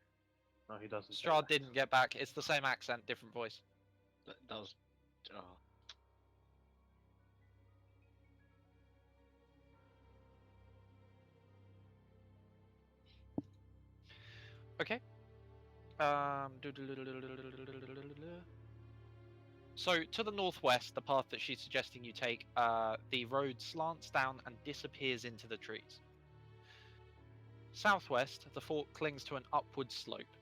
No, he doesn't. say STRAHD that. didn't get back. It's the same accent, different voice. That does. Oh. Okay. So to the northwest, the path that she's suggesting you take, the road slants down and disappears into the trees. Southwest, the fort clings to an upward slope.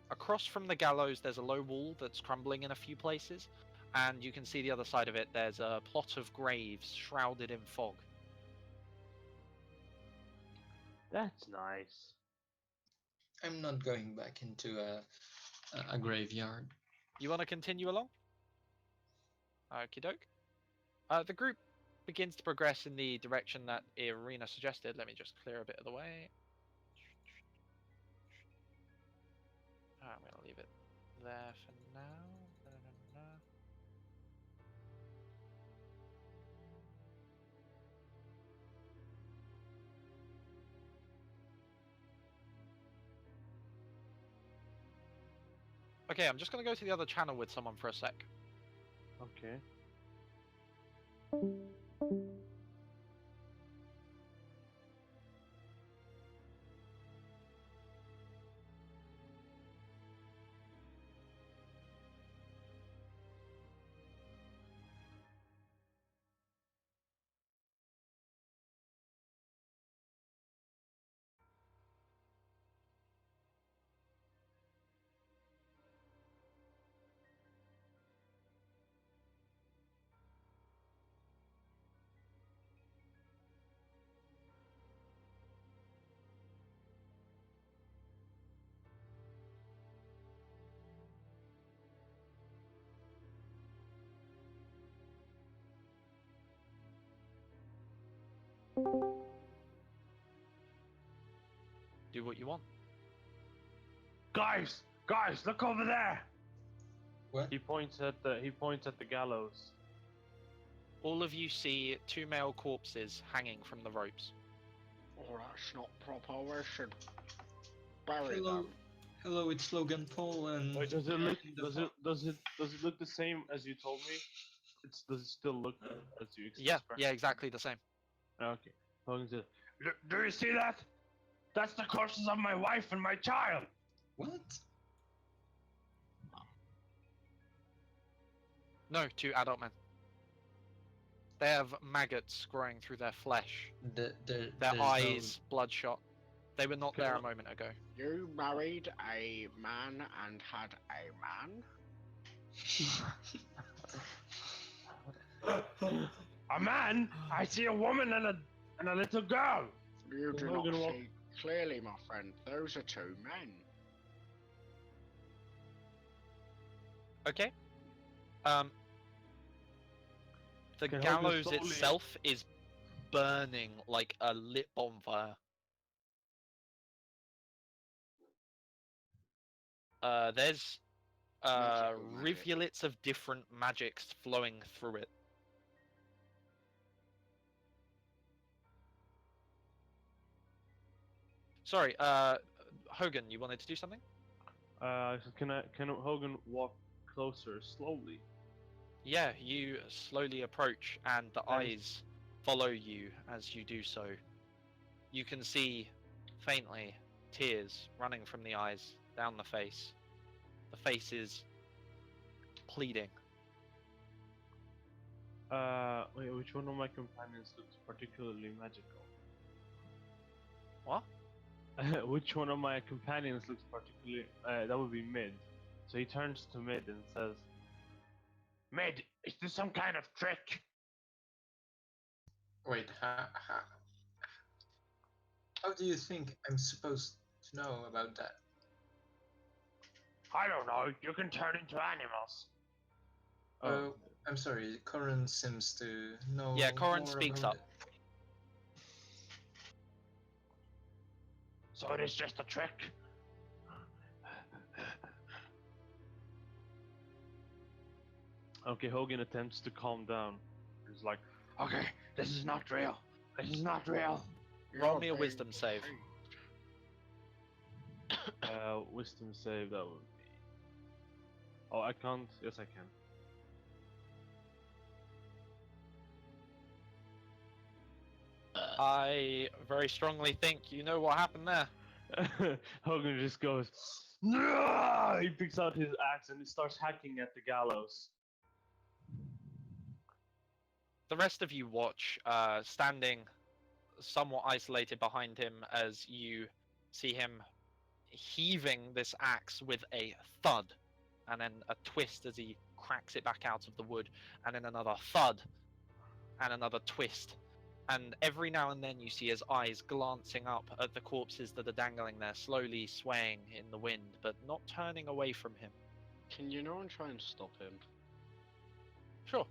Across from the gallows, there's a low wall that's crumbling in a few places, and you can see the other side of it. There's a plot of graves shrouded in fog. That's nice. I'm not going back into a graveyard. You want to continue along? Okie doke. The group begins to progress in the direction that Irina suggested. Let me just clear a bit of the way. I'm going to leave it there for now. Okay, I'm just going to go to the other channel with someone for a sec. Okay. Do what you want. Guys, look over there. What? He points at the gallows. All of you see 2 male corpses hanging from the ropes. Oh, that's not proper. We should bury Hello, them. hello, it's Logan Paul and. Wait, does it look the same as you told me? Does it still look as you Yeah, expressed? yeah, exactly the same. Okay. Logan says, do you see that? That's the corpses of my wife and my child. What? No, 2 adult men. They have maggots growing through their flesh. Their There's eyes bloodshot. They were not there a Can I- moment ago. You married a man and had a man? A man? I see a woman and a little girl. You do Logan not walk- see clearly, my friend. Those are 2 men. Okay. The Can Hogan gallows slowly- itself is burning like a lit bonfire. There's Magical magic. rivulets of different magics flowing through it. Sorry, Hogan, you wanted to do something? Can Hogan walk closer slowly? Yeah, you slowly approach, and the Thanks. eyes follow you as you do so. You can see, faintly, tears running from the eyes down the face. The face is pleading. Wait, which one of my companions looks particularly magical? What? Which one of my companions looks particularly... that would be Mid. So he turns to Mid and says, Mid, is this some kind of trick? Wait, how do you think I'm supposed to know about that? I don't know, you can turn into animals. Well, I'm sorry, Corin seems to know. Yeah, Corin more speaks about up. So it is just a trick? Okay, Hogan attempts to calm down. He's like, okay, this is not real. This is not real. Roll me a wisdom save. Wisdom save, that would be... Oh, I can't? Yes, I can. I very strongly think you know what happened there. Hogan just goes, no! He picks out his axe and he starts hacking at the gallows. The rest of you watch, standing somewhat isolated behind him as you see him heaving this axe with a thud, and then a twist as he cracks it back out of the wood, and then another thud, and another twist. And every now and then you see his eyes glancing up at the corpses that are dangling there, slowly swaying in the wind, but not turning away from him. Can you know and try and stop him? Sure.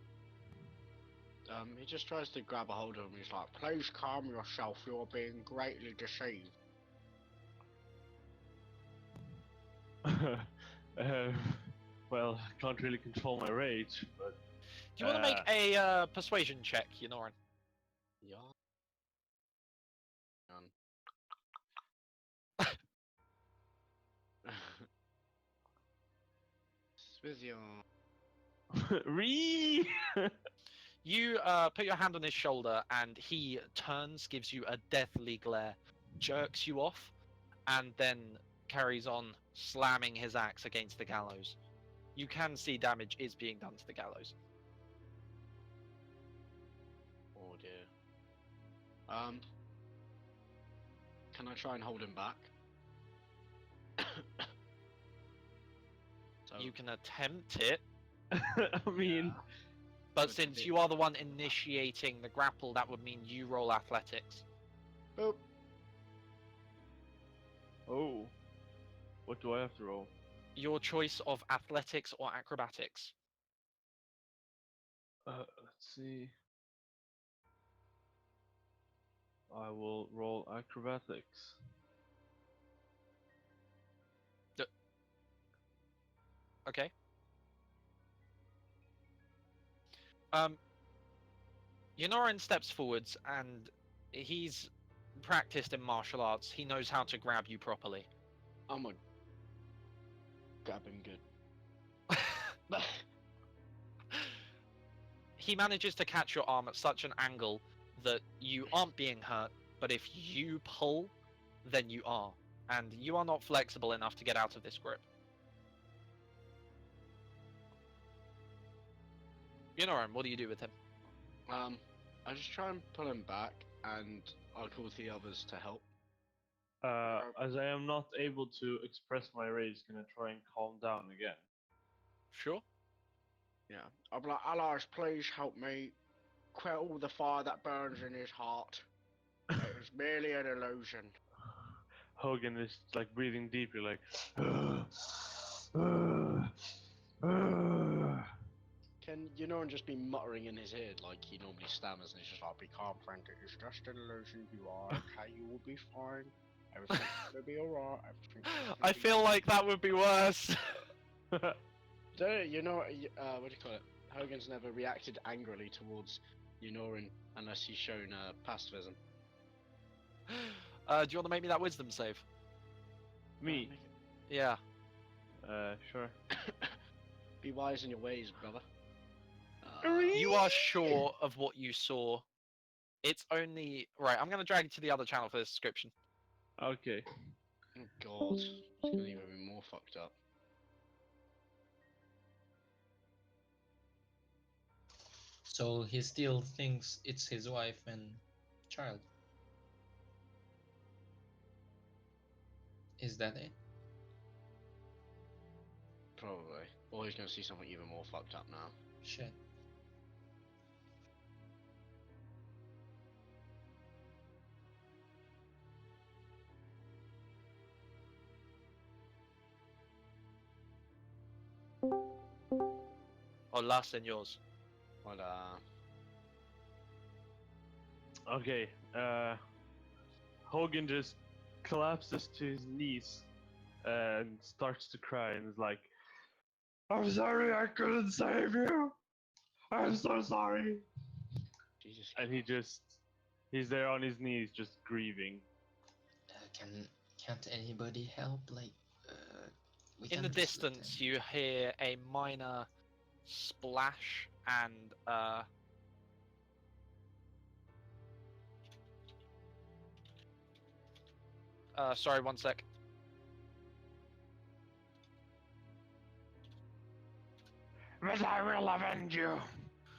He just tries to grab a hold of him. He's like, please calm yourself, you're being greatly deceived. Well, I can't really control my rage, but... Do you want to make a persuasion check, Yonoran? Yeah. With your... Ree! You put your hand on his shoulder, and he turns, gives you a deathly glare, jerks you off, and then carries on slamming his axe against the gallows. You can see damage is being done to the gallows. Oh dear. Can I try and hold him back? So, You can attempt it, I mean... but Would since it- you are the one initiating the grapple, that would mean you roll athletics. boop. Oh. What do I have to roll? Your choice of athletics or acrobatics. Let's see. I will roll acrobatics. Okay. Yonoran steps forwards, and he's practiced in martial arts. He knows how to grab you properly. I'm a grab him good. He manages to catch your arm at such an angle that you aren't being hurt, but if you pull, then you are. And you are not flexible enough to get out of this grip. Yonoran, what do you do with him? I just try and pull him back, and I'll call the others to help. As I am not able to express my rage, can I try and calm down again? Sure. Yeah. I'll be like, allies, please help me quell the fire that burns in his heart. It was merely an illusion. Hogan is like breathing deeply, like. Can you know and just be muttering in his head like he normally stammers, and he's just like, be calm, friend, it is just an illusion, you are okay, you will be fine. Everything's gonna be alright, everything's gonna I be feel like that would be worse. You know, what do you call it? Hogan's never reacted angrily towards Unorin unless he's shown pacifism. Do you want to make me that wisdom save? Me? Yeah. Sure. Be wise in your ways, brother. You are sure of what you saw. It's only right. I'm going to drag you to the other channel for this description. Okay. Oh God, it's gonna even be more fucked up. So he still thinks it's his wife and child. Is that it? Probably. Or he's gonna see something even more fucked up now. Shit. Hola, señors. Well, Okay. Hogan just collapses to his knees and starts to cry and is like, "I'm sorry, I couldn't save you. I'm so sorry." Jesus. And he's there on his knees, just grieving. Can't anybody help? Like, we In can the just let distance, him- you hear a minor splash and sorry, one sec. But I will avenge you.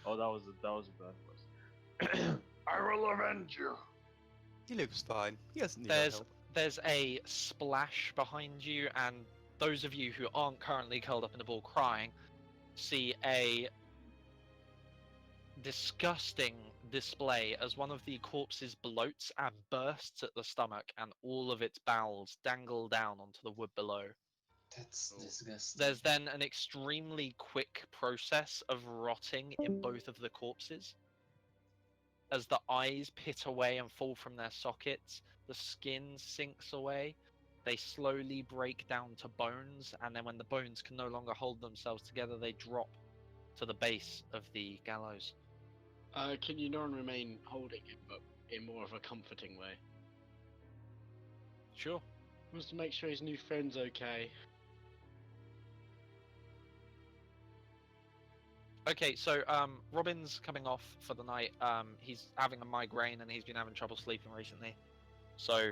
Oh, that was a bad voice. I will avenge you. He looks fine. He doesn't need our There's help. there's a splash behind you, and those of you who aren't currently curled up in a ball crying see a disgusting display as one of the corpses bloats and bursts at the stomach, and all of its bowels dangle down onto the wood below. That's disgusting. There's then an extremely quick process of rotting in both of the corpses. As the eyes pit away and fall from their sockets, the skin sinks away, they slowly break down to bones, and then when the bones can no longer hold themselves together, they drop to the base of the gallows. Can Unorin remain holding him, but in more of a comforting way? Sure. Wants to make sure his new friend's okay. Okay, so Robin's coming off for the night. He's having a migraine and he's been having trouble sleeping recently. So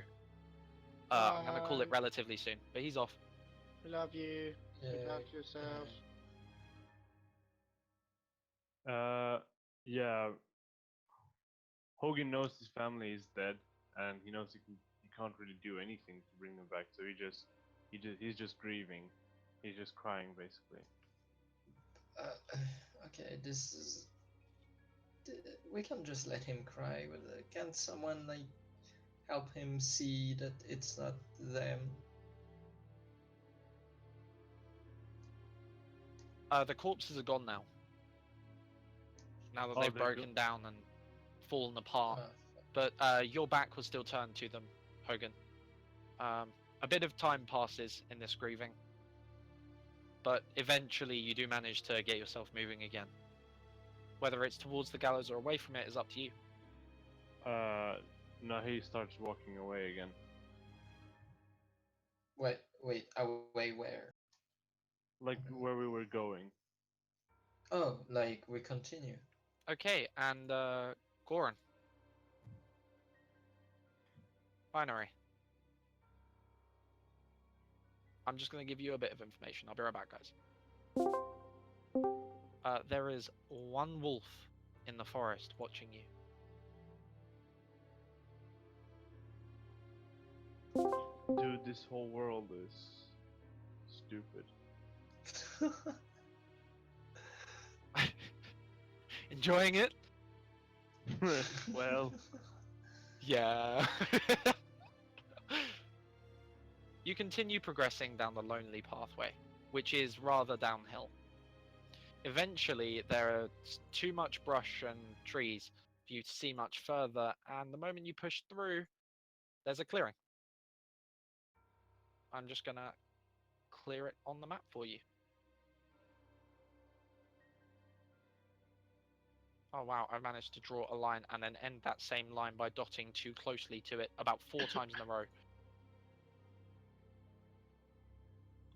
I'm gonna call it relatively soon, but he's off. We love you. Look after yourself. Yeah. Hogan knows his family is dead, and he knows he can't really do anything to bring them back. So he's just grieving. He's just crying basically. Okay, this is. We can just let him cry. But can someone like help him see that it's not them? The corpses are gone now. Now that Oh, they've they're broken down and fallen apart. Ah, But your back was still turned to them, Hogan. A bit of time passes in this grieving, but eventually you do manage to get yourself moving again. Whether it's towards the gallows or away from it is up to you. No, he starts walking away again. wait, away where? Like where we were going. Oh, like we continue. Okay, and Goran. Binary. I'm just going to give you a bit of information. I'll be right back, guys. There is one wolf in the forest watching you. Dude, this whole world is stupid. Enjoying it? Well, Yeah. You continue progressing down the lonely pathway, which is rather downhill. Eventually, there are too much brush and trees for you to see much further, and the moment you push through, there's a clearing. I'm just gonna clear it on the map for you. Oh wow, I managed to draw a line and then end that same line by dotting too closely to it about 4 times in a row.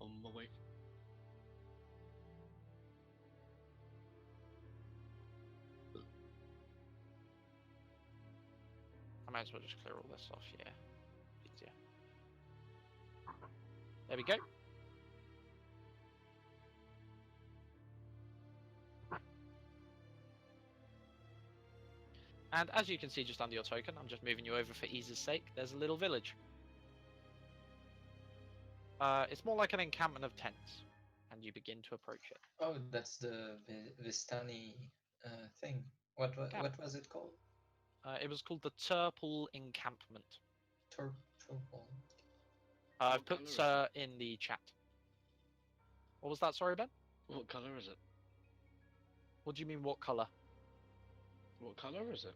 On my way. I might as well just clear all this off, yeah. Easier. There we go. And as you can see just under your token, I'm just moving you over for ease's sake, there's a little village. It's more like an encampment of tents, and you begin to approach it. Oh, that's the Vistani thing. What Yeah. what was it called? It was called the Turple Encampment. Turple. I've What put colour in the chat. What was that, sorry, Ben? What colour is it? What do you mean, what colour? What colour is it?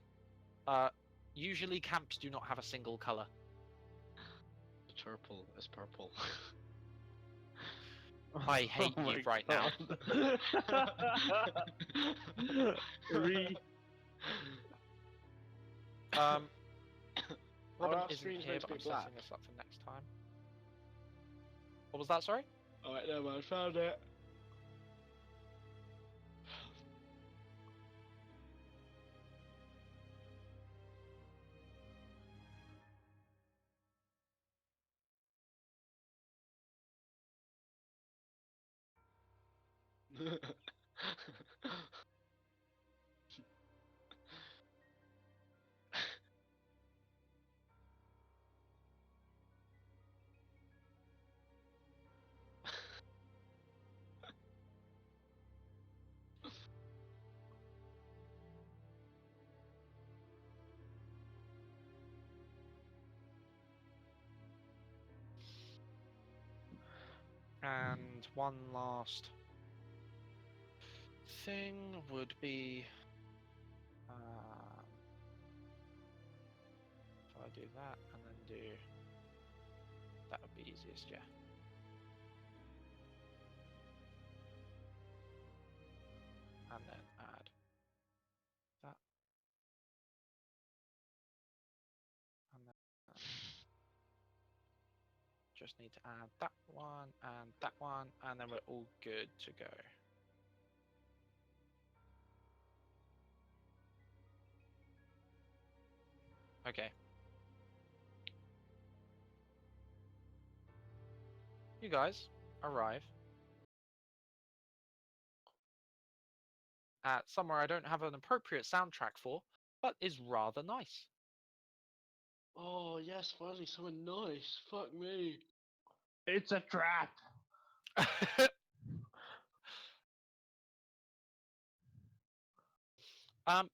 Usually camps do not have a single colour. The purple is purple. I hate Oh you my right now. God. Robin our isn't screen's here, meant to but I'm be black. setting this up for next time. What was that, sorry? Alright, no man, found it. And one last thing would be... if I do that and then do... That would be easiest, yeah. And then add that. And then just need to add that one and that one, and then we're all good to go. Okay. You guys arrive at somewhere I don't have an appropriate soundtrack for, but is rather nice. Oh yes, finally something nice. Fuck me. It's a trap.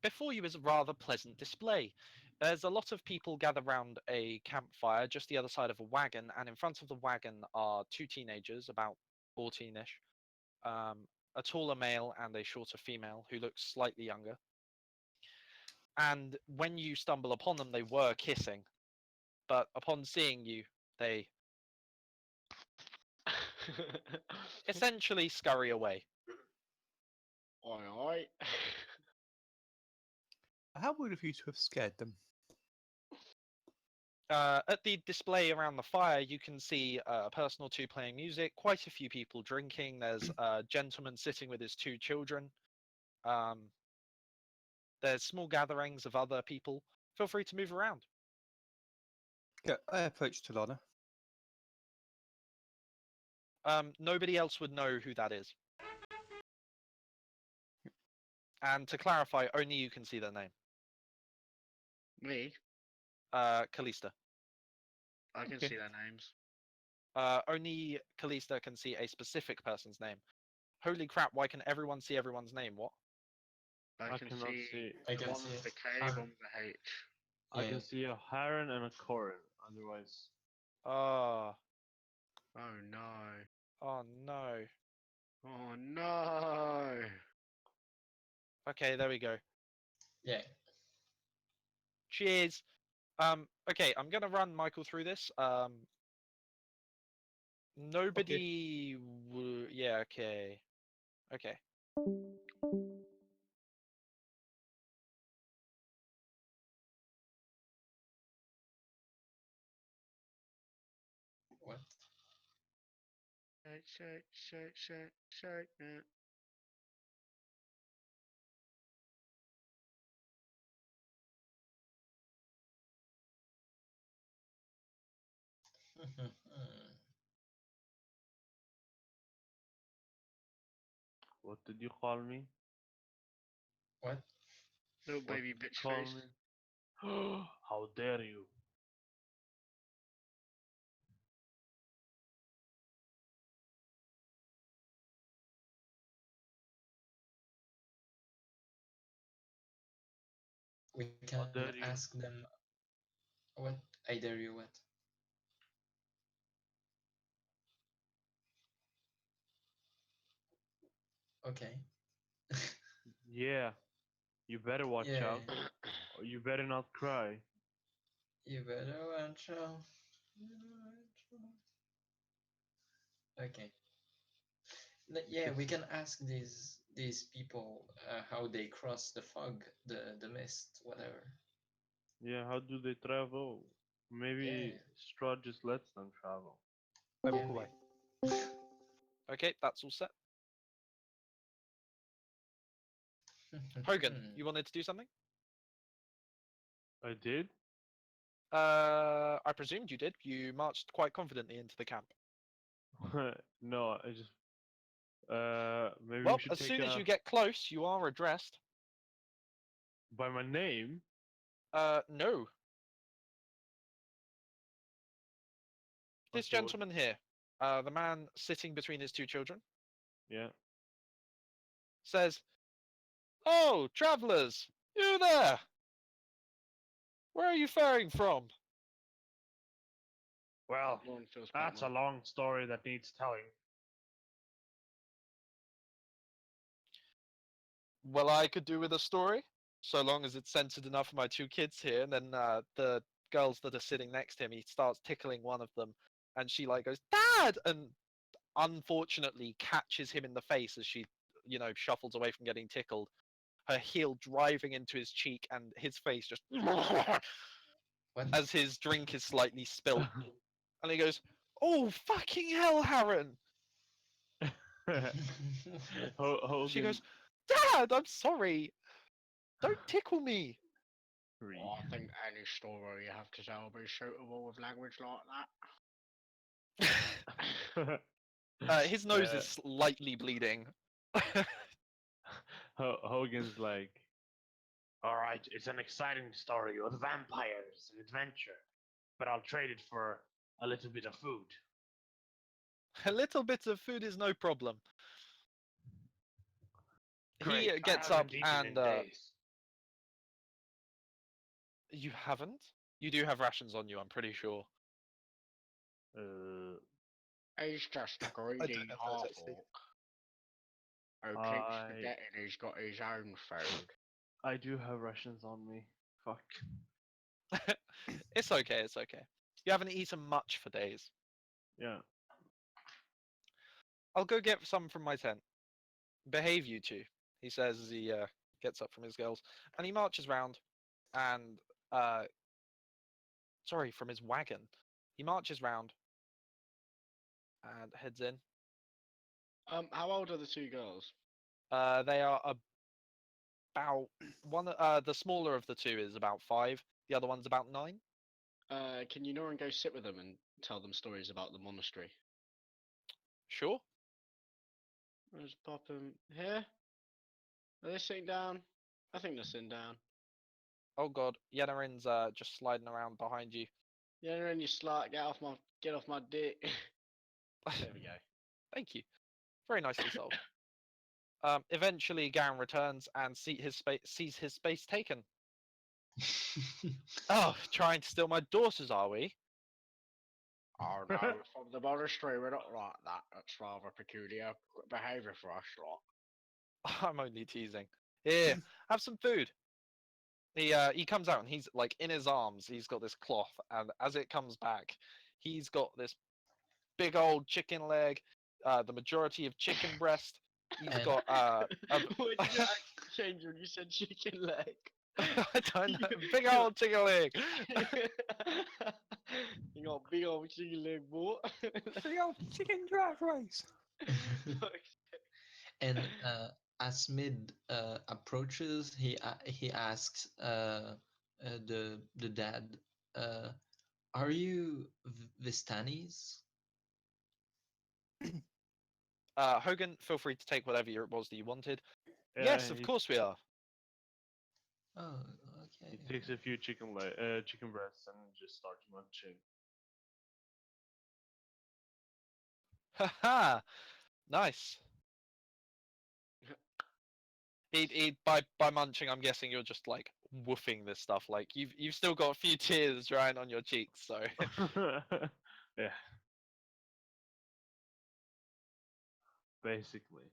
Before you is a rather pleasant display. There's a lot of people gathered around a campfire just the other side of a wagon, and in front of the wagon are 2 teenagers, about 14-ish, a taller male and a shorter female who looks slightly younger. And when you stumble upon them, they were kissing, but upon seeing you, they essentially scurry away. Oi. How would of you to have scared them? At the display around the fire, you can see a person or two playing music, quite a few people drinking. There's a gentleman sitting with his 2 children. There's small gatherings of other people. Feel free to move around. Yeah, I approached Talana. Nobody else would know who that is. And to clarify, only you can see their name. Me? Kalista. I can Okay. see their names. Only Kalista can see a specific person's name. Holy crap, why can everyone see everyone's name? What? I can cannot see. I the can one see with the it. K, one with the H. I Yeah. can see a Heron and a Corin. Otherwise, Oh Oh no. oh no. Oh no. Okay, there we go. Yeah. Cheers. Okay, I'm gonna run Michael through this. Nobody. Yeah. Okay. Okay. shake it. What did you call me? What? Little What baby did you bitch call face. me? How dare you? We How can dare you? ask them what I dare you what? Okay. Yeah, you better watch Yeah, out, or you better not cry. you better watch out. Okay. Yeah, we can ask these people how they cross the fog, the mist, whatever. Yeah, how do they travel? Maybe Yeah, Strahd just lets them travel. I yeah, walk away. maybe. Okay, that's all set. Hogan, you wanted to do something? I did? I presumed you did. You marched quite confidently into the camp. No, I just. Maybe we Well, should as take soon as a. you get close, you are addressed. By my name? No. This Okay, what? gentleman here, the man sitting between his two children, Yeah. says, "Oh, travellers, you there? Where are you faring from?" Well, No one feels quite that's a well. long story that needs telling. Well, I could do with a story, so long as it's centered enough for my two kids here. And then the girls that are sitting next to him, he starts tickling one of them, and she like goes, "Dad!" and unfortunately catches him in the face as she, shuffles away from getting tickled. Her heel driving into his cheek, and his face just What? as his drink is slightly spilt. And he goes, "Oh, fucking hell, Harren!" She Hogan. goes, "Dad, I'm sorry. Don't tickle me." Oh, I think any story you have to tell will be suitable with language like that. His nose is slightly bleeding. Hogan's like, alright, it's an exciting story with vampires and adventure, but I'll trade it for a little bit of food. A little bit of food is no problem. Great, He I gets up haven't eaten and in days. you haven't? You do have rations on you, I'm pretty sure. He's just a I greedy don't have half those actually. orc who keeps forgetting he's got his own food. I do have rations on me. Fuck. It's okay, it's okay. You haven't eaten much for days. Yeah. I'll go get some from my tent. Behave, you two, he says as he gets up from his girls. And he marches round and, from his wagon. He marches round and heads in. How old are the two girls? They are about the smaller of the two is about 5. The other one's about 9. Can you know and go sit with them and tell them stories about the monastery? Sure. Let's pop them here. Are they sitting down? I think they're sitting down. Oh god, Yennarin's just sliding around behind you. Yeah, and you slut, get off my dick. There we go. Thank you. Very nicely solved. Eventually, Garen returns and sees his space taken. Oh, trying to steal my daughters, are we? Oh no, from the monastery, we're not like that. That's rather peculiar behaviour for us lot. I'm only teasing. Here, have some food. He comes out and he's like in his arms. He's got this cloth, and as it comes back, he's got this big old chicken leg, the majority of chicken breast. He's And- got Why did you actually change when you said chicken leg? I don't know, big old chicken leg. You got big old chicken leg, boy. Big old chicken drag race. And as Mid approaches, he asks the dad, "Are you Vistanis?" Hogan, feel free to take whatever it was that you wanted. Yeah, Yes, of course we are. Oh, He okay. takes a few chicken chicken breasts and just starts munching. Haha, nice. By munching, I'm guessing you're just like woofing this stuff. Like you've still got a few tears drying on your cheeks, so Yeah. Basically.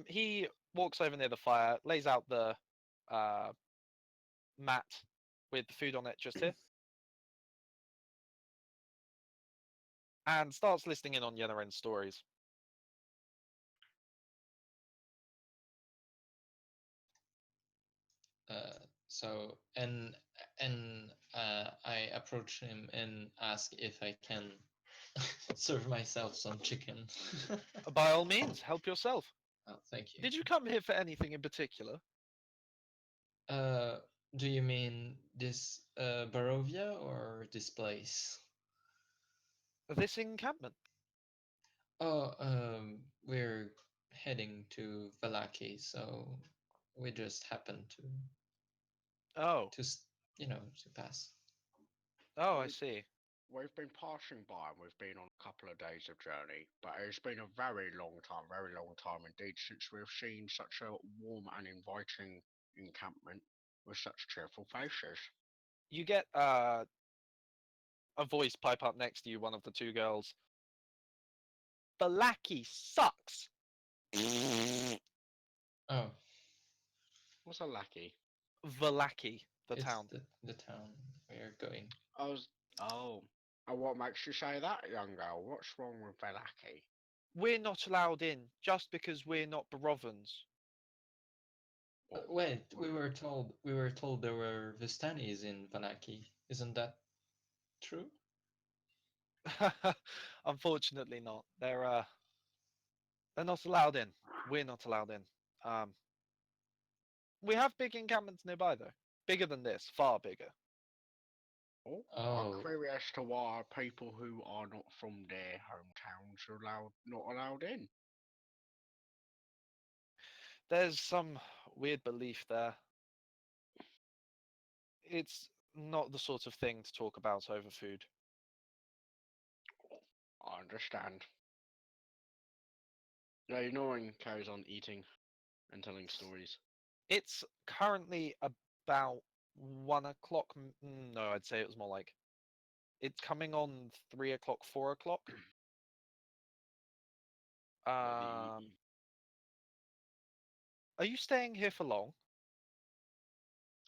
he walks over near the fire, lays out the mat with the food on it just here, and starts listening in on Yennaren's stories. So I approach him and ask if I can serve myself some chicken. By all means, help yourself. Oh, thank you. Did you come here for anything in particular? Uh, do you mean this Barovia or this place? This encampment. Oh, we're heading to Valaki, so we just happened Oh, to pass. oh, I see. We've been passing by and we've been on a couple of days of journey, but it's been a very long time indeed since we've seen such a warm and inviting encampment with such cheerful faces. You get a voice pipe up next to you, one of the two girls. Balaki sucks. Oh, What's a lackey? Valaki, the it's town. the town we're going. I was. Oh. And what makes you say that, young girl? What's wrong with Velaki? We're not allowed in just because we're not Barovans. Wait, we were told there were Vistanis in Valaki. Isn't that true? Unfortunately, not. They're not allowed in. We're not allowed in. We have big encampments nearby though. Bigger than this, far bigger. Oh, Oh. I'm curious as to why people who are not from their hometowns are not allowed in. There's some weird belief there. It's not the sort of thing to talk about over food. I understand. Yeah, Norin carries on eating and telling stories. It's currently about 1 o'clock. No, I'd say it was more like it's coming on 3 o'clock, 4 o'clock. Are you staying here for long?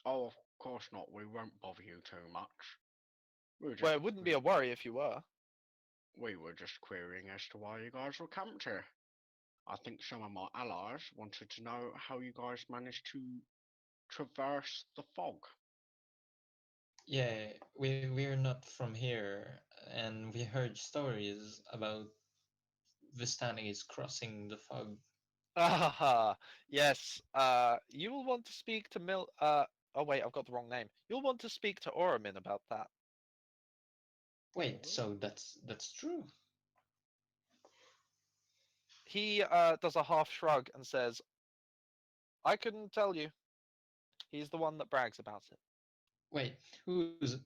Oh, of course not. We won't bother you too much. Well, it wouldn't be a worry if you were. We were just querying as to why you guys were camped here. I think some of my allies wanted to know how you guys managed to traverse the fog. Yeah, we're not from here, and we heard stories about Vistanis crossing the fog. Ah, yes. You will want to speak to Mil. Oh wait, I've got the wrong name. You'll want to speak to Oramin about that. Wait, so that's true? He does a half shrug and says, "I couldn't tell you. He's the one that brags about it." Wait, who's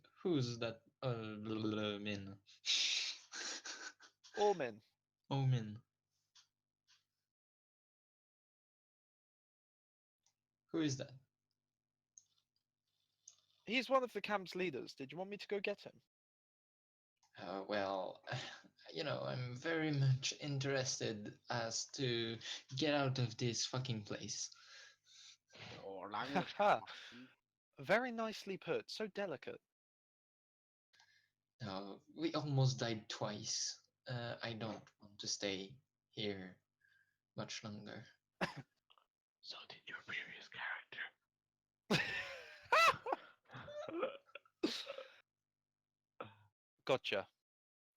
that? Min. Ormin. Omin. Who is that? He's one of the camp's leaders. Did you want me to go get him? Well, I'm very much interested as to get out of this fucking place. Or language. Haha. Very nicely put. So delicate. No, we almost died twice. I don't want to stay here much longer. So did your previous character. Gotcha.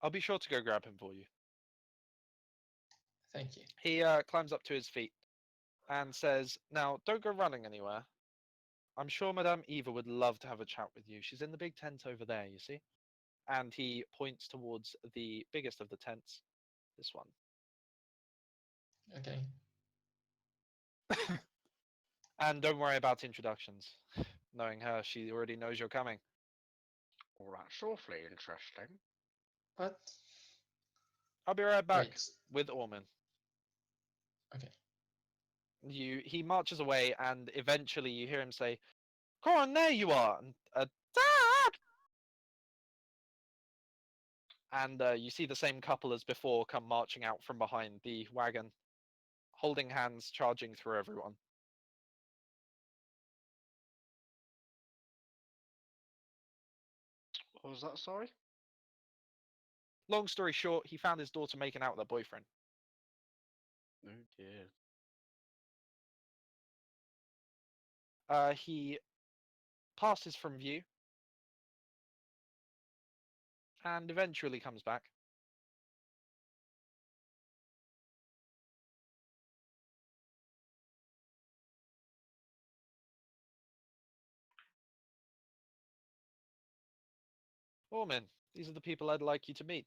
I'll be sure to go grab him for you. Thank you. He climbs up to his feet and says, "Now, don't go running anywhere. I'm sure Madame Eva would love to have a chat with you. She's in the big tent over there, you see?" And he points towards the biggest of the tents, this one. Okay. And don't worry about introductions. Knowing her, she already knows you're coming. Well, that's awfully interesting. But I'll be right back wait. with Orman. Okay. He marches away, and eventually you hear him say, "Corin, there you are!" And Dad! And you see the same couple as before come marching out from behind the wagon, holding hands, charging through everyone. What was that, sorry? Long story short, he found his daughter making out with her boyfriend. Oh dear. He passes from view and eventually comes back. Orman, these are the people I'd like you to meet.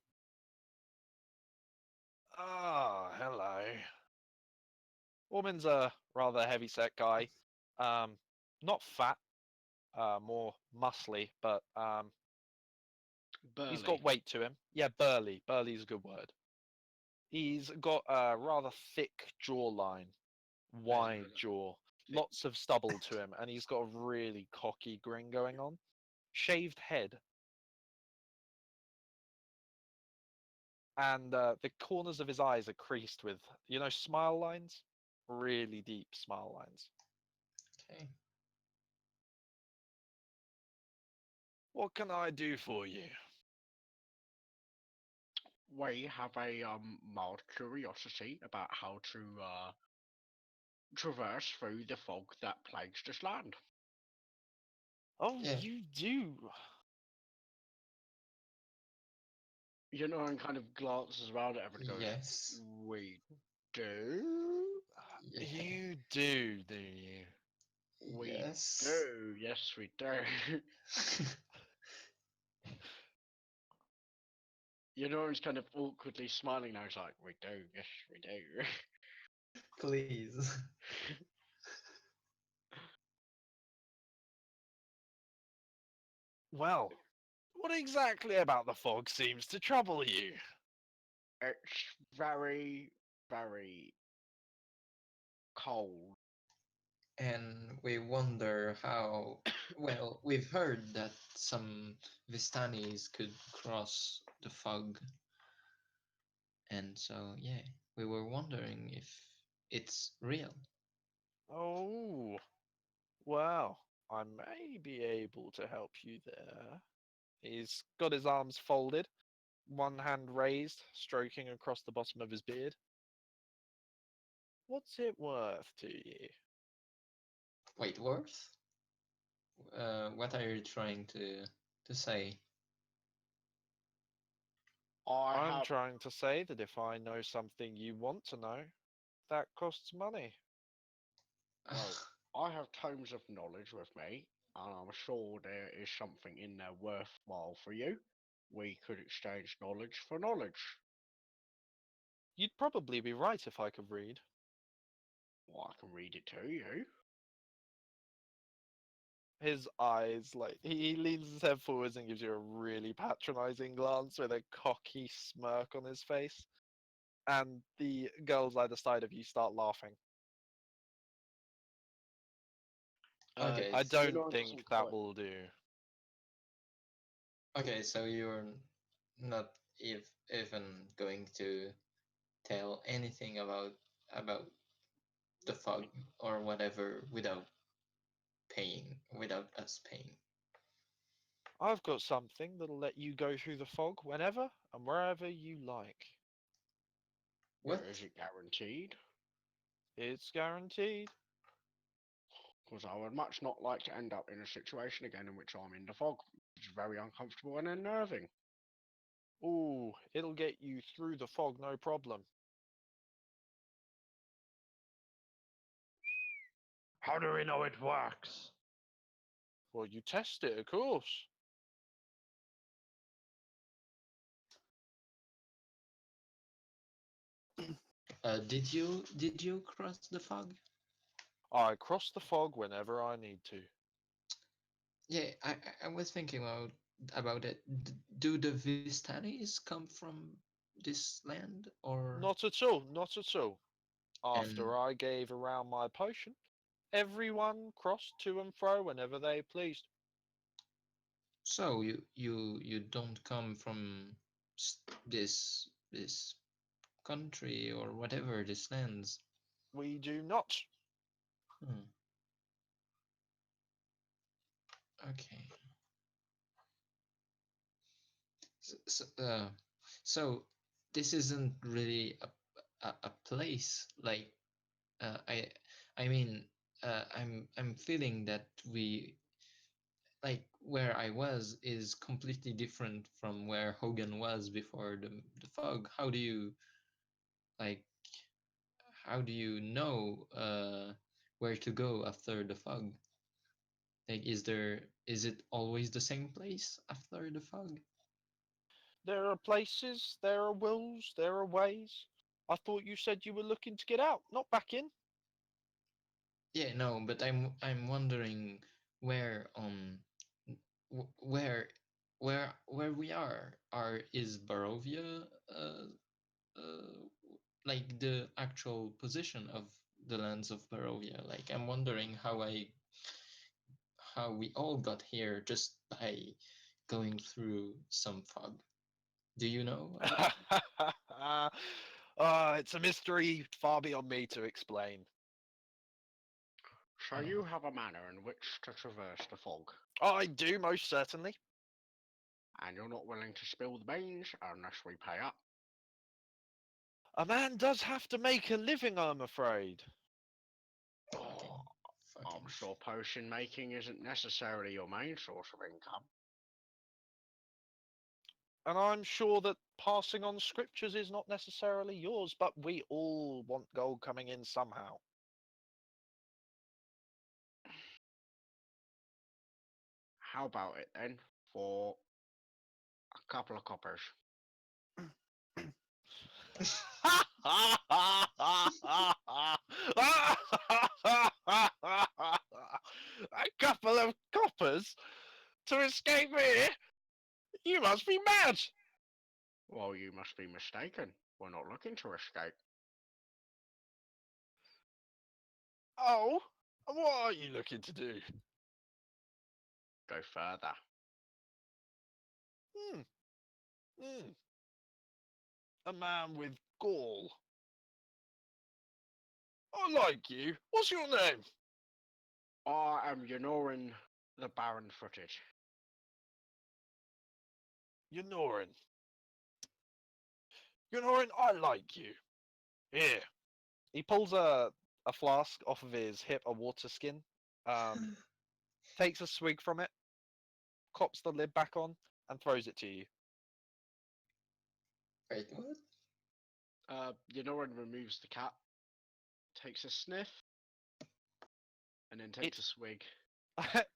Ah, hello. Orman's a rather heavy-set guy. Not fat, more muscly, but he's Burly. got weight to him. Yeah, burly. Burly's a good word. He's got a rather thick jawline, wide jaw, lots of stubble to him, and he's got a really cocky grin going on. Shaved head. And the corners of his eyes are creased with, smile lines? Really deep smile lines. Okay. What can I do for you? We have a mild curiosity about how to traverse through the fog that plagues this land. Oh, Yeah. you do. And kind of glances around at everyone and goes, Yes. "We do? Yeah. You do you? We Yes. do. Yes, we do." He's kind of awkwardly smiling now. He's like, "We do. Yes, we do." Please. Well, what exactly about the fog seems to trouble you? It's very, very cold. And we wonder how. Well, we've heard that some Vistanis could cross the fog. And so, yeah, we were wondering if it's real. Oh, well, I may be able to help you there. He's got his arms folded, one hand raised, stroking across the bottom of his beard. What's it worth to you? Wait, worth? What are you trying to say? I I'm have trying to say that if I know something you want to know, that costs money. Well, I have tomes of knowledge with me, and I'm sure there is something in there worthwhile for you. We could exchange knowledge for knowledge. You'd probably be right if I could read. Well, I can read it to you. His eyes, like, he leans his head forwards and gives you a really patronizing glance with a cocky smirk on his face. And the girls either side of you start laughing. Okay, I don't Leonora think doesn't that quite- will do. okay, so you're not even going to tell anything about the fog or whatever without us paying. I've got something that'll let you go through the fog whenever and wherever you like. What? Is it guaranteed? It's guaranteed. Because I would much not like to end up in a situation again in which I'm in the fog, which is very uncomfortable and unnerving. Ooh, it'll get you through the fog, no problem. How do we know it works? Well, you test it, of course. Did you cross the fog? I cross the fog whenever I need to. Yeah, I was thinking about it. Do the Vistanis come from this land, or Not at all, not at all. and After I gave around my potion, everyone crossed to and fro whenever they pleased. so you don't come from this country or whatever this lands? We do not. Hmm. Okay. So, so this isn't really a place like I mean I'm feeling that we like where I was is completely different from where Hogan was before the fog. Like how do you know where to go after the fog? Like is it always the same place after the fog? There are places, there are wills, there are ways. I thought you said you were looking to get out, not back in. Yeah, no, but I'm wondering where where where we are is Barovia uh like the actual position of the lands of Barovia. Like I'm wondering how we all got here just by going through some fog. Do you know? It's a mystery far beyond me to explain. So you have a manner in which to traverse the fog, I do, most certainly. and you're not willing to spill the beans unless we pay up. A man does have to make a living, I'm afraid. Fucking I'm fucking sure potion making isn't necessarily your main source of income. And I'm sure that passing on scriptures is not necessarily yours, but we all want gold coming in somehow. How about it then for a couple of coppers? A couple of coppers to escape here? You must be mad! Well, you must be mistaken. We're not looking to escape. Oh, and what are you looking to do? Go further. Hmm. Hmm. A man with gall. I like you. What's your name? I am Yonorin the Baron Footed. Yonorin. Yonorin, I like you. Here. He pulls a flask off of his hip, a water skin, takes a swig from it, cops the lid back on, and throws it to you. Wait, what? Yonorin removes the cap, takes a sniff, and then takes a swig.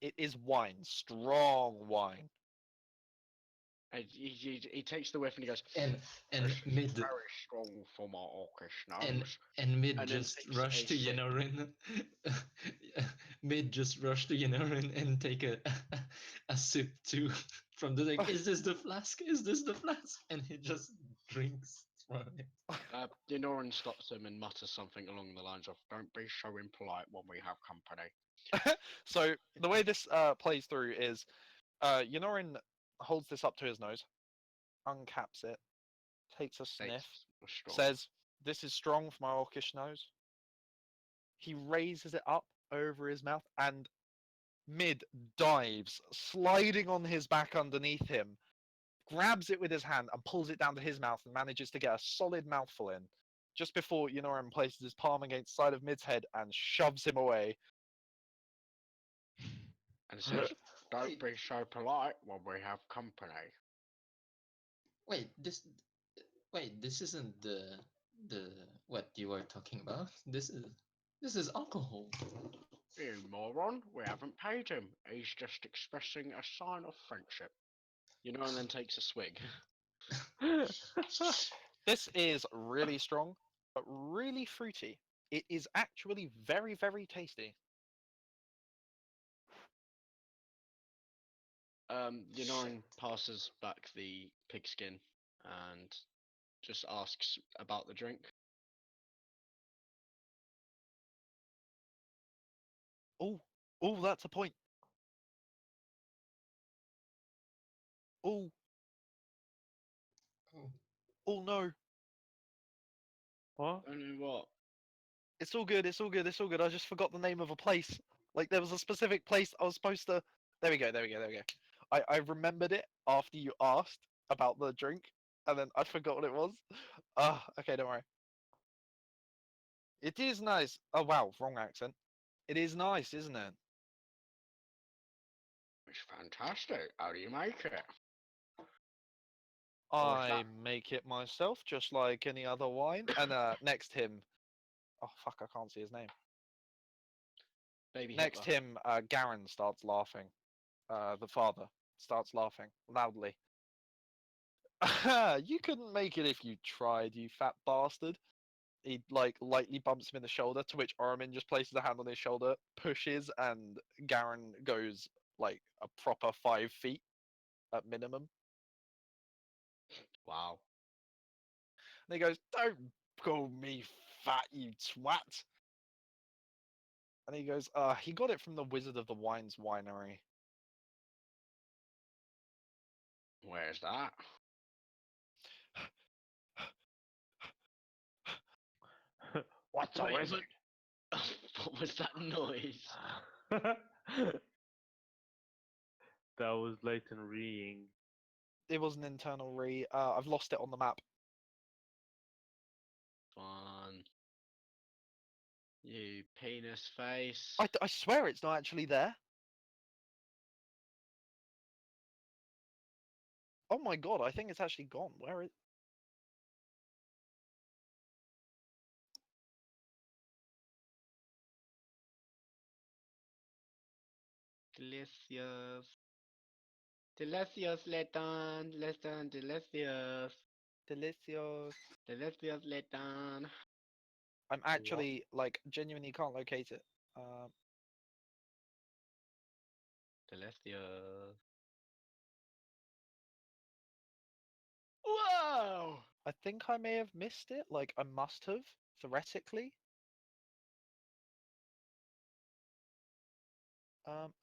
It is wine, strong wine. And he takes the whiff and he goes, And "This is mid very strong for my orcish and nose." and mid And then just takes rush a to sip. Yenorin. Mid just rush to Yenorin and take a sip too from the thing. Is this the flask? Is this the flask? And he just drinks from it. Yonorin stops him and mutters something along the lines of, "Don't be so impolite when we have company." So the way this plays through is Yonorin holds this up to his nose, uncaps it, takes a sniff, Strong. says, "This is strong for my orcish nose." He raises it up over his mouth and Mid dives, sliding on his back underneath him, grabs it with his hand and pulls it down to his mouth and manages to get a solid mouthful in. Just before Yonoran places his palm against the side of Mid's head and shoves him away. And says, "Don't be so polite when we have company." Wait, this isn't the what you were talking about. This is alcohol. You moron, we haven't paid him. He's just expressing a sign of friendship. You know, and then takes a swig. This is really strong, but really fruity. It is actually very, very tasty. Yonorin passes back the pigskin and just asks about the drink. Oh, oh, that's a point. Oh, Oh, oh no. What? I know what. It's all good, it's all good, it's all good. I just forgot the name of a place. Like, there was a specific place I was supposed to. There we go, there we go, there we go. I remembered it after you asked about the drink, and then I forgot what it was. Ah, okay, don't worry. It is nice. Oh, wow, wrong accent. It is nice, isn't it? It's fantastic. How do you make it? Or is I that make it myself, just like any other wine. And next him. Oh, fuck, I can't see his name. Baby Next Hitler? him, Garen starts laughing. The father starts laughing loudly. You couldn't make it if you tried, you fat bastard. He like lightly bumps him in the shoulder, to which Armin just places a hand on his shoulder, pushes, and Garen goes like a proper 5 feet at minimum. Wow. And he goes, "Don't call me fat, you twat." And he goes, he got it from the Wizard of the Wines winery. Where's that? What's a Wait, wizard? what was that noise? That was Leighton reeing. It was an internal I've lost it on the map. Fun. You penis face. I swear it's not actually there. Oh my god, I think it's actually gone. Where is? Delicious. Delicious, Leighton. Leighton, delicious. Delicious. Delicious, Leighton. I'm actually like genuinely can't locate it. Delicious. Whoa! I think I may have missed it. Like I must have theoretically.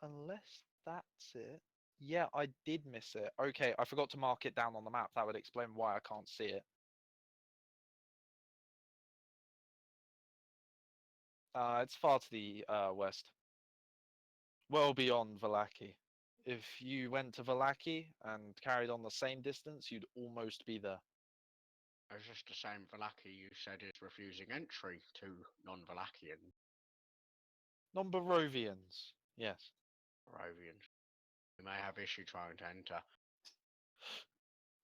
Unless that's it. Yeah, I did miss it. Okay, I forgot to mark it down on the map. That would explain why I can't see it. It's far to the west. Well beyond Valaki. If you went to Valaki and carried on the same distance, you'd almost be there. It's just the same Valaki you said is refusing entry to non-Valakian Non-Barovians. Yes. Moravians. We may have issue trying to enter.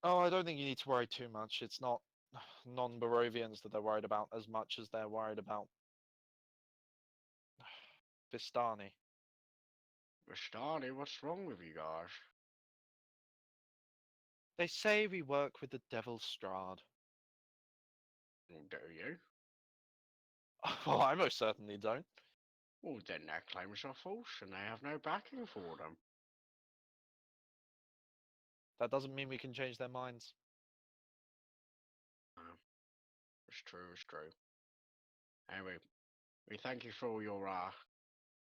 Oh, I don't think you need to worry too much. It's not non-Barovians that they're worried about as much as they're worried about Vistani. Vistani, what's wrong with you guys? They say we work with the Devil's Strahd. Do you? Well, I most certainly don't. Well, then their claims are false and they have no backing for them. That doesn't mean we can change their minds. It's true, it's true. Anyway, we thank you for all your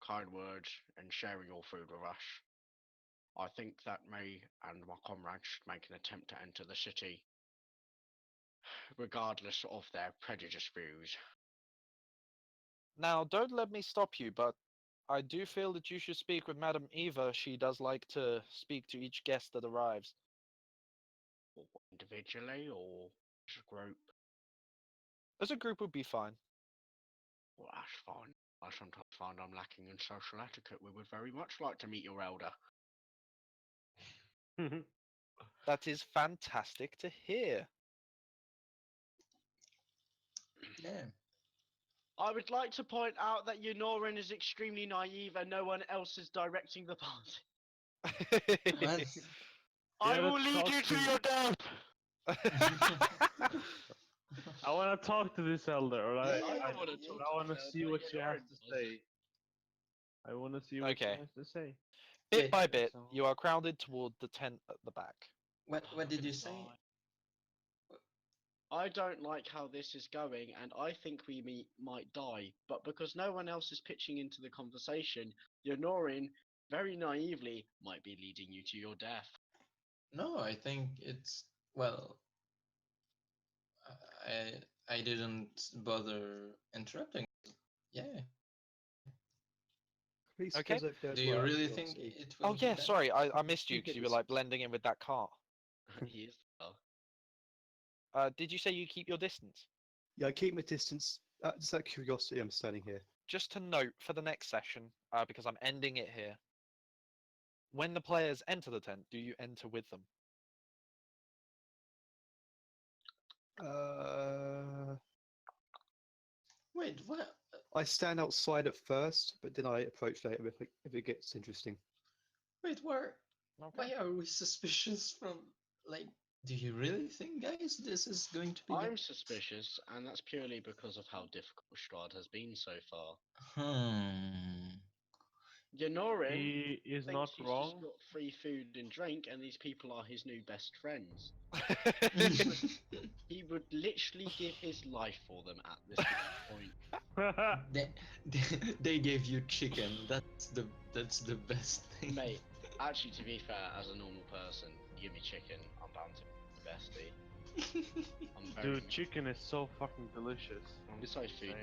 kind words and sharing your food with us. I think that me and my comrades should make an attempt to enter the city, regardless of their prejudiced views. Now, don't let me stop you, but I do feel that you should speak with Madame Eva. She does like to speak to each guest that arrives. Or individually or as a group. As a group would be fine. Well, that's fine. I sometimes find I'm lacking in social etiquette. We would very much like to meet your elder. That is fantastic to hear. Yeah. I would like to point out that Yonorin is extremely naive and no one else is directing the party. What? I will let's lead talk you to to- your death! I want to talk to this elder. Or Yeah, I don't want to talk I want to to see what she has to say. I want to see what she Okay. has to say. Bit Wait, by bit, so- you are crowded toward the tent at the back. what did you say? I don't like how this is going, and I think we might die. But because no one else is pitching into the conversation, Yonorin, very naively, might be leading you to your death. No, I think it's well. I didn't bother interrupting. Yeah. Please Okay. goes over there as Do you well, out of really think curiosity. it will Oh be yeah, bad? sorry, I missed you You because get you were this. like blending in with that car. He is well. Did you say you keep your distance? Yeah, I keep my distance. Just out of curiosity, I'm standing here. Just to note for the next session, because I'm ending it here. When the players enter the tent, do you enter with them? Wait, what? I stand outside at first, but then I approach later if it gets interesting. Wait, Okay. why are we suspicious from? Like, do you really think, guys, this is going to be good? I'm suspicious, and that's purely because of how difficult Strahd has been so far. Yonorin He is thinks not he's wrong. just got free food and drink, and these people are his new best friends. He would literally give his life for them at this point. They gave you chicken. That's the best thing. Mate, actually, to be fair, as a normal person, you give me chicken, I'm bound to be bestie. I'm very Dude, chicken is so fucking delicious. I'm I'm so food saying.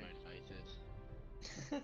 motivated.